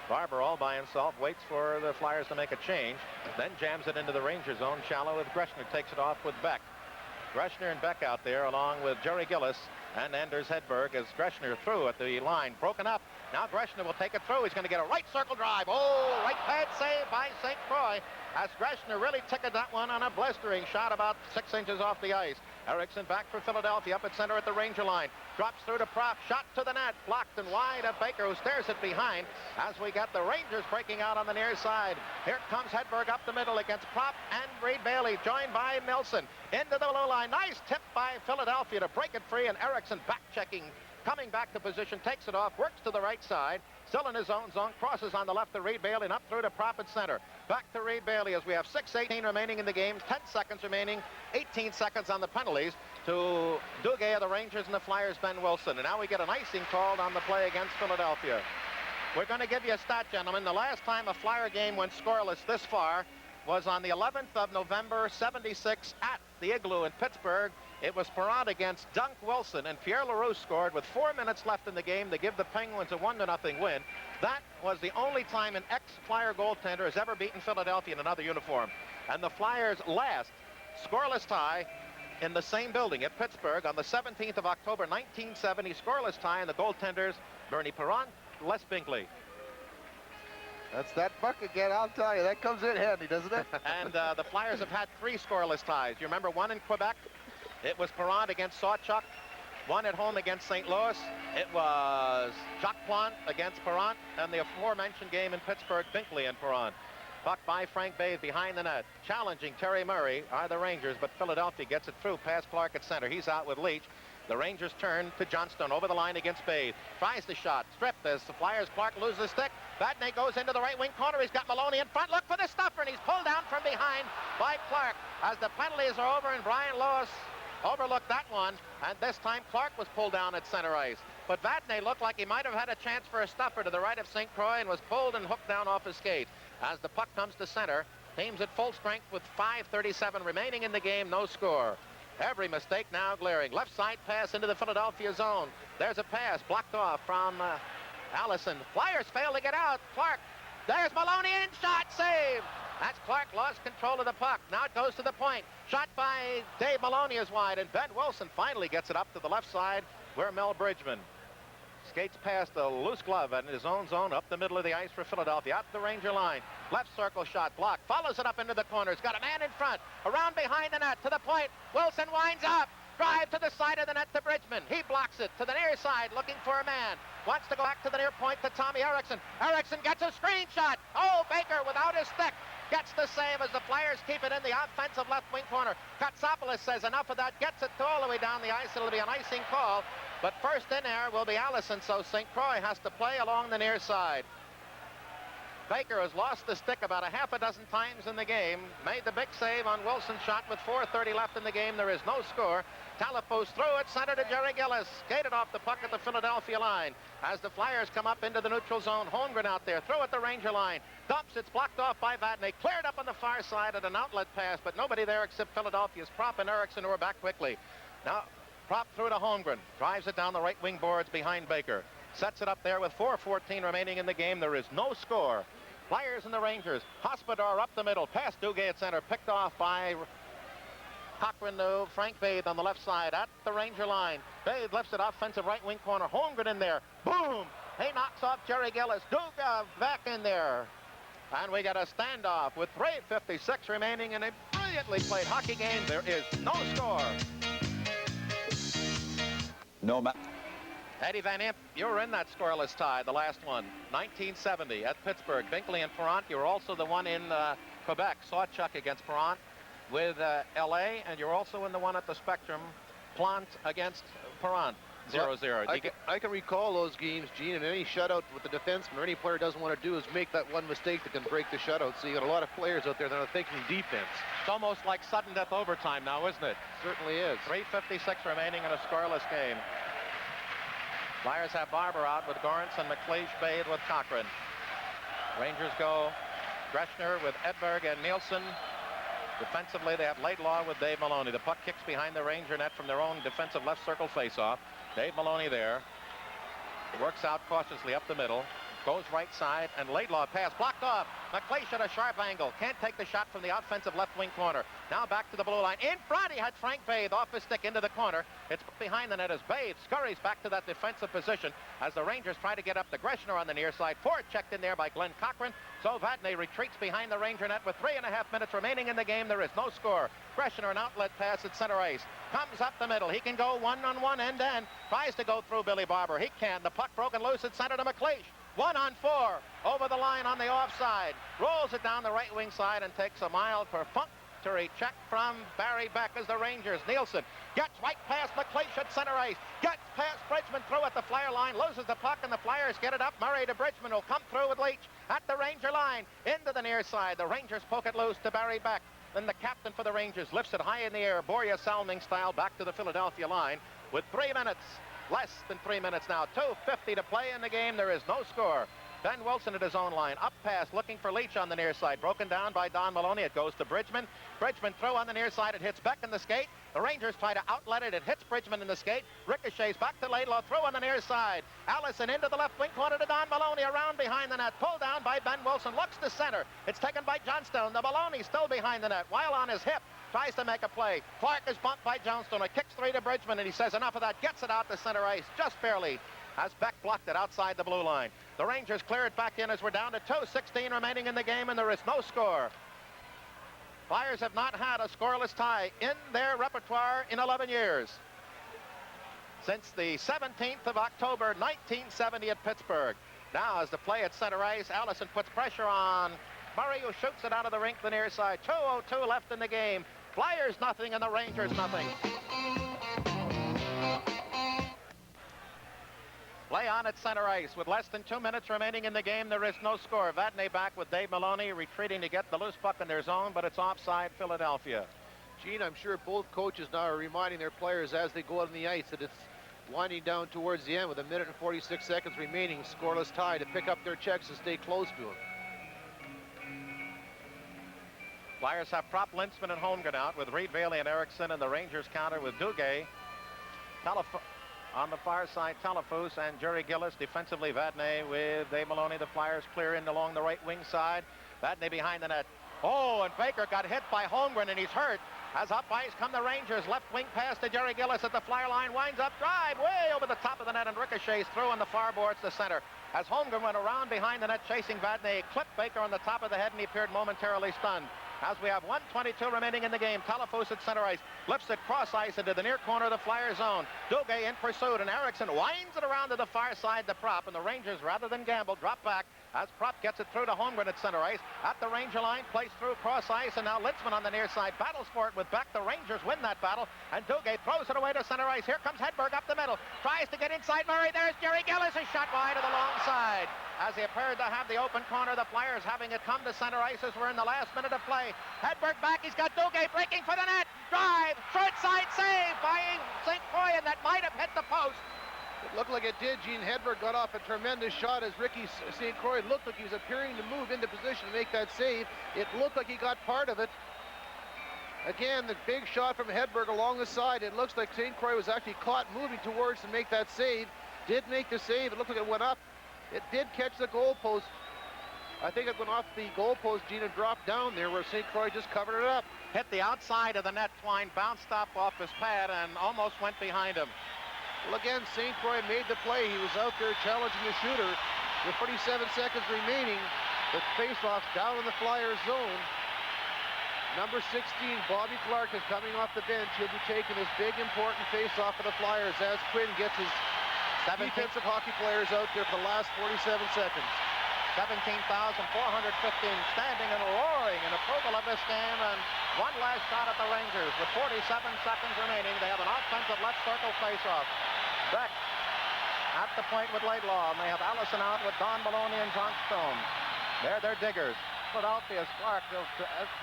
Speaker 5: Barber all by himself waits for the Flyers to make a change, then jams it into the Ranger zone shallow with Greshner, takes it off with Beck. Greshner and Beck out there along with Jerry Gillis and Anders Hedberg as Greshner through at the line, broken up. Now Greshner will take it through. He's going to get a right circle drive. Oh, right pad save by St. Croix as Greshner really ticketed that one on a blistering shot about 6 inches off the ice. Erickson back for Philadelphia up at center at the Ranger line. Drops through to Prop, shot to the net, blocked and wide of Baker, who stares it behind as we got the Rangers breaking out on the near side. Here comes Hedberg up the middle against Prop and Reed Bailey, joined by Milson. Into the blue line, nice tip by Philadelphia to break it free, and Erickson back checking, coming back to position, takes it off, works to the right side, still in his own zone, crosses on the left to Reed Bailey and up through to Prop at center. Back to Reed Bailey as we have 6:18 remaining in the game, 10 seconds remaining, 18 seconds on the penalties to Duguay of the Rangers and the Flyers, Ben Wilson. And now we get an icing called on the play against Philadelphia. We're going to give you a stat, gentlemen. The last time a Flyer game went scoreless this far was on the 11th of November, 76 at the Igloo in Pittsburgh. It was Perrant against Dunk Wilson, and Pierre Leroux scored with 4 minutes left in the game to give the Penguins a 1-0 win. That was the only time an ex-Flyer goaltender has ever beaten Philadelphia in another uniform. And the Flyers' last scoreless tie in the same building at Pittsburgh on the 17th of October, 1970, scoreless tie, and the goaltenders, Bernie Perrant, Les Binkley.
Speaker 2: That's that buck again, I'll tell you. That comes in handy, doesn't it?
Speaker 5: And the Flyers have had 3 scoreless ties. You remember one in Quebec? It was Perrant against Sawchuk. One at home against St. Louis. It was Jacques Plante against Perrant. And the aforementioned game in Pittsburgh, Binkley and Perrant. Puck by Frank Bathe behind the net. Challenging Terry Murray are the Rangers, but Philadelphia gets it through past Clark at center. He's out with Leach. The Rangers turn to Johnstone over the line against Bathe. Tries the shot. Stripped as the Flyers. Clark loses the stick. Vadnais goes into the right wing corner. He's got Maloney in front. Look for the stuffer, and he's pulled down from behind by Clark as the penalties are over, and Brian Lewis overlooked that one, and this time Clark was pulled down at center ice. But Vadnais looked like he might have had a chance for a stuffer to the right of St. Croix and was pulled and hooked down off his skate. As the puck comes to center, teams at full strength with 5:37 remaining in the game, no score. Every mistake now glaring. Left side pass into the Philadelphia zone. There's a pass blocked off from Allison. Flyers fail to get out. Clark, there's Maloney in, shot, save. That's Clark, lost control of the puck. Now it goes to the point. Shot by Dave Maloney is wide, and Ben Wilson finally gets it up to the left side where Mel Bridgman skates past a loose glove in his own zone up the middle of the ice for Philadelphia. Out the Ranger line. Left circle shot blocked. Follows it up into the corner. He's got a man in front. Around behind the net to the point. Wilson winds up. Drive to the side of the net to Bridgman. He blocks it to the near side looking for a man. Wants to go back to the near point to Tommy Erickson. Erickson gets a screen shot. Oh, Baker without his stick gets the save as the Flyers keep it in the offensive left wing corner. Katsopoulos says enough of that. Gets it all the way down the ice. It'll be an icing call. But first in there will be Allison, so St. Croix has to play along the near side. Baker has lost the stick about a half a dozen times in the game. Made the big save on Wilson's shot with 4:30 left in the game. There is no score. Talipos through it, center to Jerry Gillis. Skated off the puck at the Philadelphia line. As the Flyers come up into the neutral zone, Holmgren out there, through at the Ranger line. Dumps, it's blocked off by Vadnais. Cleared up on the far side at an outlet pass, but nobody there except Philadelphia's Prop and Erickson, who are back quickly. Now, Prop through to Holmgren. Drives it down the right wing boards behind Baker. Sets it up there with 4:14 remaining in the game. There is no score. Flyers and the Rangers. Hospodar up the middle. Past Duguay at center. Picked off by Cochran to Frank Bathe on the left side at the Ranger line. Bathe lifts it offensive right wing corner. Holmgren in there. Boom! He knocks off Jerry Gillis. Duga back in there. And we got a standoff with 3:56 remaining in a brilliantly played hockey game. There is no score.
Speaker 6: No matter.
Speaker 5: Eddie Van Imp, you were in that scoreless tie, the last one, 1970 at Pittsburgh. Binkley and Perrant, you were also the one in Quebec, Sawchuck against Perrant with LA, and you're also in the one at the Spectrum, Plant against Perrant, 0-0.
Speaker 3: I can recall those games, Gene, and any shutout with the defenseman or any player doesn't want to do is make that one mistake that can break the shutout. So you got a lot of players out there that are thinking defense.
Speaker 5: It's almost like sudden death overtime now, isn't it?
Speaker 3: Certainly is.
Speaker 5: 3:56 remaining in a scoreless game. Flyers have Barber out with Gorence and McLeish Bathe with Cochran. Rangers go Greshner with Edberg and Nielsen. Defensively, they have Laidlaw with Dave Maloney. The puck kicks behind the Ranger net from their own defensive left circle faceoff. Dave Maloney there. Works out cautiously up the middle. Goes right side, and Laidlaw pass blocked off. McLeish at a sharp angle. Can't take the shot from the offensive left wing corner. Now back to the blue line. In front, he had Frank Bathe off his stick into the corner. It's behind the net as Bathe scurries back to that defensive position as the Rangers try to get up to Greshner on the near side. Checked in there by Glenn Cochran. So Vadnais retreats behind the Ranger net with 3.5 minutes remaining in the game. There is no score. Greshner, an outlet pass at center ice. Comes up the middle. He can go one-on-one end-to-end. Tries to go through Billy Barber. He can. The puck broken loose at center to McLeish. 1-on-4 over the line on the offside. Rolls it down the right wing side and takes a mild perfunctory check from Barry Beck as the Rangers. Nielsen gets right past McLeish at center ice. Gets past Bridgman through at the Flyer line. Loses the puck and the Flyers get it up. Murray to Bridgman will come through with Leach at the Ranger line. Into the near side. The Rangers poke it loose to Barry Beck. Then the captain for the Rangers lifts it high in the air. Borja Salming style back to the Philadelphia line with 3 minutes. Less than 3 minutes now. 2:50 to play in the game. There is no score. Ben Wilson at his own line. Up pass looking for Leach on the near side. Broken down by Don Maloney. It goes to Bridgman. Bridgman throw on the near side. It hits Beck in the skate. The Rangers try to outlet it. It hits Bridgman in the skate. Ricochets back to Laidlaw. Throw on the near side. Allison into the left wing corner to Don Maloney. Around behind the net. Pulled down by Ben Wilson. Looks to center. It's taken by Johnstone. The Maloney still behind the net. While on his hip. Tries to make a play. Clark is bumped by Johnstone. It kicks 3 to Bridgman, and he says enough of that. Gets it out to center ice just barely as Beck blocked it outside the blue line. The Rangers clear it back in as we're down to 2:16 remaining in the game, and there is no score. Flyers have not had a scoreless tie in their repertoire in 11 years. Since the 17th of October, 1970 at Pittsburgh. Now as the play at center ice, Allison puts pressure on Murray, who shoots it out of the rink the near side. 2:02 left in the game. Flyers nothing and the Rangers nothing. Play on at center ice with less than 2 minutes remaining in the game. There is no score. Vadnais back with Dave Maloney retreating to get the loose puck in their zone, but it's offside Philadelphia.
Speaker 3: Gene, I'm sure both coaches now are reminding their players as they go out on the ice that it's winding down towards the end with 1 minute and 46 seconds remaining, scoreless tie, to pick up their checks and stay close to them.
Speaker 5: Flyers have Prop, Linsman, and Holmgren out with Reed, Bailey, and Erickson, and the Rangers counter with Duguay. On the far side, Telefus and Jerry Gillis. Defensively, Vadnais with Dave Maloney. The Flyers clear in along the right wing side. Vadnais behind the net. Oh, and Baker got hit by Holmgren, and he's hurt. As up ice come the Rangers. Left wing pass to Jerry Gillis at the Flyer line. Winds up drive way over the top of the net, and ricochets through on the far boards to center. As Holmgren went around behind the net chasing Vadnais, clipped Baker on the top of the head, and he appeared momentarily stunned. As we have 1:22 remaining in the game, Telefus at center ice lifts it cross ice into the near corner of the Flyer zone. Duguay in pursuit, and Erickson winds it around to the far side to Prop, and the Rangers, rather than gamble, drop back as Prop gets it through to Holmgren at center ice. At the Ranger line, plays through cross ice, and now Linsman on the near side battles for it with Beck. The Rangers win that battle, and Duguay throws it away to center ice. Here comes Hedberg up the middle, tries to get inside Murray. There's Jerry Gillis, a shot wide to the long side. As he appeared to have the open corner, the Flyers having it come to center ice as we're in the last minute of play. Hedberg back, he's got Duguay breaking for the net. Drive, short side save by St. Croix, and that might have hit the post.
Speaker 3: It looked like it did. Gene Hedberg got off a tremendous shot as Ricky St. Croix looked like he was appearing to move into position to make that save. It looked like he got part of it. Again, the big shot from Hedberg along the side. It looks like St. Croix was actually caught moving towards to make that save. Did make the save. It looked like it went up. It did catch the goalpost I think it went off the goalpost, Gene, and dropped down there where St. Croix just covered it up.
Speaker 5: Hit the outside of the net, Twine, bounced up off his pad and almost went behind him.
Speaker 3: Well, again, St. Croix made the play. He was out there challenging the shooter. With 47 seconds remaining, the faceoff's down in the Flyers zone. Number 16, Bobby Clark, is coming off the bench. He'll be taking his big, important faceoff for the Flyers as Quinn gets his defensive hockey players out there for the last 47 seconds.
Speaker 5: 17,415 standing and roaring in approval of this game, and one last shot at the Rangers. With 47 seconds remaining, they have an offensive left circle faceoff. Beck at the point with Laidlaw, and they have Allison out with Don Maloney and John Stone. They're diggers. Philadelphia's Clark,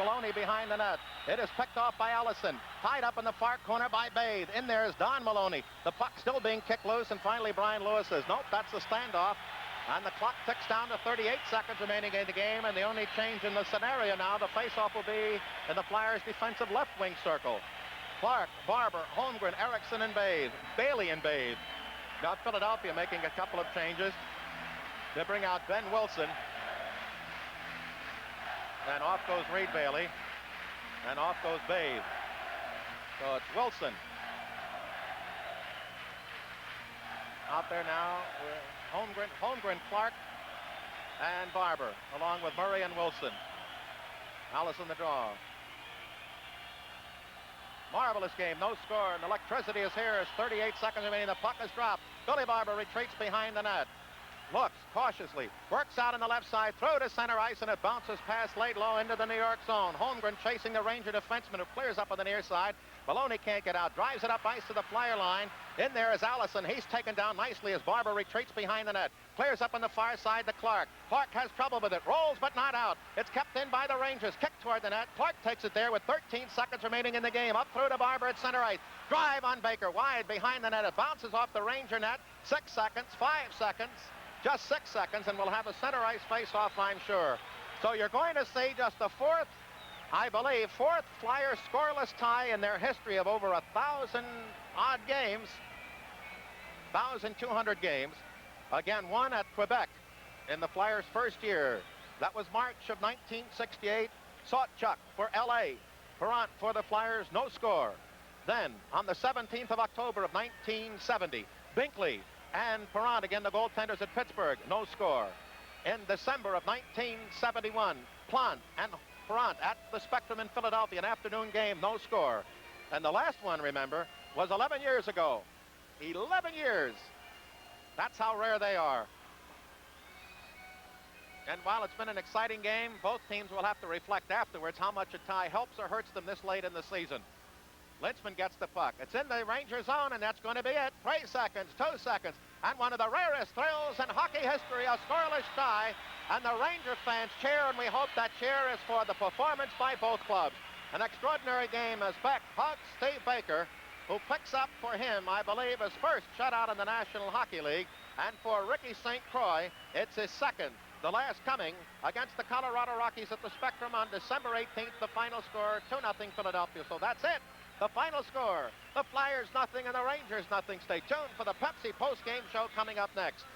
Speaker 5: Maloney behind the net. It is picked off by Allison. Tied up in the far corner by Bathe. In there is Don Maloney. The puck still being kicked loose, and finally Brian Lewis says, nope, that's the standoff. And the clock ticks down to 38 seconds remaining in the game, and the only change in the scenario now, the faceoff will be in the Flyers' defensive left wing circle. Clark, Barber, Holmgren, Erickson, and Bathe. Bailey and Bathe. Now Philadelphia making a couple of changes. They bring out Ben Wilson. And off goes Reed Bailey. And off goes Bathe. So it's Wilson. Out there now with Holmgren, Clark, and Barber, along with Murray and Wilson. Allison the draw. Marvelous game, no score, and electricity is here. It's 38 seconds remaining. The puck is dropped. Billy Barber retreats behind the net. Looks cautiously, works out on the left side, through to center ice, and it bounces past Laidlaw into the New York zone. Holmgren chasing the Ranger defenseman, who clears up on the near side. Maloney can't get out, drives it up ice to the Flyer line. In there is Allison. He's taken down nicely as Barber retreats behind the net. Clears up on the far side to Clark. Clark has trouble with it, rolls but not out. It's kept in by the Rangers, kicked toward the net. Clark takes it there with 13 seconds remaining in the game. Up through to Barber at center ice. Drive on Baker, wide behind the net. It bounces off the Ranger net. 6 seconds, 5 seconds. Just 6 seconds, and we'll have a center ice face-off, I'm sure. So you're going to see just the fourth Flyer scoreless tie in their history of over 1,000-odd games, 1,200 games. Again, one at Quebec in the Flyers' first year. That was March of 1968. Sawchuk for L.A. Perrant for the Flyers, no score. Then, on the 17th of October of 1970, Binkley and Perrant, again the goaltenders at Pittsburgh, no score. In December of 1971, Plant and Perrant at the Spectrum in Philadelphia, an afternoon game, no score. And the last one, remember, was 11 years ago. 11 years. That's how rare they are. And while it's been an exciting game, both teams will have to reflect afterwards how much a tie helps or hurts them this late in the season. Lynchman gets the puck. It's in the Ranger zone, and that's going to be it. 3 seconds, 2 seconds, and one of the rarest thrills in hockey history, a scoreless tie. And the Ranger fans cheer, and we hope that cheer is for the performance by both clubs. An extraordinary game as Beck hugs Steve Baker, who picks up for him, I believe, his first shutout in the National Hockey League. And for Ricky St. Croix, it's his second. The last coming against the Colorado Rockies at the Spectrum on December 18th. The final score, 2-0 Philadelphia. So that's it. The final score, the Flyers nothing and the Rangers nothing. Stay tuned for the Pepsi post-game show coming up next.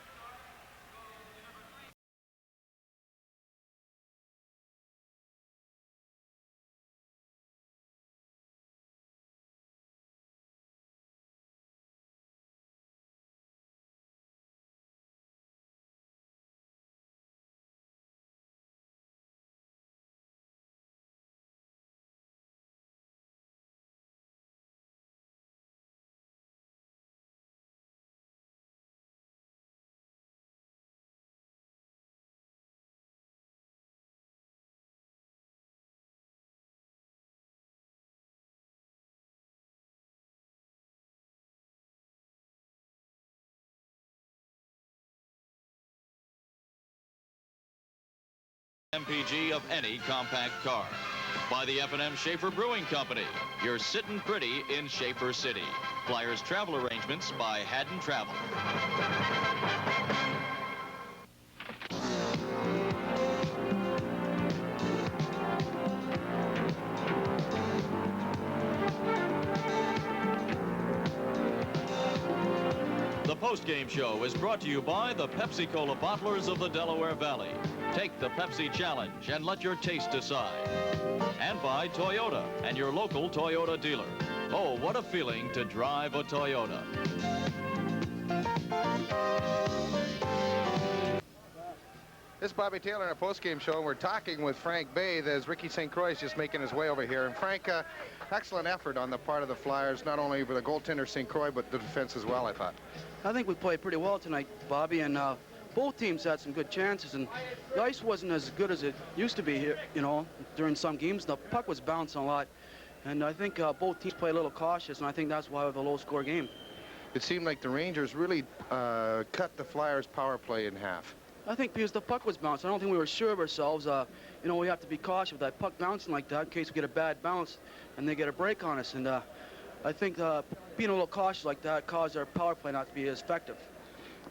Speaker 10: MPG of any compact car. By the F&M Schaefer Brewing Company. You're sitting pretty in Schaefer City. Flyers travel arrangements by Haddon Travel. The post-game show is brought to you by the Pepsi-Cola bottlers of the Delaware Valley. Take the Pepsi Challenge and let your taste decide. And by Toyota and your local Toyota dealer. Oh, what a feeling to drive a Toyota.
Speaker 2: This is Bobby Taylor in our post-game show, and we're talking with Frank Bay as Ricky St. Croix is just making his way over here. And Frank, excellent effort on the part of the Flyers, not only with the goaltender St. Croix, but the defense as well, I thought.
Speaker 11: I think we played pretty well tonight, Bobby, and both teams had some good chances, and the ice wasn't as good as it used to be here, you know, during some games. The puck was bouncing a lot, and I think both teams played a little cautious, and I think that's why we have a low-score game.
Speaker 2: It seemed like the Rangers really cut the Flyers' power play in half.
Speaker 11: I think because the puck was bouncing, I don't think we were sure of ourselves. You know, we have to be cautious with that puck bouncing like that in case we get a bad bounce and they get a break on us. And I think being a little cautious like that caused our power play not to be as effective.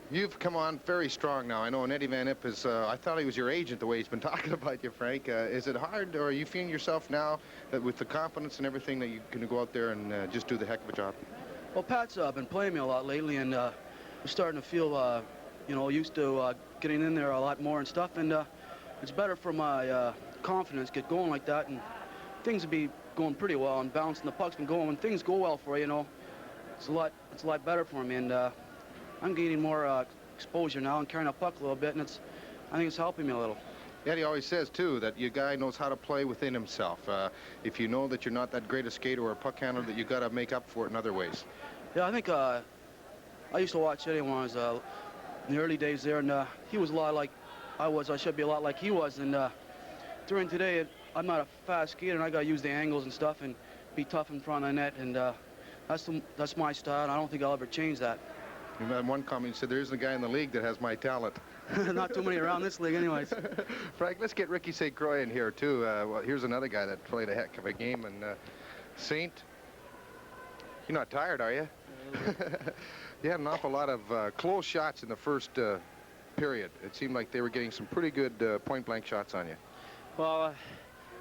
Speaker 2: You've come on very strong now. I know Eddie Van Ipp is, I thought he was your agent the way he's been talking about you, Frank. Is it hard, or are you feeling yourself now that with the confidence and everything that you can go out there and just do the heck of a job?
Speaker 11: Well, Pat's been playing me a lot lately, and we're starting to feel, you know, used to getting in there a lot more and stuff, and it's better for my confidence get going like that, and things will be going pretty well, and bouncing the puck's been going. When things go well for you, you know, it's a lot better for me, and I'm gaining more exposure now and carrying the puck a little bit, and I think it's helping me a little.
Speaker 2: Eddie always says, too, that your guy knows how to play within himself. If you know that you're not that great a skater or a puck handler, that you got to make up for it in other ways.
Speaker 11: Yeah, I think I used to watch Eddie when I was in the early days there, and he was a lot like I was. I should be a lot like he was, and during today, I'm not a fast skater, and I got to use the angles and stuff and be tough in front of the net, and that's my style, and I don't think I'll ever change that.
Speaker 2: You had one comment, you said there isn't a guy in the league that has my talent.
Speaker 11: Not too many around this league anyways.
Speaker 2: Frank, let's get Ricky St. Croix in here, too. Well, here's another guy that played a heck of a game, and Saint, you're not tired, are you? You had an awful lot of close shots in the first period. It seemed like they were getting some pretty good point-blank shots on you.
Speaker 12: Well,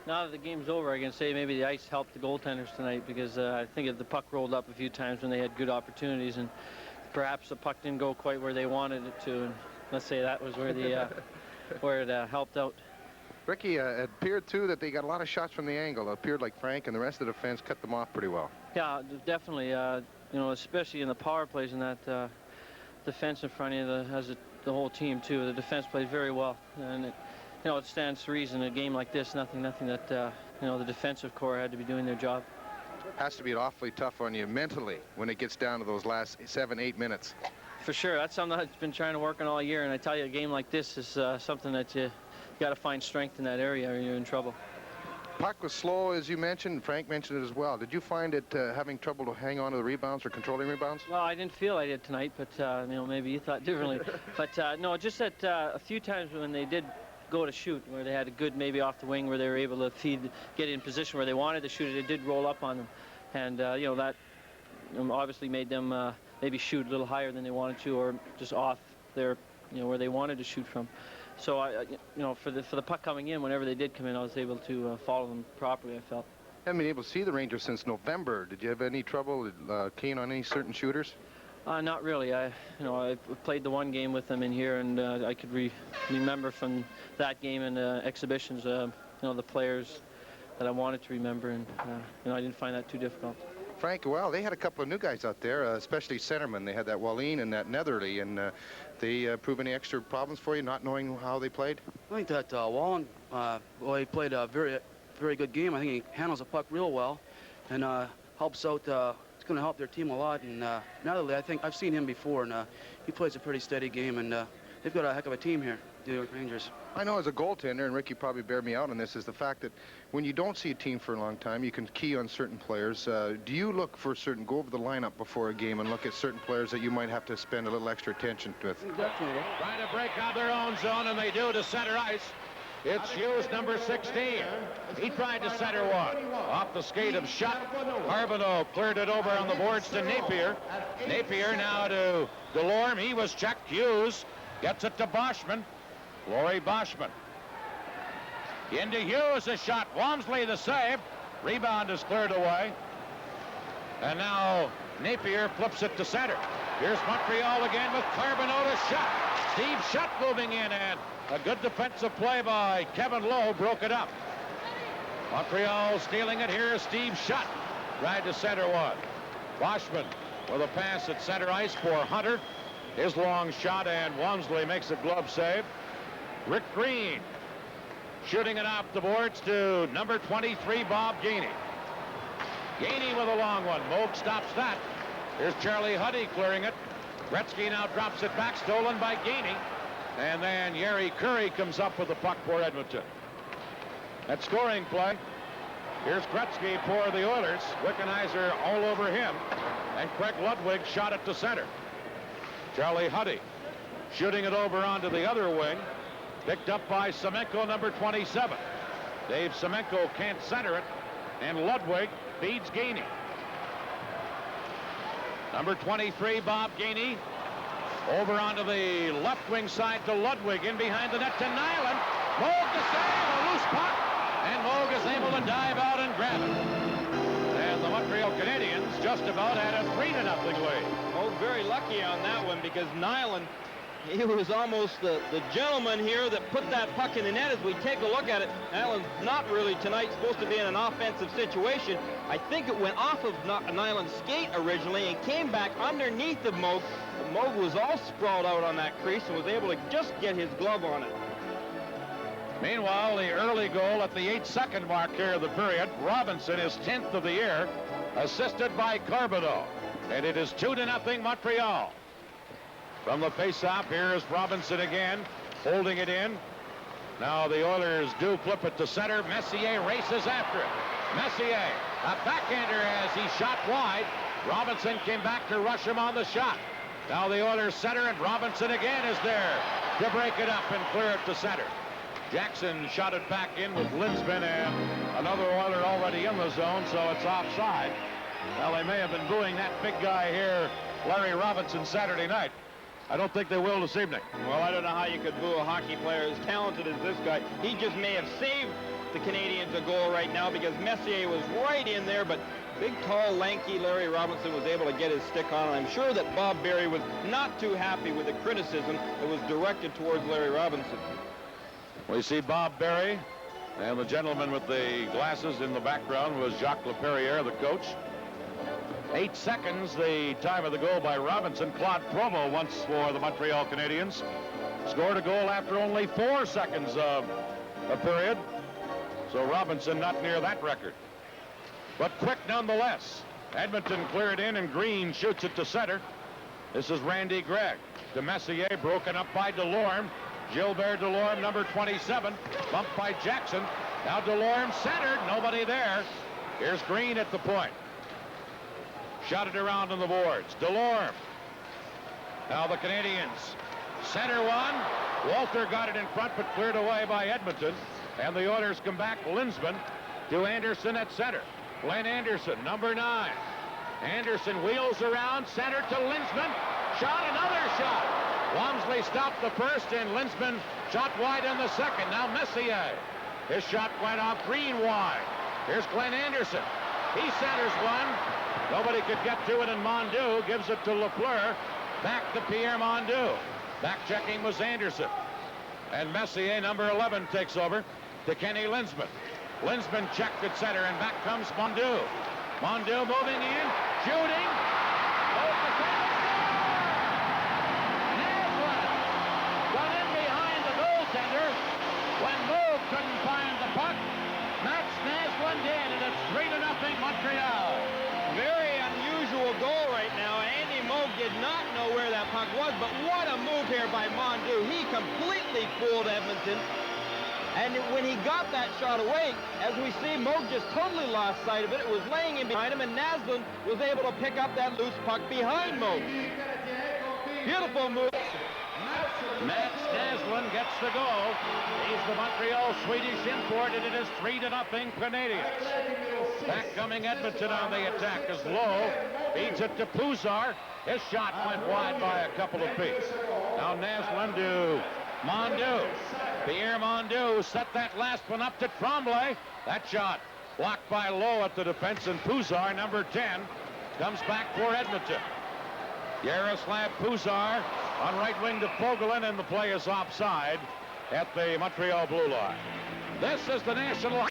Speaker 12: now that the game's over, I can say maybe the ice helped the goaltenders tonight, because I think if the puck rolled up a few times when they had good opportunities, and perhaps the puck didn't go quite where they wanted it to, and let's say that was where the where it helped out.
Speaker 2: Ricky, it appeared, too, that they got a lot of shots from the angle. It appeared like Frank and the rest of the defense cut them off pretty well.
Speaker 12: Yeah, definitely. You know, especially in the power plays and that defense in front of you has the whole team, too. The defense plays very well. And, you know, it stands to reason in a game like this, nothing that, you know, the defensive core had to be doing their job.
Speaker 2: Has to be awfully tough on you mentally when it gets down to those last 7-8 minutes.
Speaker 12: For sure. That's something I've been trying to work on all year. And I tell you, a game like this is something that you got to find strength in that area or you're in trouble.
Speaker 2: Puck was slow, as you mentioned. Frank mentioned it as well. Did you find it having trouble to hang on to the rebounds or controlling rebounds?
Speaker 12: Well, I didn't feel I did tonight, but you know, maybe you thought differently. But no, just that a few times when they did go to shoot, where they had a good maybe off the wing, where they were able to get in position where they wanted to shoot it, it did roll up on them, and you know, that obviously made them maybe shoot a little higher than they wanted to, or just off their, you know, where they wanted to shoot from. So you know, for the puck coming in, whenever they did come in, I was able to follow them properly, I felt.
Speaker 2: Haven't been able to see the Rangers since November. Did you have any trouble keying on any certain shooters?
Speaker 12: Not really. You know, I played the one game with them in here, and I could remember from that game and exhibitions, you know, the players that I wanted to remember, and you know, I didn't find that too difficult.
Speaker 2: Frank, well, they had a couple of new guys out there, especially centermen. They had that Wallin and that Netherly, and they prove any extra problems for you, not knowing how they played?
Speaker 11: I think that Wallin, well, he played a very good game. I think he handles the puck real well, and helps out. It's going to help their team a lot. And Netherly, I think I've seen him before, and he plays a pretty steady game, and they've got a heck of a team here, the Rangers.
Speaker 2: I know as a goaltender, and Ricky probably bear me out on this, is the fact that when you don't see a team for a long time, you can key on certain players. Do you look for go over the lineup before a game and look at certain players that you might have to spend a little extra attention with?
Speaker 11: Definitely.
Speaker 5: Trying to break out their own zone, and they do to center ice. It's Hughes, number 16. He tried to center one. Off the skate of Shutt. Harbino cleared it over on the boards to Napier. Napier now to Delorme. He was checked. Hughes gets it to Boschman. Laurie Boschman. Into Hughes, a shot. Walmsley the save. Rebound is cleared away. And now Napier flips it to center. Here's Montreal again with Carbonneau's shot. Steve Shutt moving in, and a good defensive play by Kevin Lowe broke it up. Montreal stealing it. Here's Steve Shutt. Right to center one. Boschman with a pass at center ice for Hunter. His long shot, and Walmsley makes a glove save. Rick Green shooting it off the boards to number 23, Bob Gainey. Gainey with a long one. Moog stops that. Here's Charlie Huddy clearing it. Gretzky now drops it back, stolen by Gainey. And then Yeri Curry comes up with the puck for Edmonton. That scoring play. Here's Gretzky for the Oilers. Wickenheiser all over him. And Craig Ludwig shot it to center. Charlie Huddy shooting it over onto the other wing. Picked up by Semenko, number 27. Dave Semenko can't center it. And Ludwig feeds Gainey. Number 23, Bob Gainey. Over onto the left wing side to Ludwig. In behind the net to Nyland. Moog to save. A loose puck. And Moog is able to dive out and grab it. And the Montreal Canadiens just about had a 3-0 lead.
Speaker 13: Moog very lucky on that one because Nyland, he was almost the gentleman here that put that puck in the net. As we take a look at it, Nyland's not really tonight supposed to be in an offensive situation. I think it went off of Nyland's skate originally and came back underneath of Moog. But Moog was all sprawled out on that crease and was able to just get his glove on it.
Speaker 5: Meanwhile, the early goal at the 8-second mark here of the period. Robinson is 10th of the year, assisted by Carbonneau. And it is 2-0 Montreal. From the face-off, here is Robinson again, holding it in. Now the Oilers do flip it to center. Messier races after it. Messier, a backhander as he shot wide. Robinson came back to rush him on the shot. Now the Oilers center, and Robinson again is there to break it up and clear it to center. Jackson shot it back in with Linsman, and another Oiler already in the zone, so it's offside. Well, they may have been booing that big guy here, Larry Robinson, Saturday night. I don't think they will this evening.
Speaker 13: Well, I don't know how you could boo a hockey player as talented as this guy. He just may have saved the Canadiens a goal right now because Messier was right in there, but big, tall, lanky Larry Robinson was able to get his stick on. I'm sure that Bob Berry was not too happy with the criticism that was directed towards Larry Robinson.
Speaker 5: We see Bob Berry, and the gentleman with the glasses in the background was Jacques Laperriere, the coach. 8 seconds, the time of the goal by Robinson. Claude Provo once for the Montreal Canadiens. Scored a goal after only 4 seconds of a period. So Robinson not near that record. But quick nonetheless. Edmonton cleared in, and Green shoots it to center. This is Randy Gregg. De Messier broken up by Delorme. Gilbert Delorme, number 27, bumped by Jackson. Now Delorme centered, nobody there. Here's Green at the point. Shot it around on the boards. Delorme. Now the Canadiens. Center one. Walter got it in front, but cleared away by Edmonton. And the Oilers come back. Linsman to Anderson at center. Glenn Anderson, number 9. Anderson wheels around, center to Linsman. Shot, another shot. Walmsley stopped the first, and Linsman shot wide in the second. Now Messier. His shot went off Green wide. Here's Glenn Anderson. He centers one. Nobody could get to it, and Mondeau gives it to Lafleur. Back to Pierre Mondeau. Back checking was Anderson. And Messier, number 11, takes over to Kenny Linsman. Linsman checked at center, and back comes Mondeau. Mondeau moving in, shooting. When Moog couldn't find the puck, Matt Naslund did, and it's 3-0 Montreal.
Speaker 13: Very unusual goal right now. Andy Moog did not know where that puck was, but what a move here by Mondeau. He completely fooled Edmonton. And when he got that shot away, as we see, Moog just totally lost sight of it. It was laying in behind him, and Naslund was able to pick up that loose puck behind Moog. Beautiful move.
Speaker 5: Matt Naslund gets the goal. He's the Montreal Swedish import, and it is 3-0 Canadiens. Back coming Edmonton on the attack as Lowe feeds it to Puzar. His shot went wide by a couple of feet. Now Naslund to Mondeau. Pierre Mondeau set that last one up to Tremblay. That shot blocked by Lowe at the defense, and Puzar, number 10, comes back for Edmonton.
Speaker 14: Yaroslav Puzar on right wing to Fogelin, and the play is offside at the Montreal blue line. This is the National